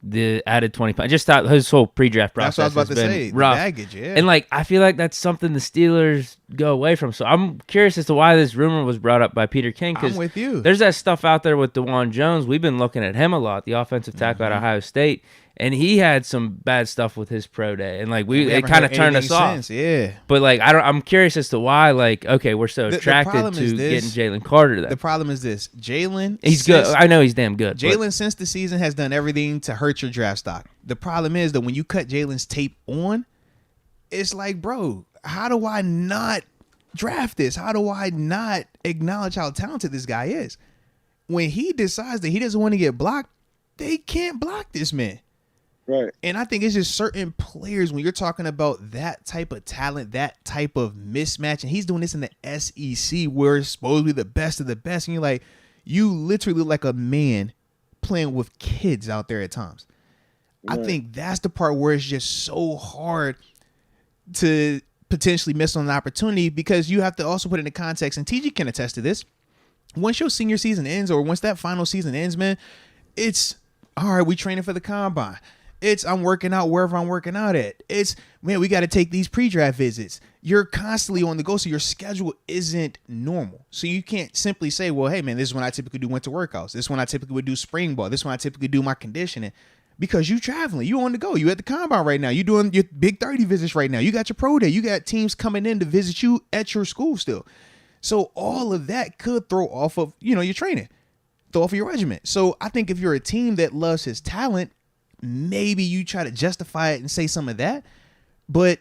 the added 20 pounds. I just thought his whole pre-draft process that's what I was about has to been say. rough. The baggage, yeah. And like I feel like that's something the Steelers go away from. So I'm curious as to why this rumor was brought up by Peter King. I'm with you. There's that stuff out there with DeJuan Jones. We've been looking at him a lot, the offensive tackle at Ohio State, and he had some bad stuff with his pro day, and like it kind of turned us off. Yeah. But like I'm curious as to why. Like okay, we're so attracted to getting Jalen Carter. The problem is this: Jalen. He's good. I know he's damn good. Jalen since the season has done everything to hurt your draft stock. The problem is that when you cut Jalen's tape on, it's like, bro, how do I not draft this? How do I not acknowledge how talented this guy is? When he decides that he doesn't want to get blocked, they can't block this man. Right. And I think it's just certain players when you're talking about that type of talent, that type of mismatch, and he's doing this in the SEC where it's supposed to be the best of the best. And you're like, you literally look like a man playing with kids out there at times. Right. I think that's the part where it's just so hard to potentially miss on an opportunity because you have to also put it in context, and TG can attest to this. Once your senior season ends or once that final season ends, man, it's all right, we training for the combine. It's I'm working out wherever I'm working out at. It's, man, we got to take these pre-draft visits. You're constantly on the go, so your schedule isn't normal. So you can't simply say, well, hey, man, this is when I typically do winter workouts. This is when I typically would do spring ball. This is when I typically do my conditioning. Because you traveling. You on the go. You at the combine right now. You doing your big 30 visits right now. You got your pro day. You got teams coming in to visit you at your school still. So all of that could throw off of, your training. Throw off of your regimen. So I think if you're a team that loves his talent, maybe you try to justify it and say some of that. But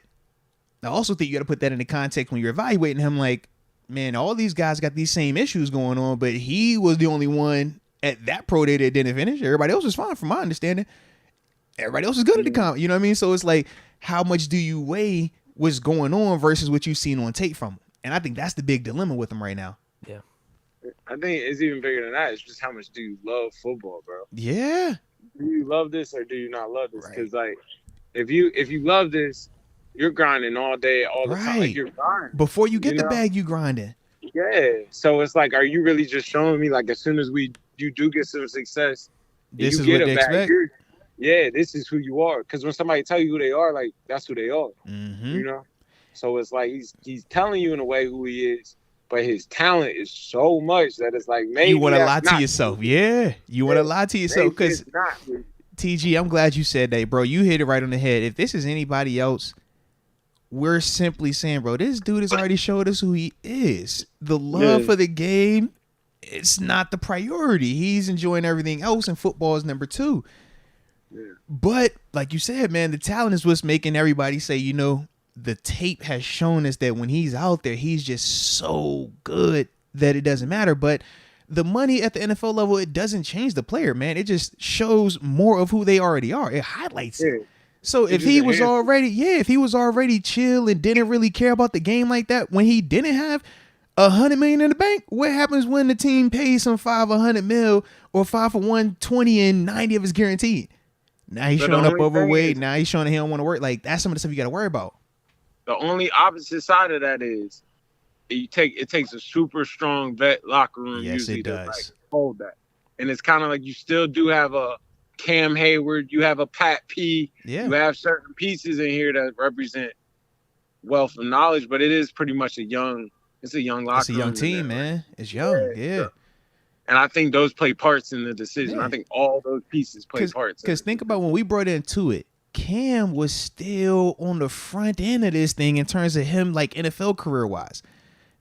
I also think you got to put that into context when you're evaluating him. Like, man, all these guys got these same issues going on, but he was the only one at that pro day that didn't finish. Everybody else was fine from my understanding. Everybody else is good at the comp. You know what I mean? So it's like, how much do you weigh what's going on versus what you've seen on tape from him? And I think that's the big dilemma with him right now. Yeah. I think it's even bigger than that. It's just how much do you love football, bro? Yeah. Do you love this or do you not love this? Because like, if you love this, you're grinding all day, all the time. Like, you're grinding. Before you get the bag, you grinding. Yeah. So it's like, are you really just showing me like as soon as you do get some success, this is what they expect? Yeah, this is who you are. Because when somebody tell you who they are, like that's who they are. Mm-hmm. So it's like he's telling you in a way who he is, but his talent is so much that it's like maybe you want to lie to yourself. Yeah, you want to lie to yourself because TG, I'm glad you said that, bro. You hit it right on the head. If this is anybody else, we're simply saying, bro, this dude has already showed us who he is. The love for the game, it's not the priority. He's enjoying everything else, and football is number 2. Yeah. But like you said, man, the talent is what's making everybody say, the tape has shown us that when he's out there, he's just so good that it doesn't matter. But the money at the NFL level, it doesn't change the player, man. It just shows more of who they already are. It highlights it. So if he was already chill and didn't really care about the game like that, when he didn't have $100 million in the bank, what happens when the team pays him $500 million or 5 for 120 and 90 of his guaranteed? Now he's showing up overweight. Now he's showing that he don't want to work. Like, that's some of the stuff you got to worry about. The only opposite side of that is it takes a super strong vet locker room usually to like hold that. And it's kind of like you still do have a Cam Hayward, you have a Pat P, you have certain pieces in here that represent wealth of knowledge, but it is pretty much a young locker room. It's a young team, man. It's young, yeah. And I think those play parts in the decision. I think all those pieces play parts. Because think about when we brought into it, Cam was still on the front end of this thing in terms of him, like NFL career wise.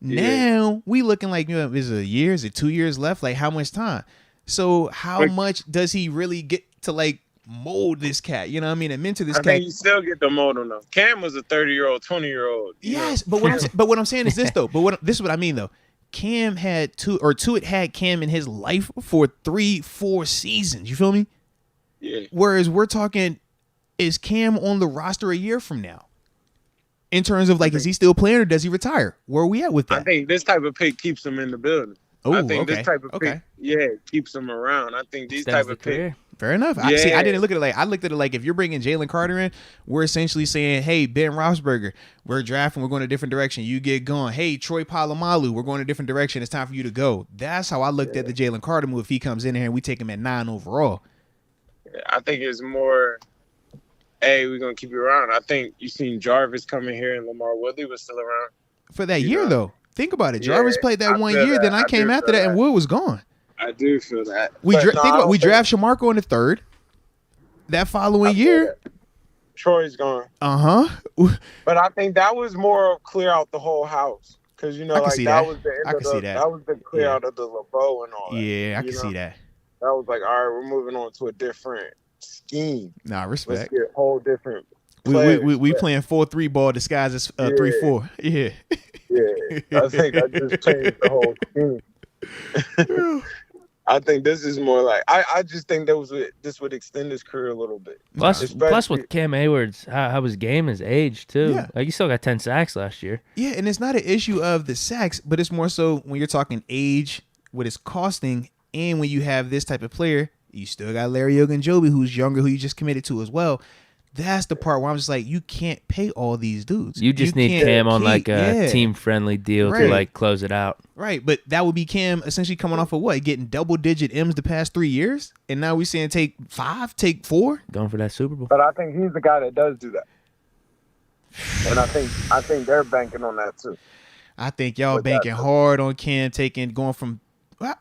Now we looking like, is it a year? Is it 2 years left? Like, how much time? So how much does he really get to like mold this cat? You know what I mean? And mentor this cat. I think you still get the mold on him. Cam was a 30-year-old, 20-year-old. Yes, but what I'm saying is this though. This is what I mean though. Cam had Tuitt had Cam in his life for 3-4 seasons. You feel me? Yeah. Whereas we're talking, is Cam on the roster a year from now? In terms of like, is he still playing or does he retire? Where are we at with that? I think this type of pick keeps him in the building. Oh, I think okay. this type of pick, keeps him around. I think these type of picks. Fair enough. Yeah. I didn't look at it like, I looked at it like, if you're bringing Jalen Carter in, we're essentially saying, hey, Ben Roethlisberger, we're drafting, we're going a different direction. You get going. Hey, Troy Polamalu, we're going a different direction. It's time for you to go. That's how I looked at the Jalen Carter move. If he comes in here and we take him at 9 overall. I think it's more, hey, we're going to keep you around. I think you seen Jarvis coming here and Lamar Woodley was still around. For that year, though. Think about it. Jarvis played that 1 year, then I came after that, and Wood was gone. I do feel that. We draft Shamarko in the 3rd. That following year, Troy's gone. But I think that was more of clear out the whole house, because that was the end that was the clear out of the LeBeau and all that. Yeah, I can see that. That was like, all right, we're moving on to a different scheme. Nah, respect. Let's get a whole different. We playing 4-3 ball disguised as 3-4. Yeah. Yeah, I think that just changed the whole scheme. I think this is more like I just think this would extend his career a little bit. Plus with Cam Hayward's how his game has aged too. Yeah. Like he still got 10 sacks last year. Yeah, and it's not an issue of the sacks, but it's more so when you're talking age, what it's costing, and when you have this type of player, you still got Larry Ogunjobi, who's younger, who you just committed to as well. That's the part where I'm just like, you can't pay all these dudes. You just need Cam on like a team-friendly deal to like close it out. Right, but that would be Cam essentially coming off of what? Getting double-digit M's the past 3 years? And now we're saying take 5, take 4? Going for that Super Bowl. But I think he's the guy that does do that. And I think they're banking on that too. I think y'all banking hard on Cam going from man,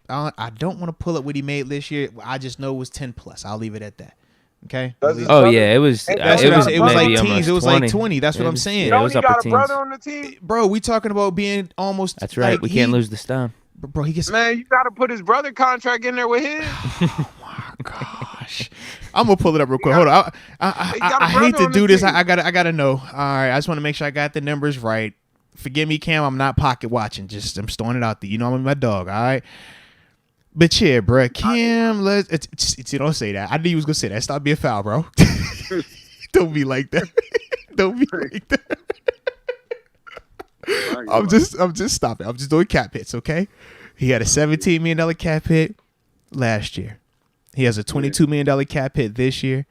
I don't want to pull up what he made this year. I just know it was 10+. I'll leave it at that. Okay. Oh yeah, it was. It was like teens. It was like 20. That's what I'm saying. Yeah, it was you upper got a teens. brother on the team, bro. We talking about being almost. That's right. Like, we can't lose the stone. Bro, he gets. Man, you got to put his brother contract in there with him. Oh my gosh. I'm gonna pull it up real quick. Hold on. I hate to do this. I gotta know. All right. I just want to make sure I got the numbers right. Forgive me, Cam. I'm not pocket watching. Just I'm throwing it out there. You know I'm my dog. All right. But yeah, bro, Cam, you don't say that. I knew you was gonna say that. Stop being foul, bro. Don't be like that. Don't be like that. I'm just stopping. I'm just doing cap hits, okay? He had a $17 million cap hit last year. He has a $22 million cap hit this year,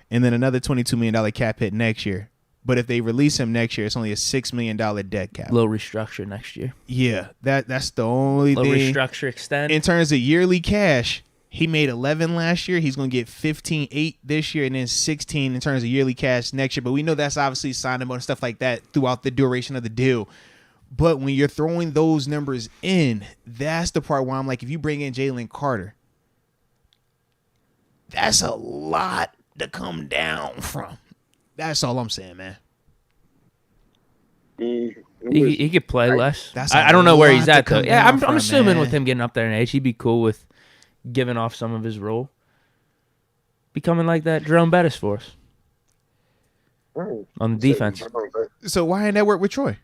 and then another $22 million cap hit next year. But if they release him next year, it's only a $6 million dead cap. Little restructure next year. Yeah, that's the only thing. Little restructure extend. In terms of yearly cash, he made 11 last year. He's going to get 15.8 this year, and then 16 in terms of yearly cash next year. But we know that's obviously signable and stuff like that throughout the duration of the deal. But when you're throwing those numbers in, that's the part where I'm like, if you bring in Jalen Carter, that's a lot to come down from. That's all I'm saying, man. He could play less. I don't know where he's at, though. Yeah, I'm from, assuming man. with him getting up there in age, he'd be cool with giving off some of his role. Becoming like that Jerome Bettis for us. On the defense. So why ain't that work with Troy?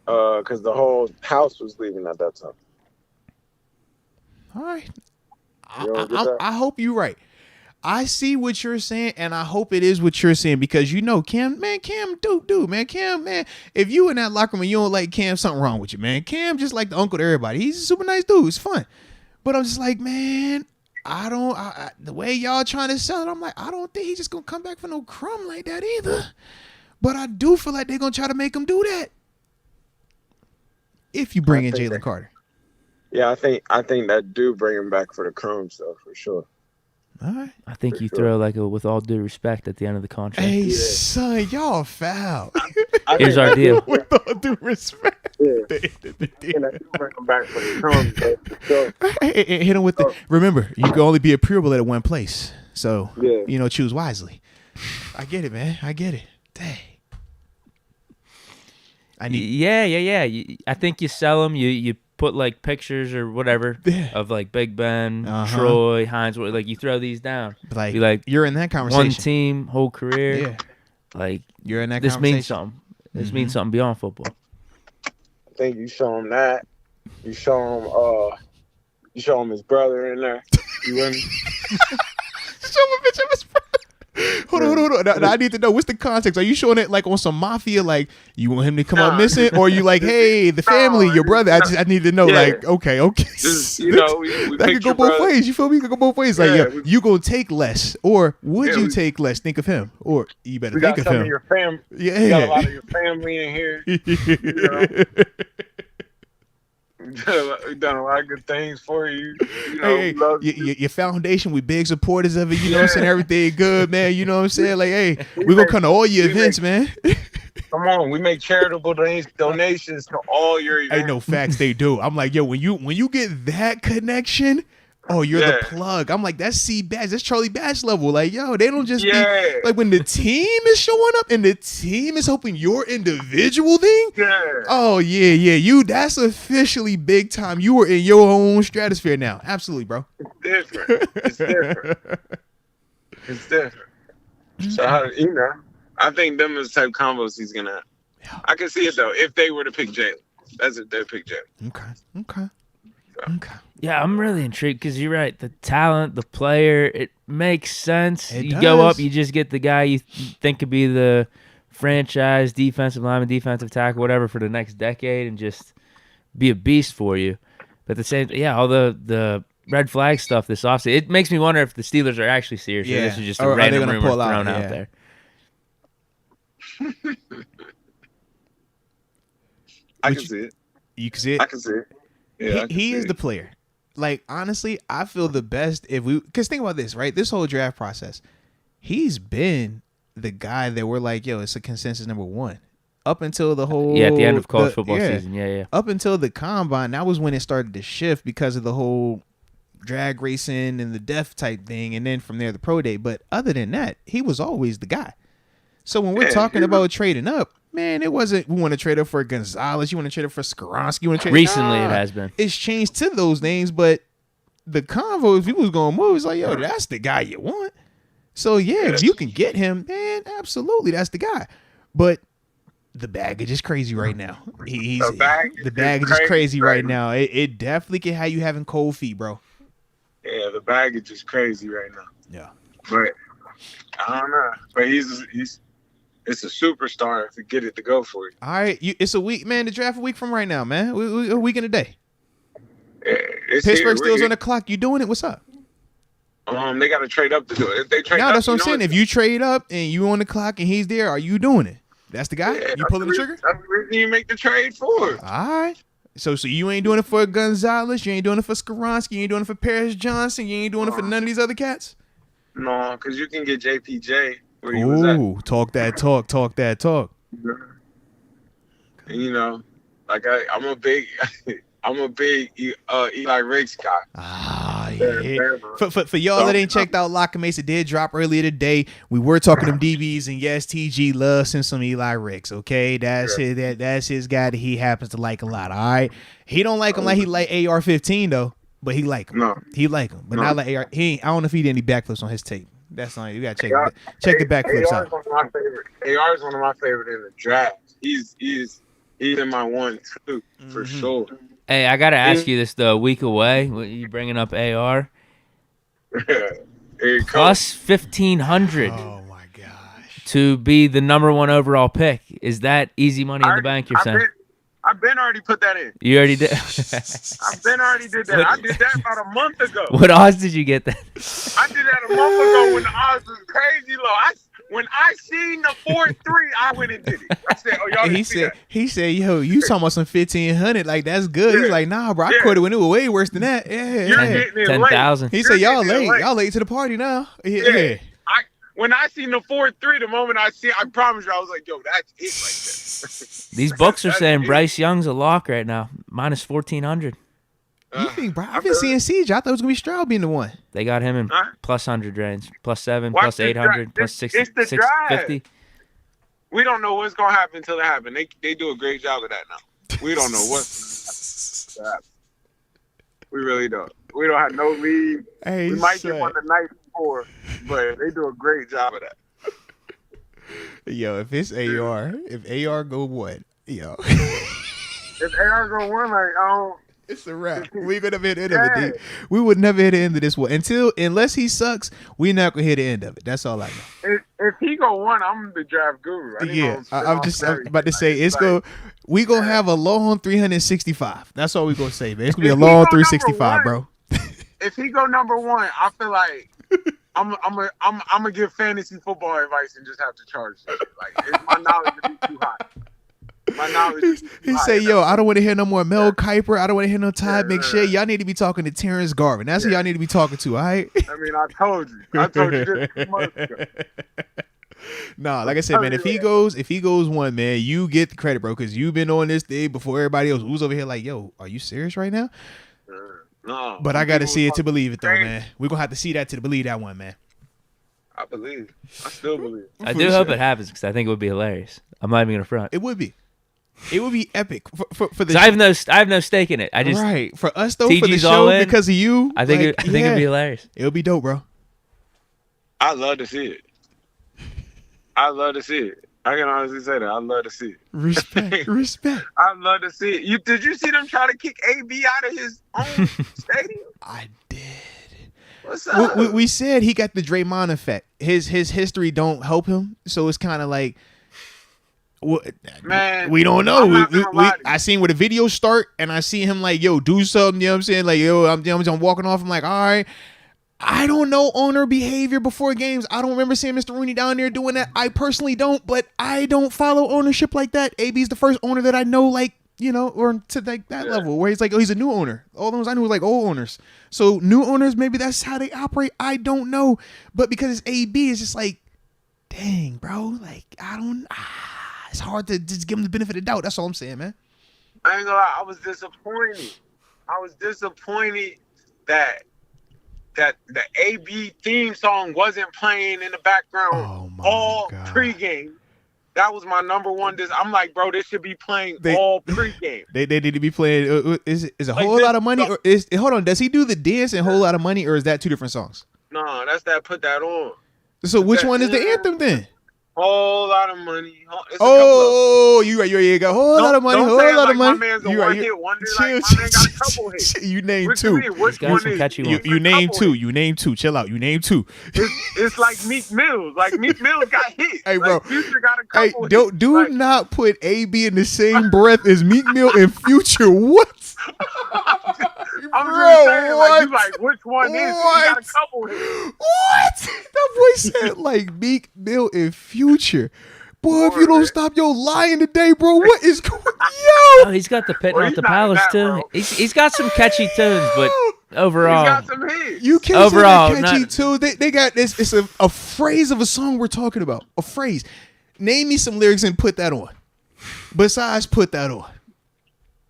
Because the whole house was leaving at that time. All right. I hope you're right. I see what you're saying, and I hope it is what you're saying, because Cam, dude, man, Cam, man, if you in that locker room and you don't like Cam, something wrong with you, man. Cam just like the uncle to everybody. He's a super nice dude. It's fun. But I'm just like, man, the way y'all trying to sell it, I'm like, I don't think he's just going to come back for no crumb like that either. But I do feel like they're going to try to make him do that. If you bring in Jalen Carter. Yeah, I think that do bring him back for the crumbs, though, for sure. All right. I think you throw like a with all due respect at the end of the contract. Hey, son, y'all foul. Here's our deal. With all due respect. Yeah. And I do bring him back for the crumbs, though, for sure. Hey, hit him with the. Remember, you can only be approvable at one place. So, choose wisely. I get it, man. I get it. Dang. Yeah. I think you sell them. You put like pictures or whatever of like Big Ben, Troy, Hines. Like you throw these down. Like you're in that conversation. One team, whole career. Yeah. Like you're in that this conversation. means something. This means something beyond football. think you show him that. You show him his brother in there. You with me? Show him a bitch of his brother. Hold on. Now, I need to know, what's the context? Are you showing it like on some mafia, like you want him to come up missing, or you like, hey, the family, your brother? I need to know, like, okay. Just, we that could go both ways. You feel me? It could go both ways. Like, you gonna take less, or would you take less? Think of him, or you better think of him. Of your family. Yeah, you got a lot of your family in here. We've done a lot of good things for you. Your foundation, we big supporters of it. You know what I'm saying? Everything good, man. You know what I'm saying? Like, hey, we gonna come to all your events, man. Come on, we make charitable donations to all your events. Hey, no facts, they do. I'm like, yo, when you get that connection, oh, you're the plug. I'm like, that's C Bass, that's Charlie Bass level. Like, yo, they don't just be like when the team is showing up and the team is helping your individual thing. Yeah. Oh yeah. That's officially big time. You are in your own stratosphere now. Absolutely, bro. It's different. So I think them is the type of combos he's gonna have. Yeah. I can see it though. If they were to pick Jalen, that's if they pick Jalen. Okay. Yeah, I'm really intrigued because you're right. The talent, the player, it makes sense. It you does. Go up, you just get the guy you think could be the franchise defensive lineman, defensive tackle, whatever for the next decade, and just be a beast for you. But at the same, all the red flag stuff this offseason, it makes me wonder if the Steelers are actually serious. Yeah. Or this is just a random rumor thrown out there. I can see it. You can see it? I can see it. Yeah, he is the player. Like, honestly, I feel the best because think about this, right? This whole draft process, he's been the guy that we're like, yo, it's a consensus number one. Up until the whole... Yeah, at the end of college football season. Yeah. Up until the combine, that was when it started to shift because of the whole drag racing and the death type thing, and then from there, the pro day. But other than that, he was always the guy. So when we're talking about trading up, man, it wasn't we want to trade up for Gonzalez, you want to trade up for Skoronski, you want to trade recently it has been. It's changed to those names, but the convo, if he was going to move, it's like, yo, that's the guy you want. So yeah, if you can get him, man, absolutely, that's the guy. But the baggage is crazy right now. The baggage is crazy right now. It definitely can have you having cold feet, bro. Yeah, the baggage is crazy right now. Yeah. But I don't know. But it's a superstar to get it to go for you. All right, it's a week, man. The draft a week from right now, man. A week and a day. Yeah, Pittsburgh Steelers on the clock. You doing it? What's up? They got to trade up to do it. If they trade no, up, that's what I'm saying. If you trade up and you on the clock and he's there, are you doing it? That's the guy. You pulling the trigger? That's the reason you make the trade for it. All right. So you ain't doing it for Gonzalez. You ain't doing it for Skoronski. You ain't doing it for Paris Johnson. You ain't doing it for none of these other cats. No, because you can get JPJ. Ooh, talk that talk. And like I'm a big Eli Ricks guy. Ah, yeah. For y'all that ain't checked out, Lock and Mesa did drop earlier today. We were talking them DBs, and yes, TG loves him some Eli Ricks. Okay, that's his guy that he happens to like a lot. All right, he don't like him like he like AR-15 though, but he like him. No, he like him, but not like AR. I don't know if he did any backflips on his tape. That's not. You gotta check the backflips out. AR is one of my favorite in the draft. He's in my 1-2 for sure. Hey, I gotta ask you this though. A week away, you bringing up AR? Plus 1,500. Oh my gosh! To be the number 1 overall pick. Is that easy money in the bank? You're saying? I've been already put that in. You already did. I've been already did that. I did that about a month ago. What odds did you get that? I did that a month ago when the odds was crazy low. When I seen the 4-3, I went and did it. I said, "Oh, y'all." He said, "Yo, you talking about some 1,500? Like that's good." Yeah. He's like, "Nah, bro, I caught it when it was way worse than that." Yeah, you're getting it 10,000. He said, "Y'all late. Y'all late to the party now." Yeah. When I seen the 4-3, the moment I promise you, I was like, "Yo, that's it right there." These books are saying Bryce Young's a lock right now, minus 1,400. You think, bro? I've been seeing Siege. I thought it was gonna be Stroud being the one. They got him in plus 100 range, plus 7, plus 800, plus 650. We don't know what's gonna happen until it happens. They do a great job of that now. We don't know what's gonna happen. We really don't. We don't have no lead. Hey, we might get one the night before, but they do a great job of that. Yo, if it's AR, if AR go what? Yo. if AI gonna win, like I don't. It's a wrap. We gonna hit the end of it, dude. We would never hit the end of this one unless he sucks. We not gonna hit the end of it. That's all I know. If he gonna win, I'm the draft guru. I'm about to say we gonna have a long 365. That's all we gonna say, man. It's gonna be a long 365, bro. If he go number one, I feel like I'm gonna give fantasy football advice and just have to charge it. Like it's my knowledge to be too high. My knowledge. He say, "Yo, I don't want to hear no more Mel Kiper. I don't want to hear no Ty McShay. Y'all need to be talking to Terence Garvin. That's who y'all need to be talking to, all right?" I mean, I told you this 2 months ago. Nah, like I said, man, if he goes one, man, you get the credit, bro, because you've been on this thing before everybody else. Who's over here like, yo, are you serious right now? No. But I got to see it to believe it, though, man. We're going to have to see that to believe that one, man. I believe. I still believe. I do hope it happens because I think it would be hilarious. I'm not even going to front. It would be. It would be epic for the. I have no stake in it. I just right for us though TG's for the show because of you. I think it'd be hilarious. It would be dope, bro. I love to see it. I love to see it. I can honestly say that. I love to see it. Respect. I love to see it. Did you see them try to kick AB out of his own stadium? I did. What's up? We said he got the Draymond effect. His history don't help him, so it's kind of like. Man, we don't know. I seen where the video start, and I see him like, yo, do something. You know what I'm saying? Like, yo, I'm walking off. I'm like, all right. I don't know owner behavior before games. I don't remember seeing Mr. Rooney down there doing that. I personally don't, but I don't follow ownership like that. AB's the first owner that I know, like, you know, or to like that level where he's like, oh, he's a new owner. All those I knew was like old owners. So new owners, maybe that's how they operate. I don't know, but because it's AB, it's just like, dang, bro. Like, it's hard to just give him the benefit of the doubt. That's all I'm saying, man. I ain't gonna lie. I was disappointed that the AB theme song wasn't playing in the background all pregame. That was my number one. I'm like, bro, this should be playing all pregame. They need to be playing. Is a like whole lot of money? Or hold on? Does he do the dance and whole lot of money, or is that two different songs? No, that's that. Put that on. So which one is the anthem then? Whole lot of money. You right. You got a whole lot of money. Whole lot of money. My man's a one-hit wonder. Like, my man got a couple hits. You named two. You named two. You named two. Chill out. You named two. It's like Meek Mills. Like Meek Mills got hits. Hey, bro. Like, Future got a couple hits. Do not put AB in the same breath as Meek Mill and Future. What? I'm just saying, like, you like, which one is it? He got a couple hits. What? That boy said like Meek Mill and Future. Boy, if you don't stop your lying today, bro, what is going on? Oh, he's got the Pit Not the Palace, too. He's got some catchy tunes, but overall. He's got some hits. You can't overall, say catchy tunes. They got this. It's a phrase of a song we're talking about. A phrase. Name me some lyrics and put that on. Besides, put that on.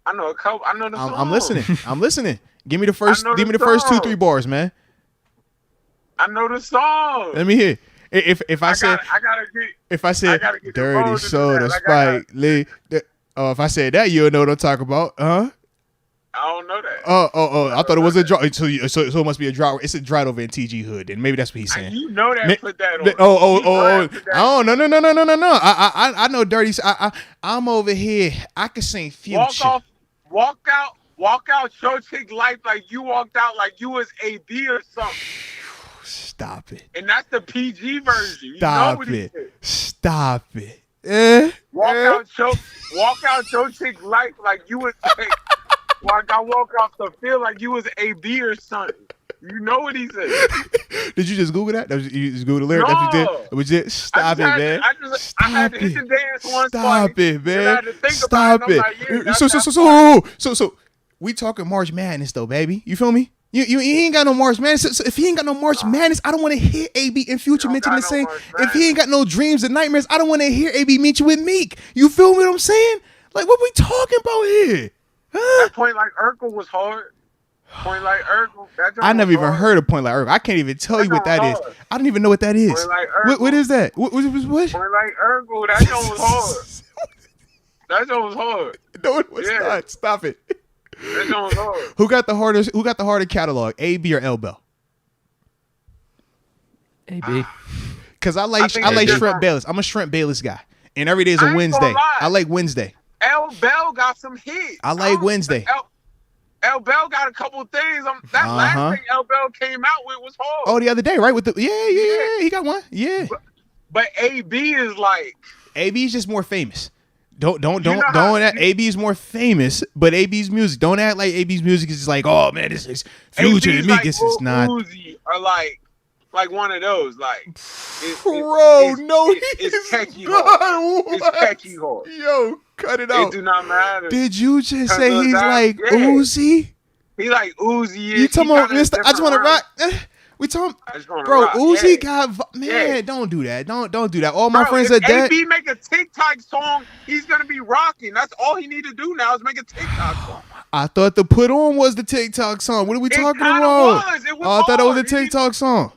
I know a couple. I know the song. I'm listening. Give me the first 2-3 bars, man. I know the song. Let me hear. If I said dirty soda Spike Lee, if I said that, you'll know what I'm talking about, huh? I don't know that. Oh! I thought it was a draw. So it must be a draw. It's a drought over in TG Hood. Then maybe that's what he's saying. You know that. Put that on. Oh no! I know dirty. I'm over here. I can sing Future. Walk out. Show chick life like you walked out like you was AB or something. Stop it. And that's the PG version. Stop it. Walk out your chick life like you was like I walk off the field like you was AB or something. You know what he said. Did you just Google that? You just Google the lyric? No. Stop it, man. I had to hit the dance once. Stop it, man. Stop it. Like, so we talking March Madness though, baby. You feel me? You ain't got no March Madness. So if he ain't got no March Madness, I don't want to hear AB and Future mention the same. If he ain't got no dreams and nightmares, I don't want to hear AB mention with Meek. You feel me what I'm saying? Like, what we talking about here? That Point Like Urkel was hard. Point Like Urkel. I never even heard of Point Like Urkel. I can't even tell you what that is. I don't even know what that is. Point Like Urkel. What is that? What? Point Like Urkel. That joint was hard. That joint was hard. No, it was not. Stop it. That joint was hard. Who got the harder catalog? AB or L Bell? AB. Cause I like Shrimp Bayless. I'm a Shrimp Bayless guy, and every day is a Wednesday. I like Wednesday. L L Bell got some hits. I like Wednesday. L Bell got a couple things. That last thing L Bell came out with was hard. Oh, the other day, right? With the he got one. Yeah. But AB is like AB is just more famous. Don't act. AB is more famous, but AB's music. Don't act like AB's music is just like, oh man, this is Future to me. Like this is not. Uzi or like one of those. Like, it's catchy hard. It's catchy hard. Yo, cut it out. It do not matter. Did you just say he's like Uzi? He like Uzi. You talking about Mr. I just want to rock. We talking, bro. Uzi got man. Don't do that. Don't do that. All my friends are dead. AB make a TikTok song, he's gonna be rocking. That's all he need to do now is make a TikTok song. I thought the Put On was the TikTok song. What are we talking about? I thought it was a TikTok song.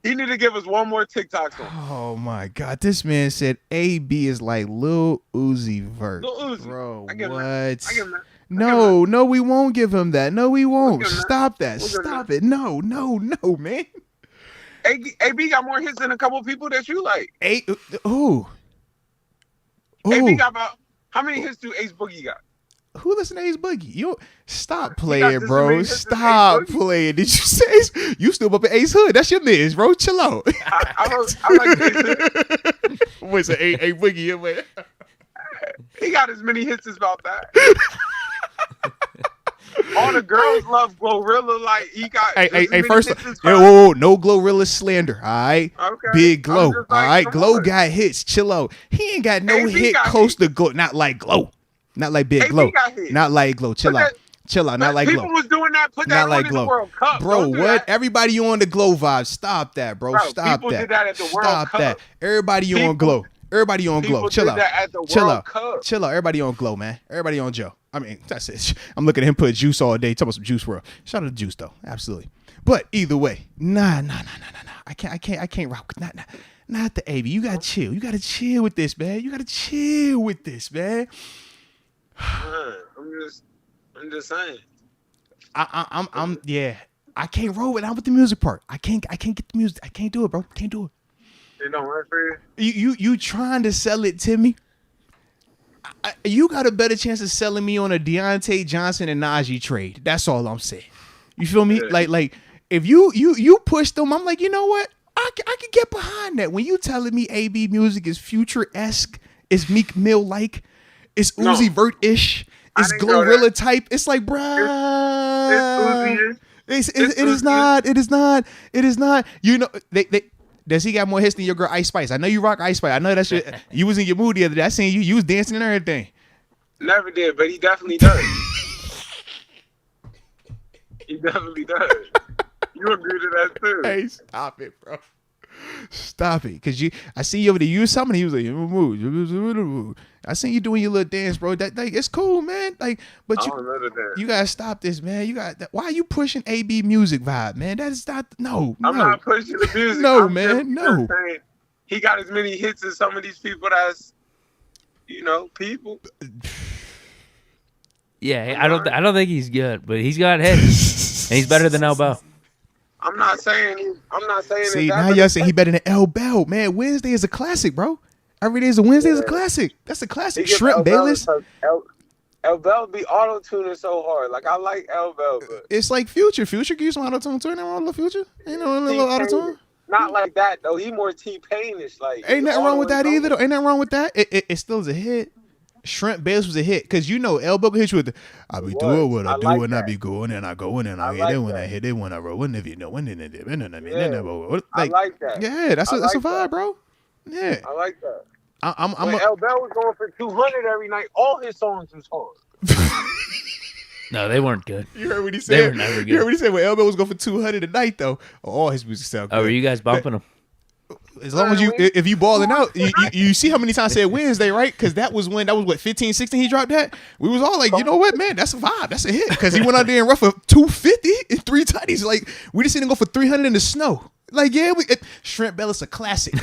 He need to give us one more TikTok song. Oh my God! This man said AB is like Lil Uzi verse. Lil Uzi. Bro, what? I give him that. No, we won't give him that. No, we won't. Stop that. Stop it. No, man. AB got more hits than a couple people that you like. Ooh. AB got about how many hits do Ace Boogie got? Who listen to Ace Boogie? You stop playing, bro. Stop playing. Did you say you still up at Ace Hood? That's your miss, bro. Chill out. I like Ace Hood. What's an A Boogie, man? He got as many hits as about that. All the girls love Glorilla. Like he got. Hey, first, whoa, no Glorilla slander. All right, okay. Big Glow. All right, Glow got hits. Chill out. He ain't got no hit close to Glow. Not like Glow. Not like Big Glow. Not like Glow. Chill out. Not like Glow. People was doing that. Put that on in the World Cup. Bro, what? Everybody on the Glow vibe. Stop that, bro. Stop people that. Did that at the World Stop Cup. that. Everybody on Glow. Everybody on Glow. Chill out. Chill out. Everybody on Glow, man. Everybody on Joe. I mean, that's it. I'm looking at him put Juice all day. Talking about some Juice WRLD. Shout out to Juice though. Absolutely. But either way, nah. I can't rock with not the AB. You gotta chill. You gotta chill with this, man. I'm just saying. I'm yeah. I can't roll with the music part. I can't get the music. I can't do it, bro. Can't do it. It don't work for you? You trying to sell it to me? You got a better chance of selling me on a Deontay Johnson and Najee trade. That's all I'm saying. You feel me? Yeah. Like if you push them, I'm like, you know what? I can get behind that. When you telling me AB music is Future-esque, it's Meek Mill-like, it's Uzi Vert-ish, it's Glorilla type, it's like, bruh. It is not. You know, does he got more hits than your girl Ice Spice? I know you rock Ice Spice. I know that shit. You was in your mood the other day. I seen you was dancing and everything. Never did, but he definitely does. He definitely does. You agree to that too. Hey, stop it, bro. Stop it. Cause I see you over there. You was something. He was like, mood. I seen you doing your little dance, bro. That like it's cool, man. Like, but you gotta stop this, man. You got why are you pushing AB music vibe, man? That is not I'm not pushing the music. No, I'm man. No. Saying he got as many hits as some of these people as people. Yeah, I don't think he's good, but he's got hits, and he's better than L Bell. I'm not saying. See, now y'all saying he better than L Bell, man. Wednesday is a classic, bro. Every day is a Wednesday is a classic. That's a classic. Shrimp Bayless. L Bell be auto tuning so hard. Like I like L Bell, but it's like Future. Future can use some auto tune too. Ain't nothing wrong with Future. Ain't no little auto tune. Not like that though. He more T-Pain-ish. Like ain't nothing wrong with that either. Though. Ain't nothing wrong with that. It still is a hit. Shrimp Bayless was a hit because L Bell hit you with the I be doing what I do like and I be going and I go in and I hit it when I hit it when I roll and if you know when it I like that. Yeah, that's a vibe, bro. Yeah, I like that. When L Bell was going for 200 every night, all his songs was hard. No, they weren't good. You heard what he said? They were never good. You heard what he said when L Bell was going for 200 a night though? All his music sound good. Oh, were you guys bumping him? As long as if you balling out, you see how many times I said Wednesday, right? Because that was what 15, 16 he dropped that. We was all like, you know what, man, that's a vibe, that's a hit. Because he went out there and rough for 250 and 3 tutties. Like we just seen him go for 300 in the snow. Like Shrimp Bayless a classic.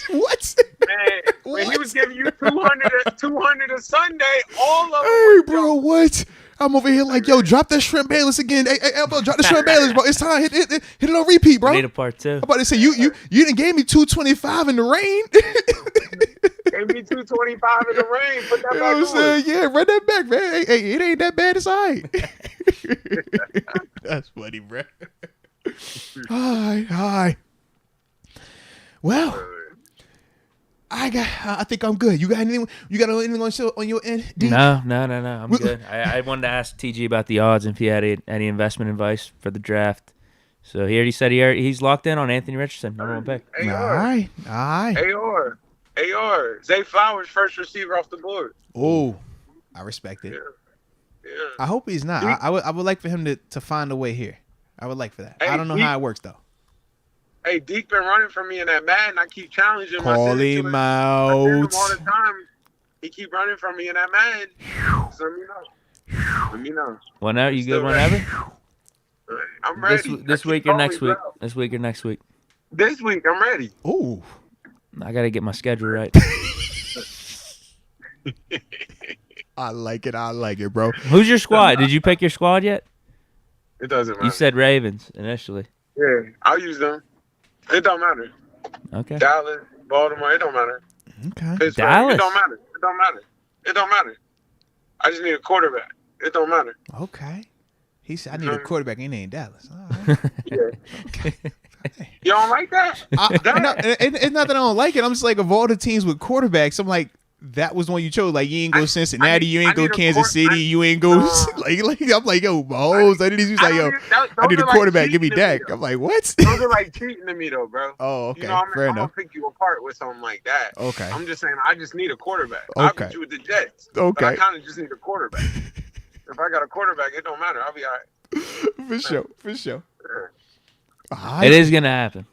What? Man, when he was giving you 200 a Sunday, all of them. Hey, bro, what? I'm over here like, yo, drop that Shrimp Bayless again. Hey, Elbow, drop the Shrimp Bayless, bro. It's time. Hit it on repeat, bro. I need a part 2. I'm about to say, you didn't gave me 225 in the rain. Gave me 225 125 in the rain. Put that You know back what I'm saying? on. Yeah, run that back, man. Hey, it ain't that bad. It's all right. That's funny, bro. All right. Well, I think I'm good. You got anything? You got anything on your end? Deke? No. I'm good. I wanted to ask TG about the odds and if he had any investment advice for the draft. So he already said he's locked in on Anthony Richardson, number one pick. All right. AR. Zay Flowers, first receiver off the board. Oh, I respect it. Yeah. I hope he's not. I would like for him to find a way here. I would like for that. Hey, I don't know how it works though. Hey, Deke been running from me in that Madden. I keep challenging him. Call him out. I tell him all the time. He keep running from me in that Madden. So let me know. Whenever you good, whenever. I'm ready. This week or next week. This week or next week. This week, I'm ready. Ooh. I got to get my schedule right. I like it, bro. Who's your squad? Did you pick your squad yet? It doesn't matter. You said Ravens initially. Yeah, I'll use them. It don't matter. Okay. Dallas, Baltimore, it don't matter. Okay. Pittsburgh, Dallas. it don't matter. I just need a quarterback. It don't matter. Okay. He said, I need a quarterback. He ain't Dallas. All right. Yeah. You don't like that? It's not that I don't like it. I'm just like, of all the teams with quarterbacks, I'm like, that was the one you chose. Like, you ain't go Cincinnati, you ain't go Kansas City, you ain't go like I'm like, yo, Mahomes. He's like, yo, I need a quarterback. Give me Dak. I'm like, what? Those are like cheating to me, though, bro. Oh, okay. You know, Fair I'm enough. gonna pick you apart with something like that. Okay. I'm just saying, I just need a quarterback. Okay. I'll put you with the Jets. Okay. But I kind of just need a quarterback. If I got a quarterback, it don't matter. I'll be all right. For sure. It is going to happen.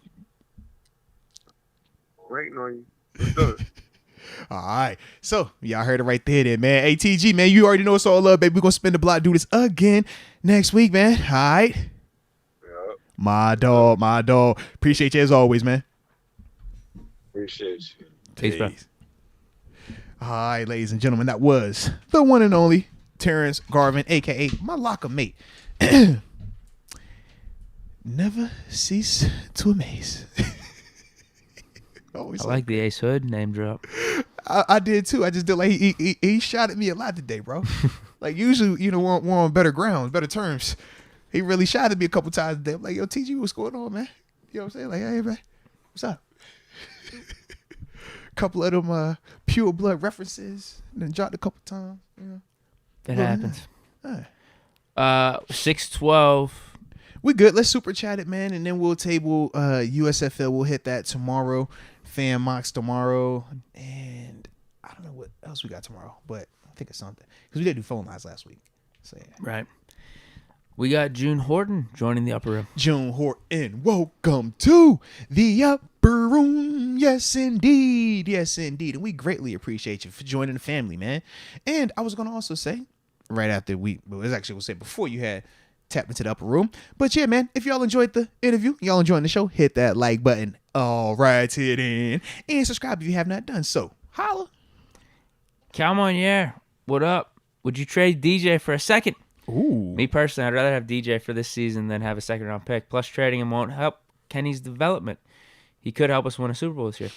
Waiting on you. Let's do it. All right. So, y'all heard it right there, then, man. ATG, man, you already know it's all love, baby. We're going to spin the block, do this again next week, man. All right. Yep. My dog. Appreciate you as always, man. Appreciate you. Peace, bro. All right, ladies and gentlemen, that was the one and only Terence Garvin, a.k.a. my locker mate. Never cease to amaze. I like the Ace Hood name drop. I did too. I just did like he shot at me a lot today, bro. Like usually, you know, we're on better grounds, better terms. He really shot at me a couple times today. I'm like, yo, TG, what's going on, man? You know what I'm saying? Like, hey, man, what's up? Couple of them pure blood references, and then dropped a couple times. You know, It happens. Right. 612. We good. Let's super chat it, man, and then we'll table USFL. We'll hit that tomorrow. Fan mocks tomorrow, and I don't know what else we got tomorrow, but I think it's something because we did do phone lines last week. So yeah. Right. We got June Horton joining the upper room. June Horton, welcome to the upper room. Yes, indeed. And we greatly appreciate you for joining the family, man. And I was going to also say, right after it was actually going to say before you had tapped into the upper room. But yeah, man, if y'all enjoyed the interview, y'all enjoying the show, hit that like button. All right, hit in. And subscribe if you have not done so. Holla. Calmonier, what up? Would you trade DJ for a second? Ooh. Me personally, I'd rather have DJ for this season than have a second-round pick. Plus, trading him won't help Kenny's development. He could help us win a Super Bowl this year.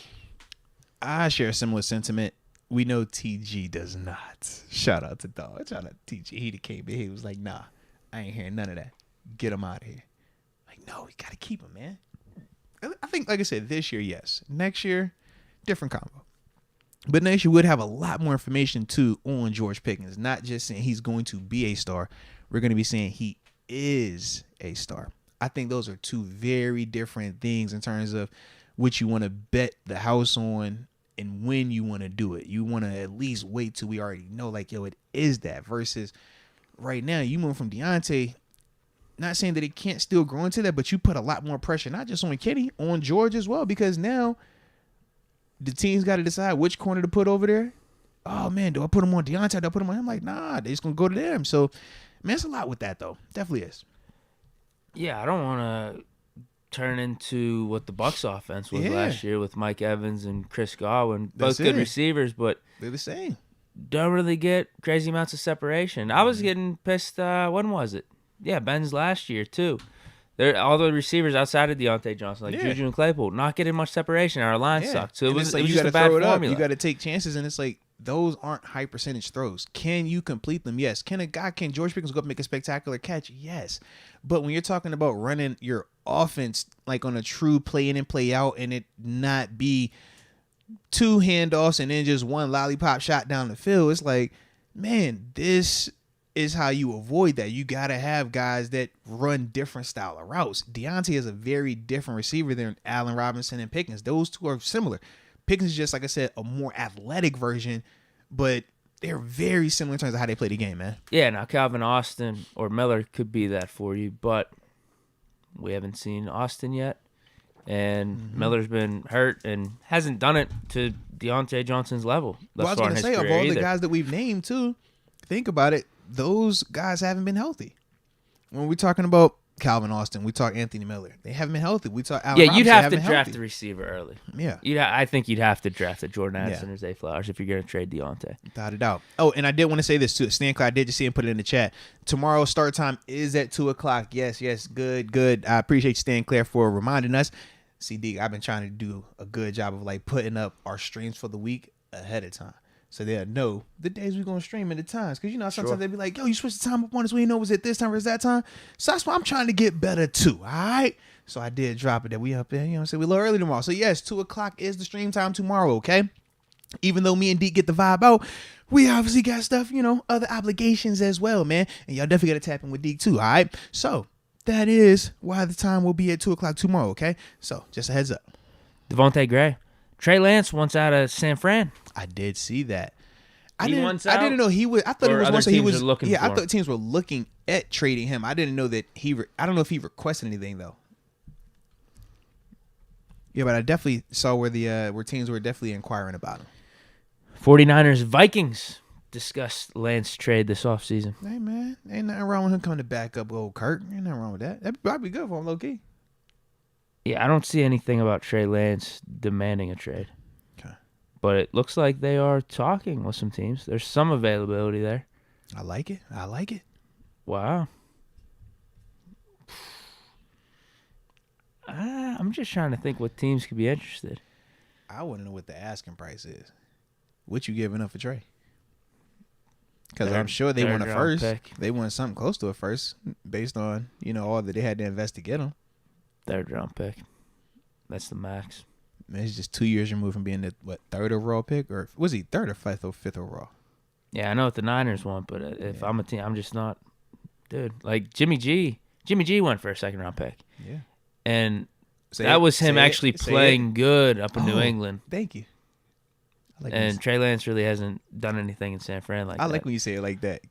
I share a similar sentiment. We know TG does not. Shout out to Dog. Shout out to TG. He came in. He was like, nah, I ain't hearing none of that. Get him out of here. Like, no, we got to keep him, man. I think, like I said, this year, yes. Next year, different combo. But next year, we'd have a lot more information, too, on George Pickens. Not just saying he's going to be a star. We're going to be saying he is a star. I think those are two very different things in terms of what you want to bet the house on and when you want to do it. You want to at least wait till we already know, like, yo, it is that. Versus right now, you move from Deontay. Not saying that it can't still grow into that, but you put a lot more pressure, not just on Kenny, on George as well, because now the team's got to decide which corner to put over there. Oh, man, do I put him on Deontay? Do I put him on him? Like, nah, they're just going to go to them. So, man, it's a lot with that, though. Definitely is. Yeah, I don't want to turn into what the Bucs offense was last year with Mike Evans and Chris Godwin. Both good receivers, but they're the same. Don't really get crazy amounts of separation. I was getting pissed. When was it? Yeah, Ben's last year, too. They're all the receivers outside of Deontay Johnson, like Yeah. Juju and Claypool, not getting much separation. Our line Yeah. sucked. So it And was, it's like, it was you just gotta a bad throw it up. formula. You got to take chances, and it's like those aren't high percentage throws. Can you complete them? Yes. Can George Pickens go up and make a spectacular catch? Yes. But when you're talking about running your offense like on a true play in and play out, and it not be 2 handoffs and then just 1 lollipop shot down the field, it's like, man, this is how you avoid that. You got to have guys that run different style of routes. Deontay is a very different receiver than Allen Robinson and Pickens. Those two are similar. Pickens is just, like I said, a more athletic version, but they're very similar in terms of how they play the game, man. Yeah, now Calvin Austin or Miller could be that for you, but we haven't seen Austin yet. And Miller's been hurt and hasn't done it to Deontay Johnson's level thus Well, I was far going in to his say, of career all the either. guys that we've named, too, think about it, those guys haven't been healthy. When we're talking about Calvin Austin, we talk Anthony Miller. They haven't been healthy. We talk Allen Yeah, Robinson, you'd they have to haven't been draft healthy. the receiver early. Yeah. I think you'd have to draft a Jordan Yeah. Addison or Zay Flowers if you're going to trade Deontay. Without a doubt. Oh, and I did want to say this too. Stan Clay, I did just see him put it in the chat. Tomorrow's start time is at 2:00. Yes. Good. I appreciate Stan Clay for reminding us. See, Deke, I've been trying to do a good job of like putting up our streams for the week ahead of time, so they'll know the days we're gonna stream and the times. Because sometimes they'll be like, "Yo, you switched the time up on us. We didn't know was it this time or is that time?" So that's why I'm trying to get better too. All right. So I did drop it that we up there. You know what I'm saying? We're a little early tomorrow. So yes, 2:00 is the stream time tomorrow. Okay. Even though me and Deke get the vibe out, we obviously got stuff, other obligations as well, man. And y'all definitely got to tap in with Deke too, all right? So that is why the time will be at 2:00 tomorrow, okay? So just a heads up. Devontae Gray. Trey Lance wants out of San Fran. I did see that. He I wants didn't out? know he was. I thought it Or was other once that he teams was are looking Yeah, I for thought him? teams were looking at trading him. I didn't know that I don't know if he requested anything though. Yeah, but I definitely saw where teams were definitely inquiring about him. 49ers Vikings discussed Lance trade this offseason. Hey man, ain't nothing wrong with him coming to back up old Kirk. Ain't nothing wrong with that. That'd probably be good for him, low key. Yeah, I don't see anything about Trey Lance demanding a trade. Okay. But it looks like they are talking with some teams. There's some availability there. I like it. Wow. I'm just trying to think what teams could be interested. I want to know what the asking price is. What you giving up for Trey? Because I'm sure they want a third-round first. pick. They want something close to a first based on, all that they had to invest to get him. 3rd round pick. That's the max. Man, it's just 2 years removed from being the, 3rd overall pick? Or was he 3rd or 5th overall? Yeah, I know what the Niners want, but if I'm a team, I'm just not. Dude, like Jimmy G went for a 2nd round pick. Yeah. And that was him actually playing good up in New England. Thank you. And Trey Lance really hasn't done anything in San Fran like that. I like when you say it like that.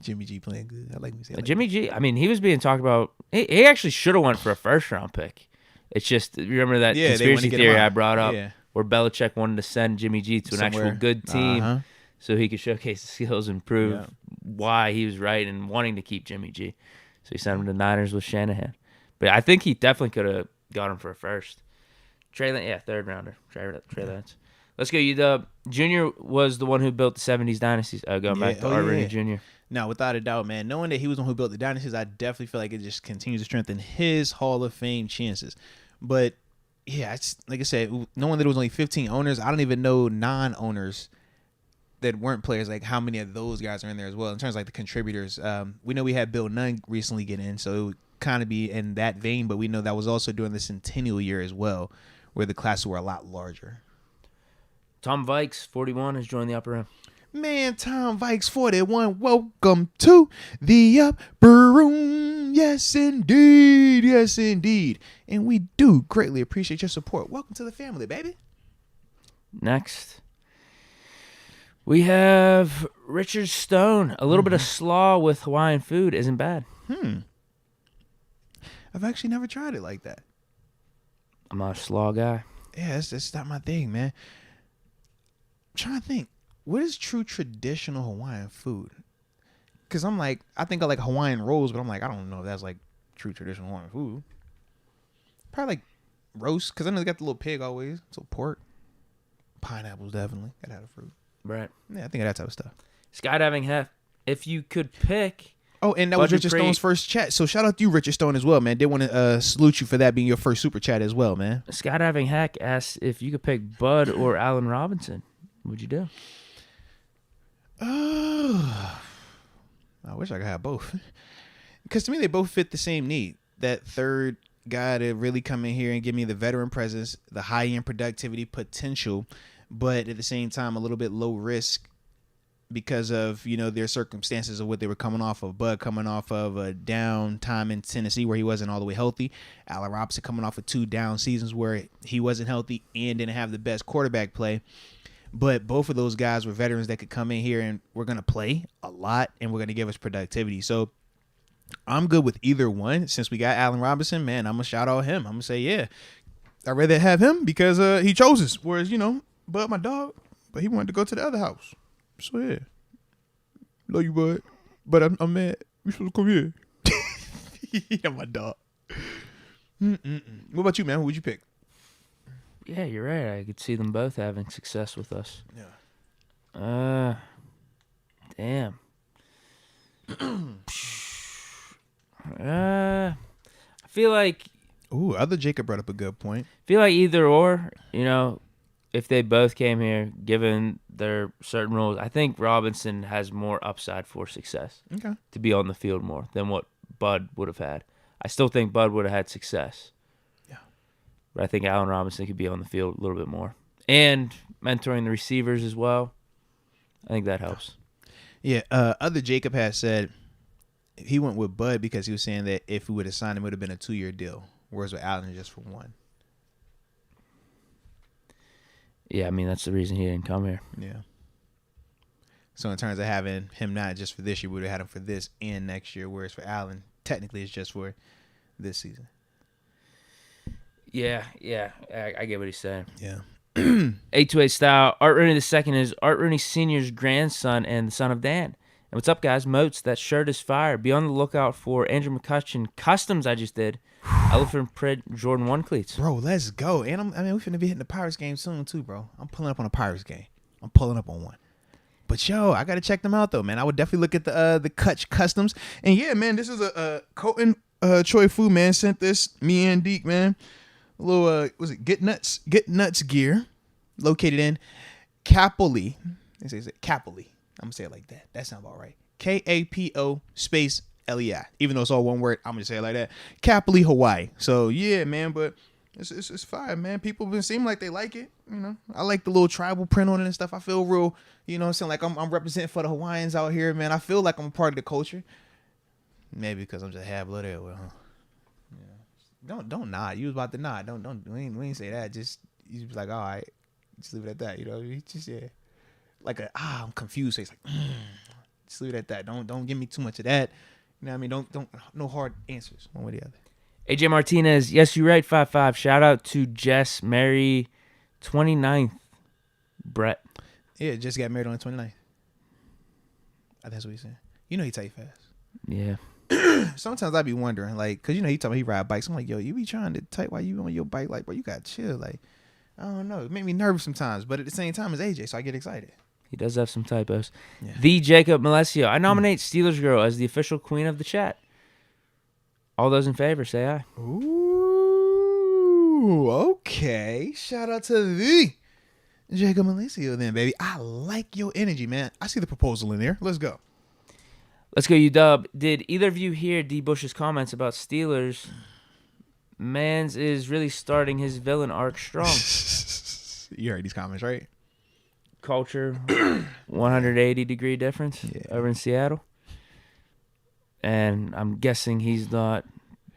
Jimmy G playing good. I like when you say it like Jimmy G, I mean, he was being talked about. He actually should have went for a 1st round pick. It's just, remember that they wanted to conspiracy get him theory out. I brought up Yeah. where Belichick wanted to send Jimmy G to an actual Somewhere. good team Uh-huh. so he could showcase the skills and prove Yeah. why he was right and wanting to keep Jimmy G. So he sent him to Niners with Shanahan. But I think he definitely could have got him for a 1st. Trey Lance, yeah, 3rd rounder. Trey Lance. Let's go, UW. Junior was the one who built the 70s dynasties. Going back to Art Rooney Jr. Now, without a doubt, man, knowing that he was the one who built the dynasties, I definitely feel like it just continues to strengthen his Hall of Fame chances. But, yeah, it's, like I said, knowing that it was only 15 owners, I don't even know non-owners that weren't players, like how many of those guys are in there as well in terms of like the contributors. We know we had Bill Nunn recently get in, so it would kind of be in that vein, but we know that was also during the centennial year as well, where the classes were a lot larger. Tom Vikes, 41, has joined the upper room. Man, Tom Vikes 41, welcome to the upper room. Yes, indeed. Yes, indeed. And we do greatly appreciate your support. Welcome to the family, baby. Next, we have Richard Stone. A little bit of slaw with Hawaiian food isn't bad. I've actually never tried it like that. I'm not a slaw guy. Yeah, that's not my thing, man. I'm trying to think. What is true traditional Hawaiian food? Because I think I like Hawaiian rolls, but I'm like, I don't know if that's like true traditional Hawaiian food. Probably like roast, because I know they got the little pig always. So pork. Pineapples, definitely. Gotta have the fruit. Right. Yeah, I think of that type of stuff. Skydiving Hef. If you could pick Oh, and that Bud was Richard Dupree- Stone's first chat. So shout out to you, Richard Stone, as well, man. Did want to salute you for that being your first super chat as well, man. Skydiving Hack asks if you could pick Bud or Allen Robinson. What'd you do? I wish I could have both. Because to me, they both fit the same need. That third guy to really come in here and give me the veteran presence, the high-end productivity potential, but at the same time, a little bit low risk because of, their circumstances of what they were coming off of. Bud coming off of a down time in Tennessee where he wasn't all the way healthy. Allen Robinson coming off of 2 down seasons where he wasn't healthy and didn't have the best quarterback play. But both of those guys were veterans that could come in here and we're going to play a lot and we're going to give us productivity. So I'm good with either one. Since we got Allen Robinson, man, I'm going to shout out him. I'm going to say, yeah, I'd rather have him because he chose us. Whereas, Bud, my dog, but he wanted to go to the other house. So, yeah. Love you, Bud. But I'm mad. You supposed to come here. Yeah, my dog. What about you, man? Who would you pick? Yeah, you're right. I could see them both having success with us. Yeah. Damn. I feel like Other Jacob brought up a good point. either or, if they both came here, given their certain roles, I think Robinson has more upside for success. Okay. To be on the field more than what Bud would have had. I still think Bud would have had success. Yeah. But I think Allen Robinson could be on the field a little bit more. And mentoring the receivers as well. I think that helps. Yeah. Other Jacob has said he went with Bud because he was saying that if we would have signed him, it would have been a 2-year deal. Whereas with Allen, just for 1. Yeah, I mean, that's the reason he didn't come here. Yeah. So in terms of having him not just for this year, we would have had him for this and next year. Whereas for Allen, technically it's just for this season. Yeah, I get what he's saying. Yeah. 828 style. Art Rooney II is Art Rooney Sr.'s grandson and the son of Dan. And what's up, guys? Moats, that shirt is fire. Be on the lookout for Andrew McCutcheon customs I just did. Elephant print Jordan 1 cleats. Bro, let's go. And we finna be hitting the Pirates game soon too, bro. I'm pulling up on a Pirates game. I'm pulling up on one. But yo, I gotta check them out though, man. I would definitely look at the Kutch customs. And yeah, man, this is a Colton Choi Fu, man, sent this. Me and Deke, man. A little Get Nuts gear located in Kapoli. They say Kapoli. I'm gonna say it like that. That sounds about right. KAPO space LEI. Even though it's all one word, I'm gonna say it like that. Kapoli, Hawaii. So yeah, man, but it's fire, man. People been seem like they like it. I like the little tribal print on it and stuff. I feel real, saying like I'm representing for the Hawaiians out here, man. I feel like I'm a part of the culture. Maybe because I'm just half blooded. Well, yeah. Don't nod. You was about to nod. Don't. We ain't say that. Just you was like, all right, just leave it at that. Just yeah. Like I'm confused. So he's like, just leave it at that. Don't give me too much of that. You know what I mean? Don't no hard answers one way or the other. AJ Martinez, yes, you're right, 5'5". Shout out to Jess Mary 29th. Brett. Yeah, just got married on the 29th. That's what he's saying. He type fast. Yeah. Sometimes I be wondering, like, because he talking about he ride bikes. I'm like, yo, you be trying to type while you on your bike, like, bro, you got to chill. Like, I don't know. It make me nervous sometimes, but at the same time, it's AJ, so I get excited. He does have some typos. Yeah. The Jacob Malesio. I nominate Steelers Girl as the official queen of the chat. All those in favor, say aye. Ooh, okay. Shout out to the Jacob Malesio then, baby. I like your energy, man. I see the proposal in there. Let's go. Let's go, UW. Did either of you hear D. Bush's comments about Steelers? Mans is really starting his villain arc strong. You heard these comments, right? Culture, 180-degree difference over in Seattle. And I'm guessing he's not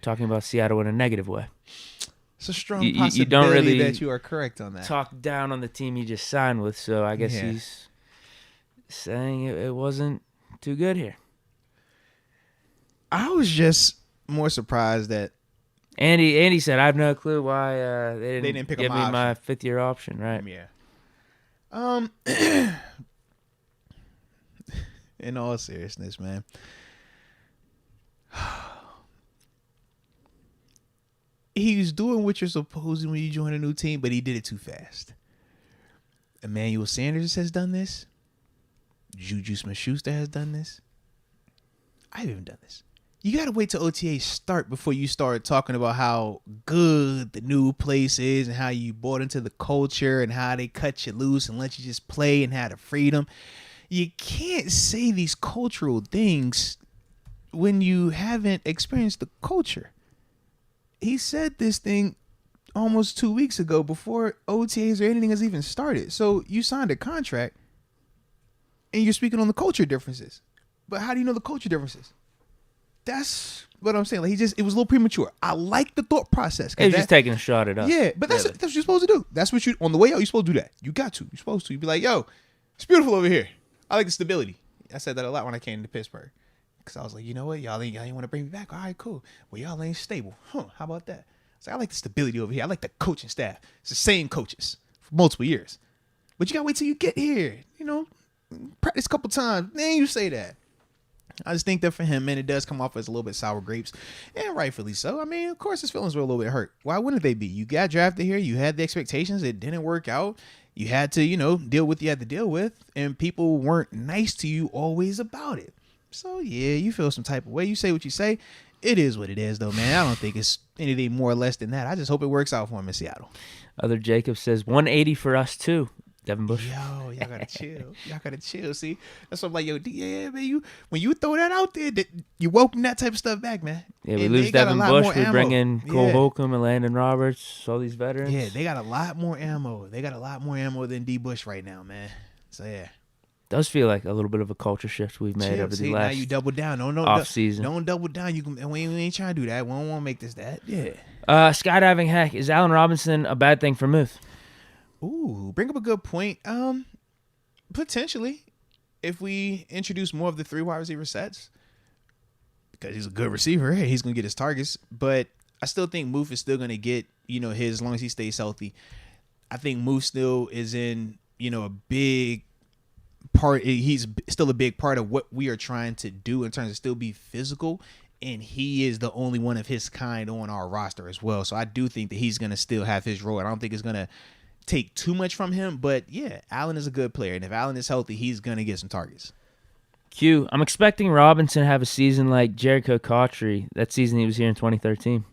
talking about Seattle in a negative way. It's a strong possibility you don't really that you are correct on that. Talk down on the team you just signed with, so I guess he's saying it wasn't too good here. I was just more surprised that Andy said, I have no clue why they didn't pick give me my my fifth-year option, right? Yeah. In all seriousness, man. He's doing what you're supposed to when you join a new team, but he did it too fast. Emmanuel Sanders has done this. Juju Smith-Schuster has done this. I've even done this. You got to wait till OTAs start before you start talking about how good the new place is and how you bought into the culture and how they cut you loose and let you just play and have the freedom. You can't say these cultural things when you haven't experienced the culture. He said this thing almost 2 weeks ago before OTAs or anything has even started. So you signed a contract and you're speaking on the culture differences. But how do you know the culture differences? That's what I'm saying. Like it was a little premature. I like the thought process. He was just taking a shot at us. Yeah, but that's what you're supposed to do. That's what on the way out, you're supposed to do that. You got to. You're supposed to. You be like, yo, it's beautiful over here. I like the stability. I said that a lot when I came to Pittsburgh. Because I was like, you know what? Y'all ain't want to bring me back. All right, cool. Well, y'all ain't stable. Huh, how about that? I like the stability over here. I like the coaching staff. It's the same coaches for multiple years. But you got to wait till you get here. You know, practice a couple times. Then you say that. I just think that for him, man, it does come off as a little bit sour grapes, and rightfully so. I mean, of course, his feelings were a little bit hurt. Why wouldn't they be? You got drafted here. You had the expectations. It didn't work out. You had to, deal with what you had to deal with, and people weren't nice to you always about it. So, yeah, you feel some type of way. You say what you say. It is what it is, though, man. I don't think it's anything more or less than that. I just hope it works out for him in Seattle. Other Jacob says 180 for us, too. Devin Bush. Yo, y'all gotta chill. Y'all gotta chill. See, that's what I'm like, yo, yeah, man. When you throw that out there, you welcome that type of stuff back, man. Yeah, we lose Devin Bush. We bring in Cole Holcomb and Landon Roberts, all these veterans. Yeah, they got a lot more ammo. They got a lot more ammo than D. Bush right now, man. So yeah, does feel like a little bit of a culture shift we've made over the last. Now you double down. Off season. Don't double down. We ain't trying to do that. We don't want to make this that. Yeah. Skydiving hack. Is Allen Robinson a bad thing for Muth? Ooh, bring up a good point. Potentially, if we introduce more of the 3 wide receiver sets, because he's a good receiver, he's gonna get his targets. But I still think Muth is still gonna get his as long as he stays healthy. I think Muth still is in a big part. He's still a big part of what we are trying to do in terms of still be physical. And he is the only one of his kind on our roster as well. So I do think that he's gonna still have his role. I don't think it's gonna take too much from him, but yeah, Allen is a good player, and if Allen is healthy, he's gonna get some targets. Q, I'm expecting Robinson to have a season like Jericho Cotchery that season he was here in 2013.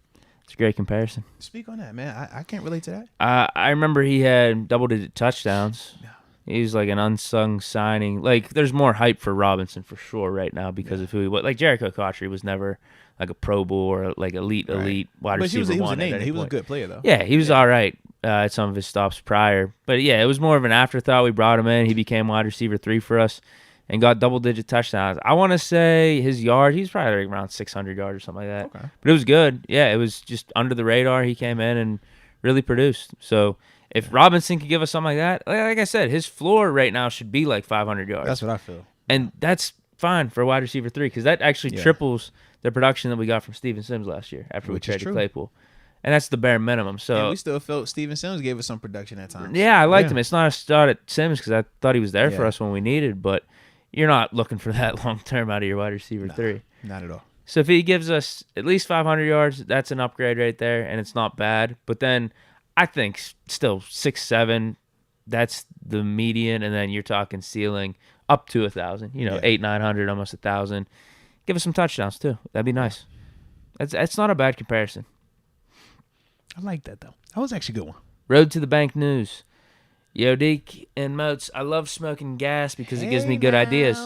It's a great comparison. Speak on that, man. I can't relate to that. I remember he had double-digit touchdowns. He was like an unsung signing. Like, there's more hype for Robinson for sure right now because of who he was. Like, Jericho Cotchery was never like a Pro Bowl or like elite wide receiver. He was a name. He was a good player, though. Yeah, he was all right at some of his stops prior. But, yeah, it was more of an afterthought. We brought him in. He became wide receiver 3 for us and got double-digit touchdowns. I want to say his yard, he's probably like around 600 yards or something like that. Okay. But it was good. Yeah, it was just under the radar. He came in and really produced. So if Robinson could give us something like that, like I said, his floor right now should be like 500 yards. That's what I feel. And that's fine for wide receiver 3 because that actually triples the production that we got from Steven Sims last year after we traded Claypool. And that's the bare minimum. So and we still felt Steven Sims gave us some production at times. Yeah, I liked him. It's not a start at Sims because I thought he was there for us when we needed, but you're not looking for that long term out of your wide receiver 3. Not at all. So if he gives us at least 500 yards, that's an upgrade right there, and it's not bad. But then I think still 6'7", that's the median, and then you're talking ceiling up to 1,000. 800, 900, almost 1,000. Give us some touchdowns too. That'd be nice. That's not a bad comparison. I like that though. That was actually a good one. Road to the Bank news. Yo, Deke and Moats, I love smoking gas because it gives me good ideas.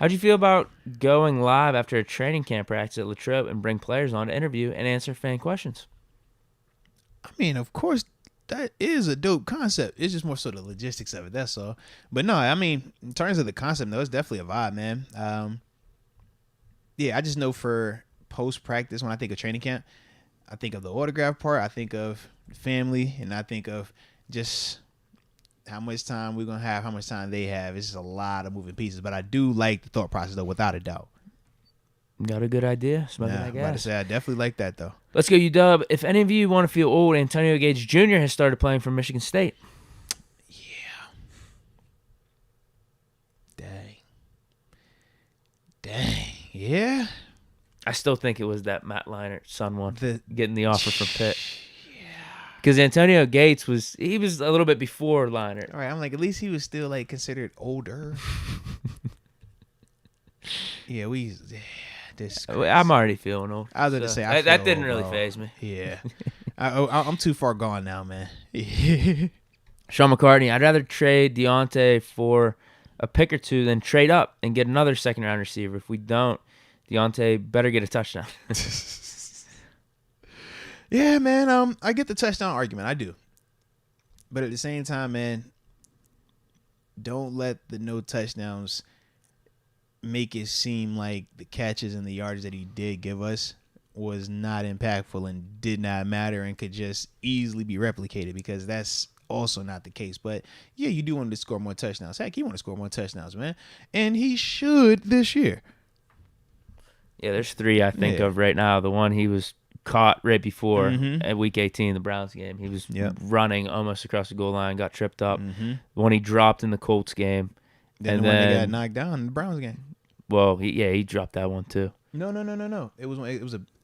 How'd you feel about going live after a training camp practice at Latrobe and bring players on to interview and answer fan questions? I mean, of course, that is a dope concept. It's just more so the logistics of it, that's all. But no, I mean, in terms of the concept, though, it's definitely a vibe, man. Yeah, I just know for post-practice, when I think of training camp, I think of the autograph part, I think of family, and I think of just how much time we're going to have, how much time they have. It's just a lot of moving pieces. But I do like the thought process, though, without a doubt. Got a good idea. Smoking that gas. I'm about to say, I definitely like that, though. Let's go, UW. If any of you want to feel old, Antonio Gates Jr. has started playing for Michigan State. Yeah. Dang. Yeah. I still think it was that Matt Leinart son one, getting the offer from Pitt. Yeah. Because Antonio Gates was a little bit before Leinart. All right, I'm like, at least he was still like considered older. Yeah, I'm already feeling old. I was going to say, that didn't really faze me. Yeah. I'm too far gone now, man. Sean McCartney, I'd rather trade Deontay for a pick or two than trade up and get another second-round receiver. If we don't, Deontay better get a touchdown. Yeah, man. I get the touchdown argument. I do. But at the same time, man, don't let the no touchdowns make it seem like the catches and the yards that he did give us was not impactful and did not matter and could just easily be replicated, because that's also not the case. But yeah, you do want to score more touchdowns. Heck, you want to score more touchdowns, man. And he should this year. Yeah, there's 3 I think of right now. The one he was caught right before at Week 18, the Browns game. He was running almost across the goal line, got tripped up. The one he dropped in the Colts game. Then the one that got knocked down in the Browns game. Well, he dropped that one too. No.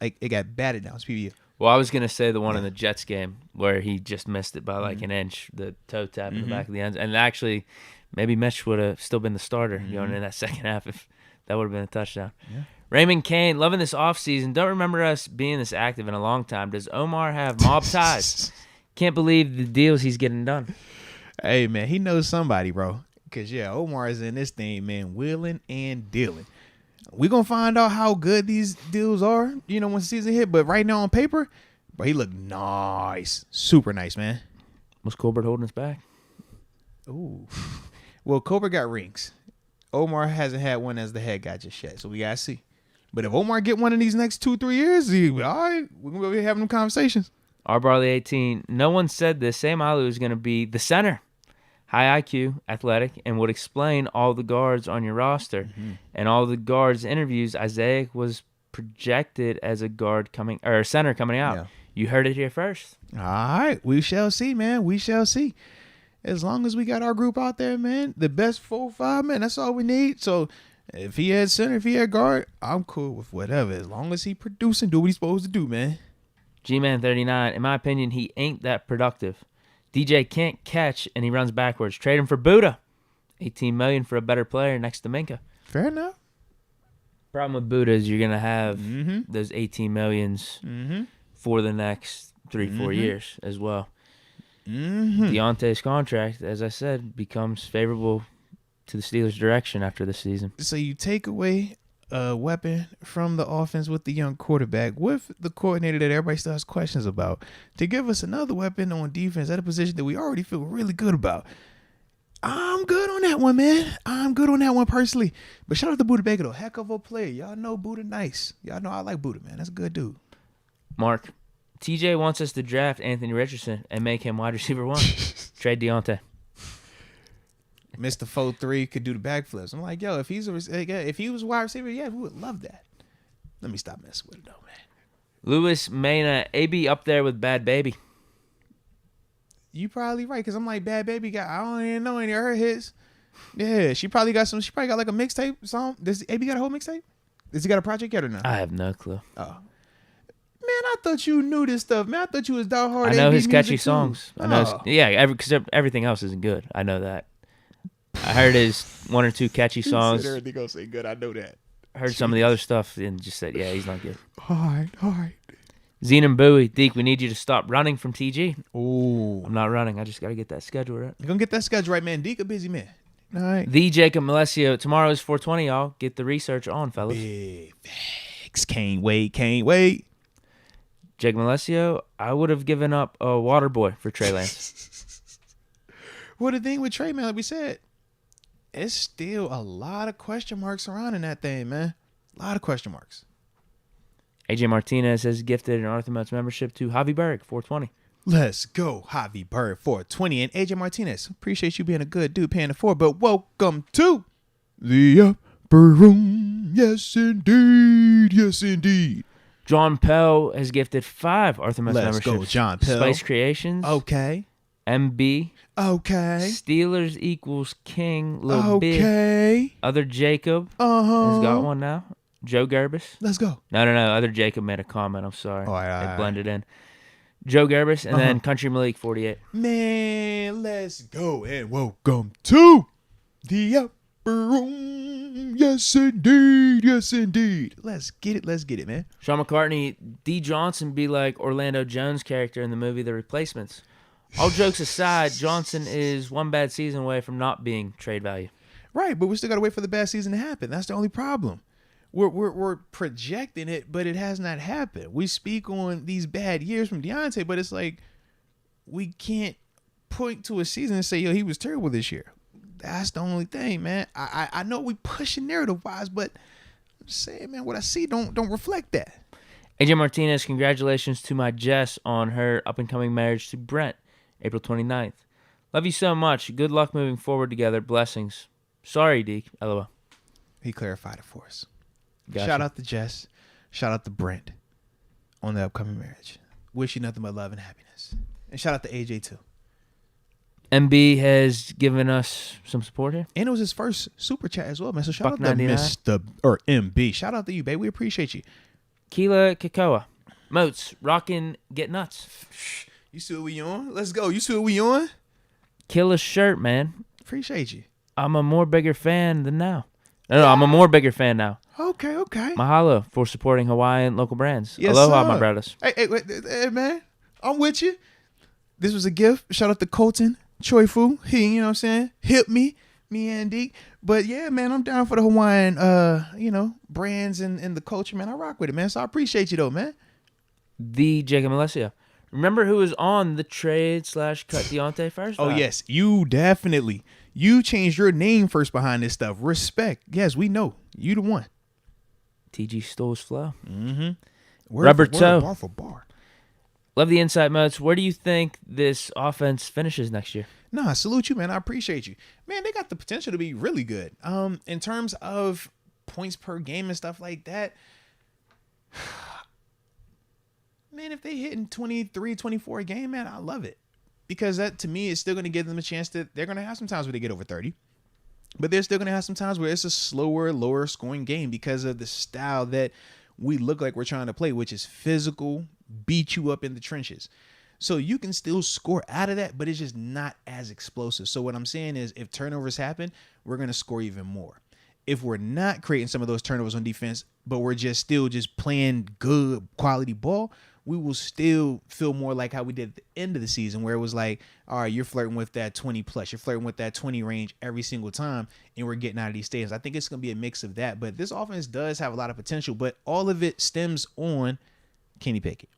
It got batted down. It's PBU. Well, I was gonna say the one in the Jets game where he just missed it by like an inch, the toe tap in the back of the end, and actually, maybe Mitch would have still been the starter going in that second half if that would have been a touchdown. Yeah. Raymond Kane, loving this offseason. Don't remember us being this active in a long time. Does Omar have mob ties? Can't believe the deals he's getting done. Hey, man, he knows somebody, bro. Because, Omar is in this thing, man, wheeling and dealing. We're going to find out how good these deals are, when the season hit. But right now on paper, bro, he look nice. Super nice, man. Was Colbert holding us back? Ooh. Well, Colbert got rings. Omar hasn't had one as the head guy just yet, so we got to see. But if Omar get one in these next 2-3 years, all right, we're going to be having them conversations. R. Barley 18, no one said this. Sam Alu is going to be the center. High IQ, athletic, and would explain all the guards on your roster. And all the guards' interviews, Isaiah was projected as a center coming out. Yeah. You heard it here first. All right, we shall see, man. We shall see. As long as we got our group out there, man, the best 4-5, man, that's all we need. So if he had center, if he had guard, I'm cool with whatever. As long as he produce and do what he's supposed to do, man. G-Man 39, in my opinion, he ain't that productive. DJ can't catch, and he runs backwards. Trade him for Buddha. $18 million for a better player next to Minka. Fair enough. Problem with Buddha is you're going to have those $18 millions for the next 3-4 years as well. Deontay's contract, as I said, becomes favorable to the Steelers' direction after this season. So you take away a weapon from the offense with the young quarterback, with the coordinator that everybody still has questions about, to give us another weapon on defense at a position that we already feel really good about. I'm good on that one, man. I'm good on that one personally. But shout out to Buddha Baker, though. Heck of a player. Y'all know Buddha nice. Y'all know I like Buddha, man. That's a good dude. Mark, TJ wants us to draft Anthony Richardson and make him wide receiver 1. Trade Deontay. Mr. 4-3 could do the backflips. I'm like, if he was wide receiver, we would love that. Let me stop messing with it, though, man. Lewis Mena, AB up there with Bad Baby. You probably right, because I'm like, Bad Baby I don't even know any of her hits. Yeah, she probably got like a mixtape song. Does AB got a whole mixtape? Does he got a project yet or not? I have no clue. Oh. Man, I thought you knew this stuff, man. I thought you was diehard. I know AB his catchy music songs. Too. I know because everything else isn't good. I know that. I heard his 1 or 2 catchy songs. Everything else ain't good. I know that. Heard some of the other stuff and just said, he's not good. All right. Zenon Bowie, Deke, we need you to stop running from TG. Ooh. I'm not running. I just got to get that schedule right. You're going to get that schedule right, man. Deke a busy man. All right. The Jacob Malesio. Tomorrow is 420, y'all. Get the research on, fellas. Big facts. Can't wait. Jacob Malesio, I would have given up a water boy for Trey Lance. Well, the thing with Trey, man, like we said, it's still a lot of question marks surrounding that thing, man. A lot of question marks. AJ Martinez has gifted an Arthur Moats membership to Javi Berg, 420. Let's go, Javi Berg, 420. And AJ Martinez, appreciate you being a good dude paying the $4, but welcome to the Upper Room. Yes, indeed. Yes, indeed. John Pell has gifted 5 Arthur Moats memberships. Let's go, John Pell. Spice Creations. Okay. MB. Okay. Steelers equals King. Little Big. Okay. Other Jacob has got one now. Joe Gerbis. Let's go. No. Other Jacob made a comment. I'm sorry. They blended in. Joe Gerbis and then Country Malik 48. Man, let's go and welcome to the Upper Room. Yes, indeed. Yes, indeed. Let's get it. Let's get it, man. Sean McCartney, D. Johnson be like Orlando Jones' character in the movie The Replacements. All jokes aside, Johnson is one bad season away from not being trade value. Right, but we still got to wait for the bad season to happen. That's the only problem. We're projecting it, but it has not happened. We speak on these bad years from Deontay, but it's like we can't point to a season and say, yo, he was terrible this year. That's the only thing, man. I know we pushing narrative-wise, but I'm just saying, man, what I see don't reflect that. AJ Martinez, congratulations to my Jess on her up-and-coming marriage to Brent, April 29th. Love you so much. Good luck moving forward together. Blessings. Sorry, Deke. LOL. He clarified it for us. Gotcha. Shout out to Jess. Shout out to Brent on the upcoming marriage. Wish you nothing but love and happiness. And shout out to AJ, too. MB has given us some support here. And it was his first super chat as well, man. So shout Buck out to 99. Mr. or MB. Shout out to you, babe. We appreciate you. Keela Kakoa. Moats, rockin' Get Nuts. You see what we on? Let's go. You see what we on? Kill a shirt, man. Appreciate you. I'm a more bigger fan than now. No, I'm a more bigger fan now. Okay. Mahalo for supporting Hawaiian local brands. Yes, Aloha, sir. my brothers. Hey, man. I'm with you. This was a gift. Shout out to Colton, Choi Fu. He, you know what I'm saying? Hit me and Deke. But yeah, man, I'm down for the Hawaiian, brands and the culture, man. I rock with it, man. So I appreciate you though, man. The Jacob Alessio. Remember who was on the trade/cut Deontay first? Oh, yes. You definitely. You changed your name first behind this stuff. Respect. Yes, we know. You the one. TG Stoles Flow. Mm-hmm. Rubber toe. Bar for bar. Love the insight, Moats. Where do you think this offense finishes next year? No, I salute you, man. I appreciate you. Man, they got the potential to be really good. In terms of points per game and stuff like that, man, if they hitting 23, 24 a game, man, I love it. Because that, to me, is still going to give them a chance that they're going to have some times where they get over 30. But they're still going to have some times where it's a slower, lower scoring game because of the style that we look like we're trying to play, which is physical, beat you up in the trenches. So you can still score out of that, but it's just not as explosive. So what I'm saying is if turnovers happen, we're going to score even more. If we're not creating some of those turnovers on defense, but we're just playing good quality ball, we will still feel more like how we did at the end of the season, where it was like, all right, you're flirting with that 20 plus, you're flirting with that 20 range every single time, and we're getting out of these stadiums. I think it's going to be a mix of that, but this offense does have a lot of potential, but all of it stems on Kenny Pickett.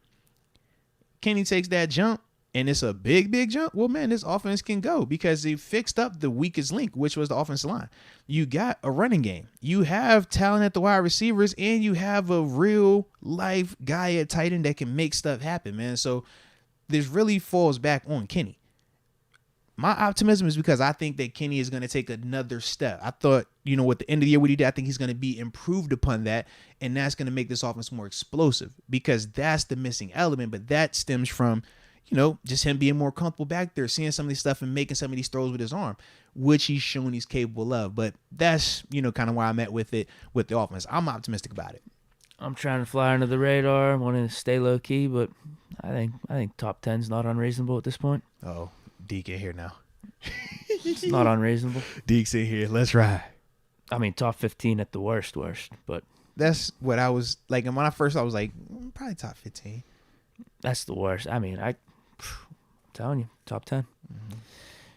Kenny takes that jump, and it's a big jump. Well, man, this offense can go because they fixed up the weakest link, which was the offensive line. You got a running game. You have talent at the wide receivers, and you have a real life guy at tight end that can make stuff happen, man. So this really falls back on Kenny. My optimism is because I think that Kenny is going to take another step. I thought, with the end of the year, what he did, I think he's going to be improved upon that, and that's going to make this offense more explosive because that's the missing element, but that stems from, just him being more comfortable back there, seeing some of these stuff and making some of these throws with his arm, which he's shown he's capable of. But that's, kind of where I'm at with it, with the offense. I'm optimistic about it. I'm trying to fly under the radar. I'm wanting to stay low key, but I think top 10's not unreasonable at this point. Oh, Deke in here now. It's not unreasonable. Deke's in here. Let's ride. I mean, top 15 at the worst, but that's what I was like. And when I was like, probably top 15. That's the worst. I mean, I'm telling you, top 10. Mm-hmm.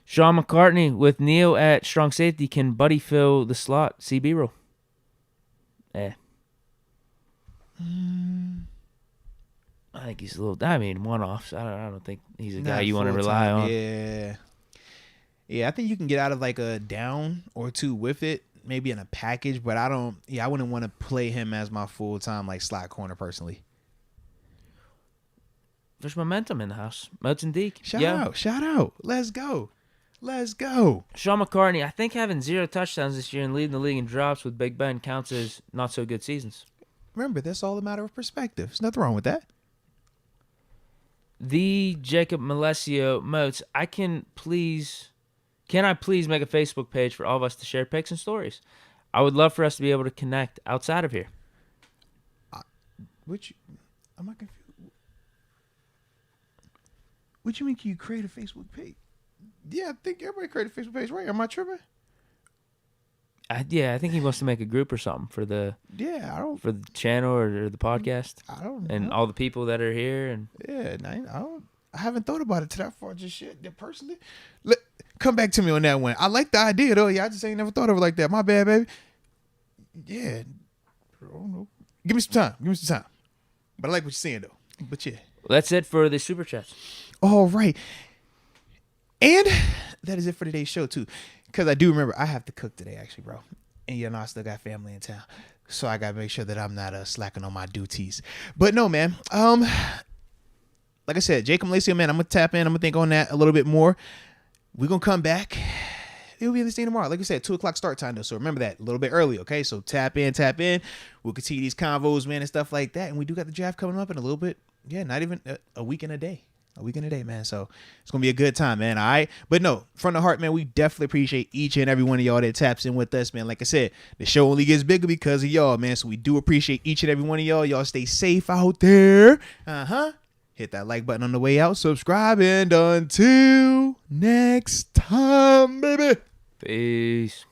Sean McCartney with Neo at strong safety. Can Buddy fill the slot? CB rule. I think he's a little. One-offs. I don't think he's a guy you want to rely on. Yeah. I think you can get out of like a down or two with it, maybe in a package. But I don't. Yeah, I wouldn't want to play him as my full-time like slot corner personally. There's momentum in the house. Moats and Deke. Shout out. Let's go. Sean McCartney, I think having 0 touchdowns this year and leading the league in drops with Big Ben counts as not so good seasons. Remember, that's all a matter of perspective. There's nothing wrong with that. The Jacob Malesio Moats, can I please make a Facebook page for all of us to share pics and stories? I would love for us to be able to connect outside of here. I'm not confused. What you mean, can you create a Facebook page? Yeah, I think everybody create a Facebook page, right? Am I tripping? I think he wants to make a group or something for the for the channel or the podcast. I don't and know. all the people that are here and I haven't thought about it to that far just yet. Personally, come back to me on that one. I like the idea though. Yeah, I just ain't never thought of it like that. My bad, baby. Yeah, I don't know. Give me some time. But I like what you're saying though. But yeah, that's it for the super chats. All right, and that is it for today's show too. Because I do remember I have to cook today, actually, bro. And you know, I still got family in town. So I got to make sure that I'm not slacking on my duties. But no, man. Like I said, Jacob Lacey, man, I'm going to tap in. I'm going to think on that a little bit more. We're going to come back. It'll be in this thing tomorrow. Like I said, 2 o'clock start time, though. So remember that a little bit early, okay? So tap in. We'll continue these convos, man, and stuff like that. And we do got the draft coming up in a little bit. Yeah, not even a week and a day. Man. So it's going to be a good time, man. All right. But no, from the heart, man, we definitely appreciate each and every one of y'all that taps in with us, man. Like I said, the show only gets bigger because of y'all, man. So we do appreciate each and every one of y'all. Y'all stay safe out there. Hit that like button on the way out. Subscribe. And until next time, baby. Peace.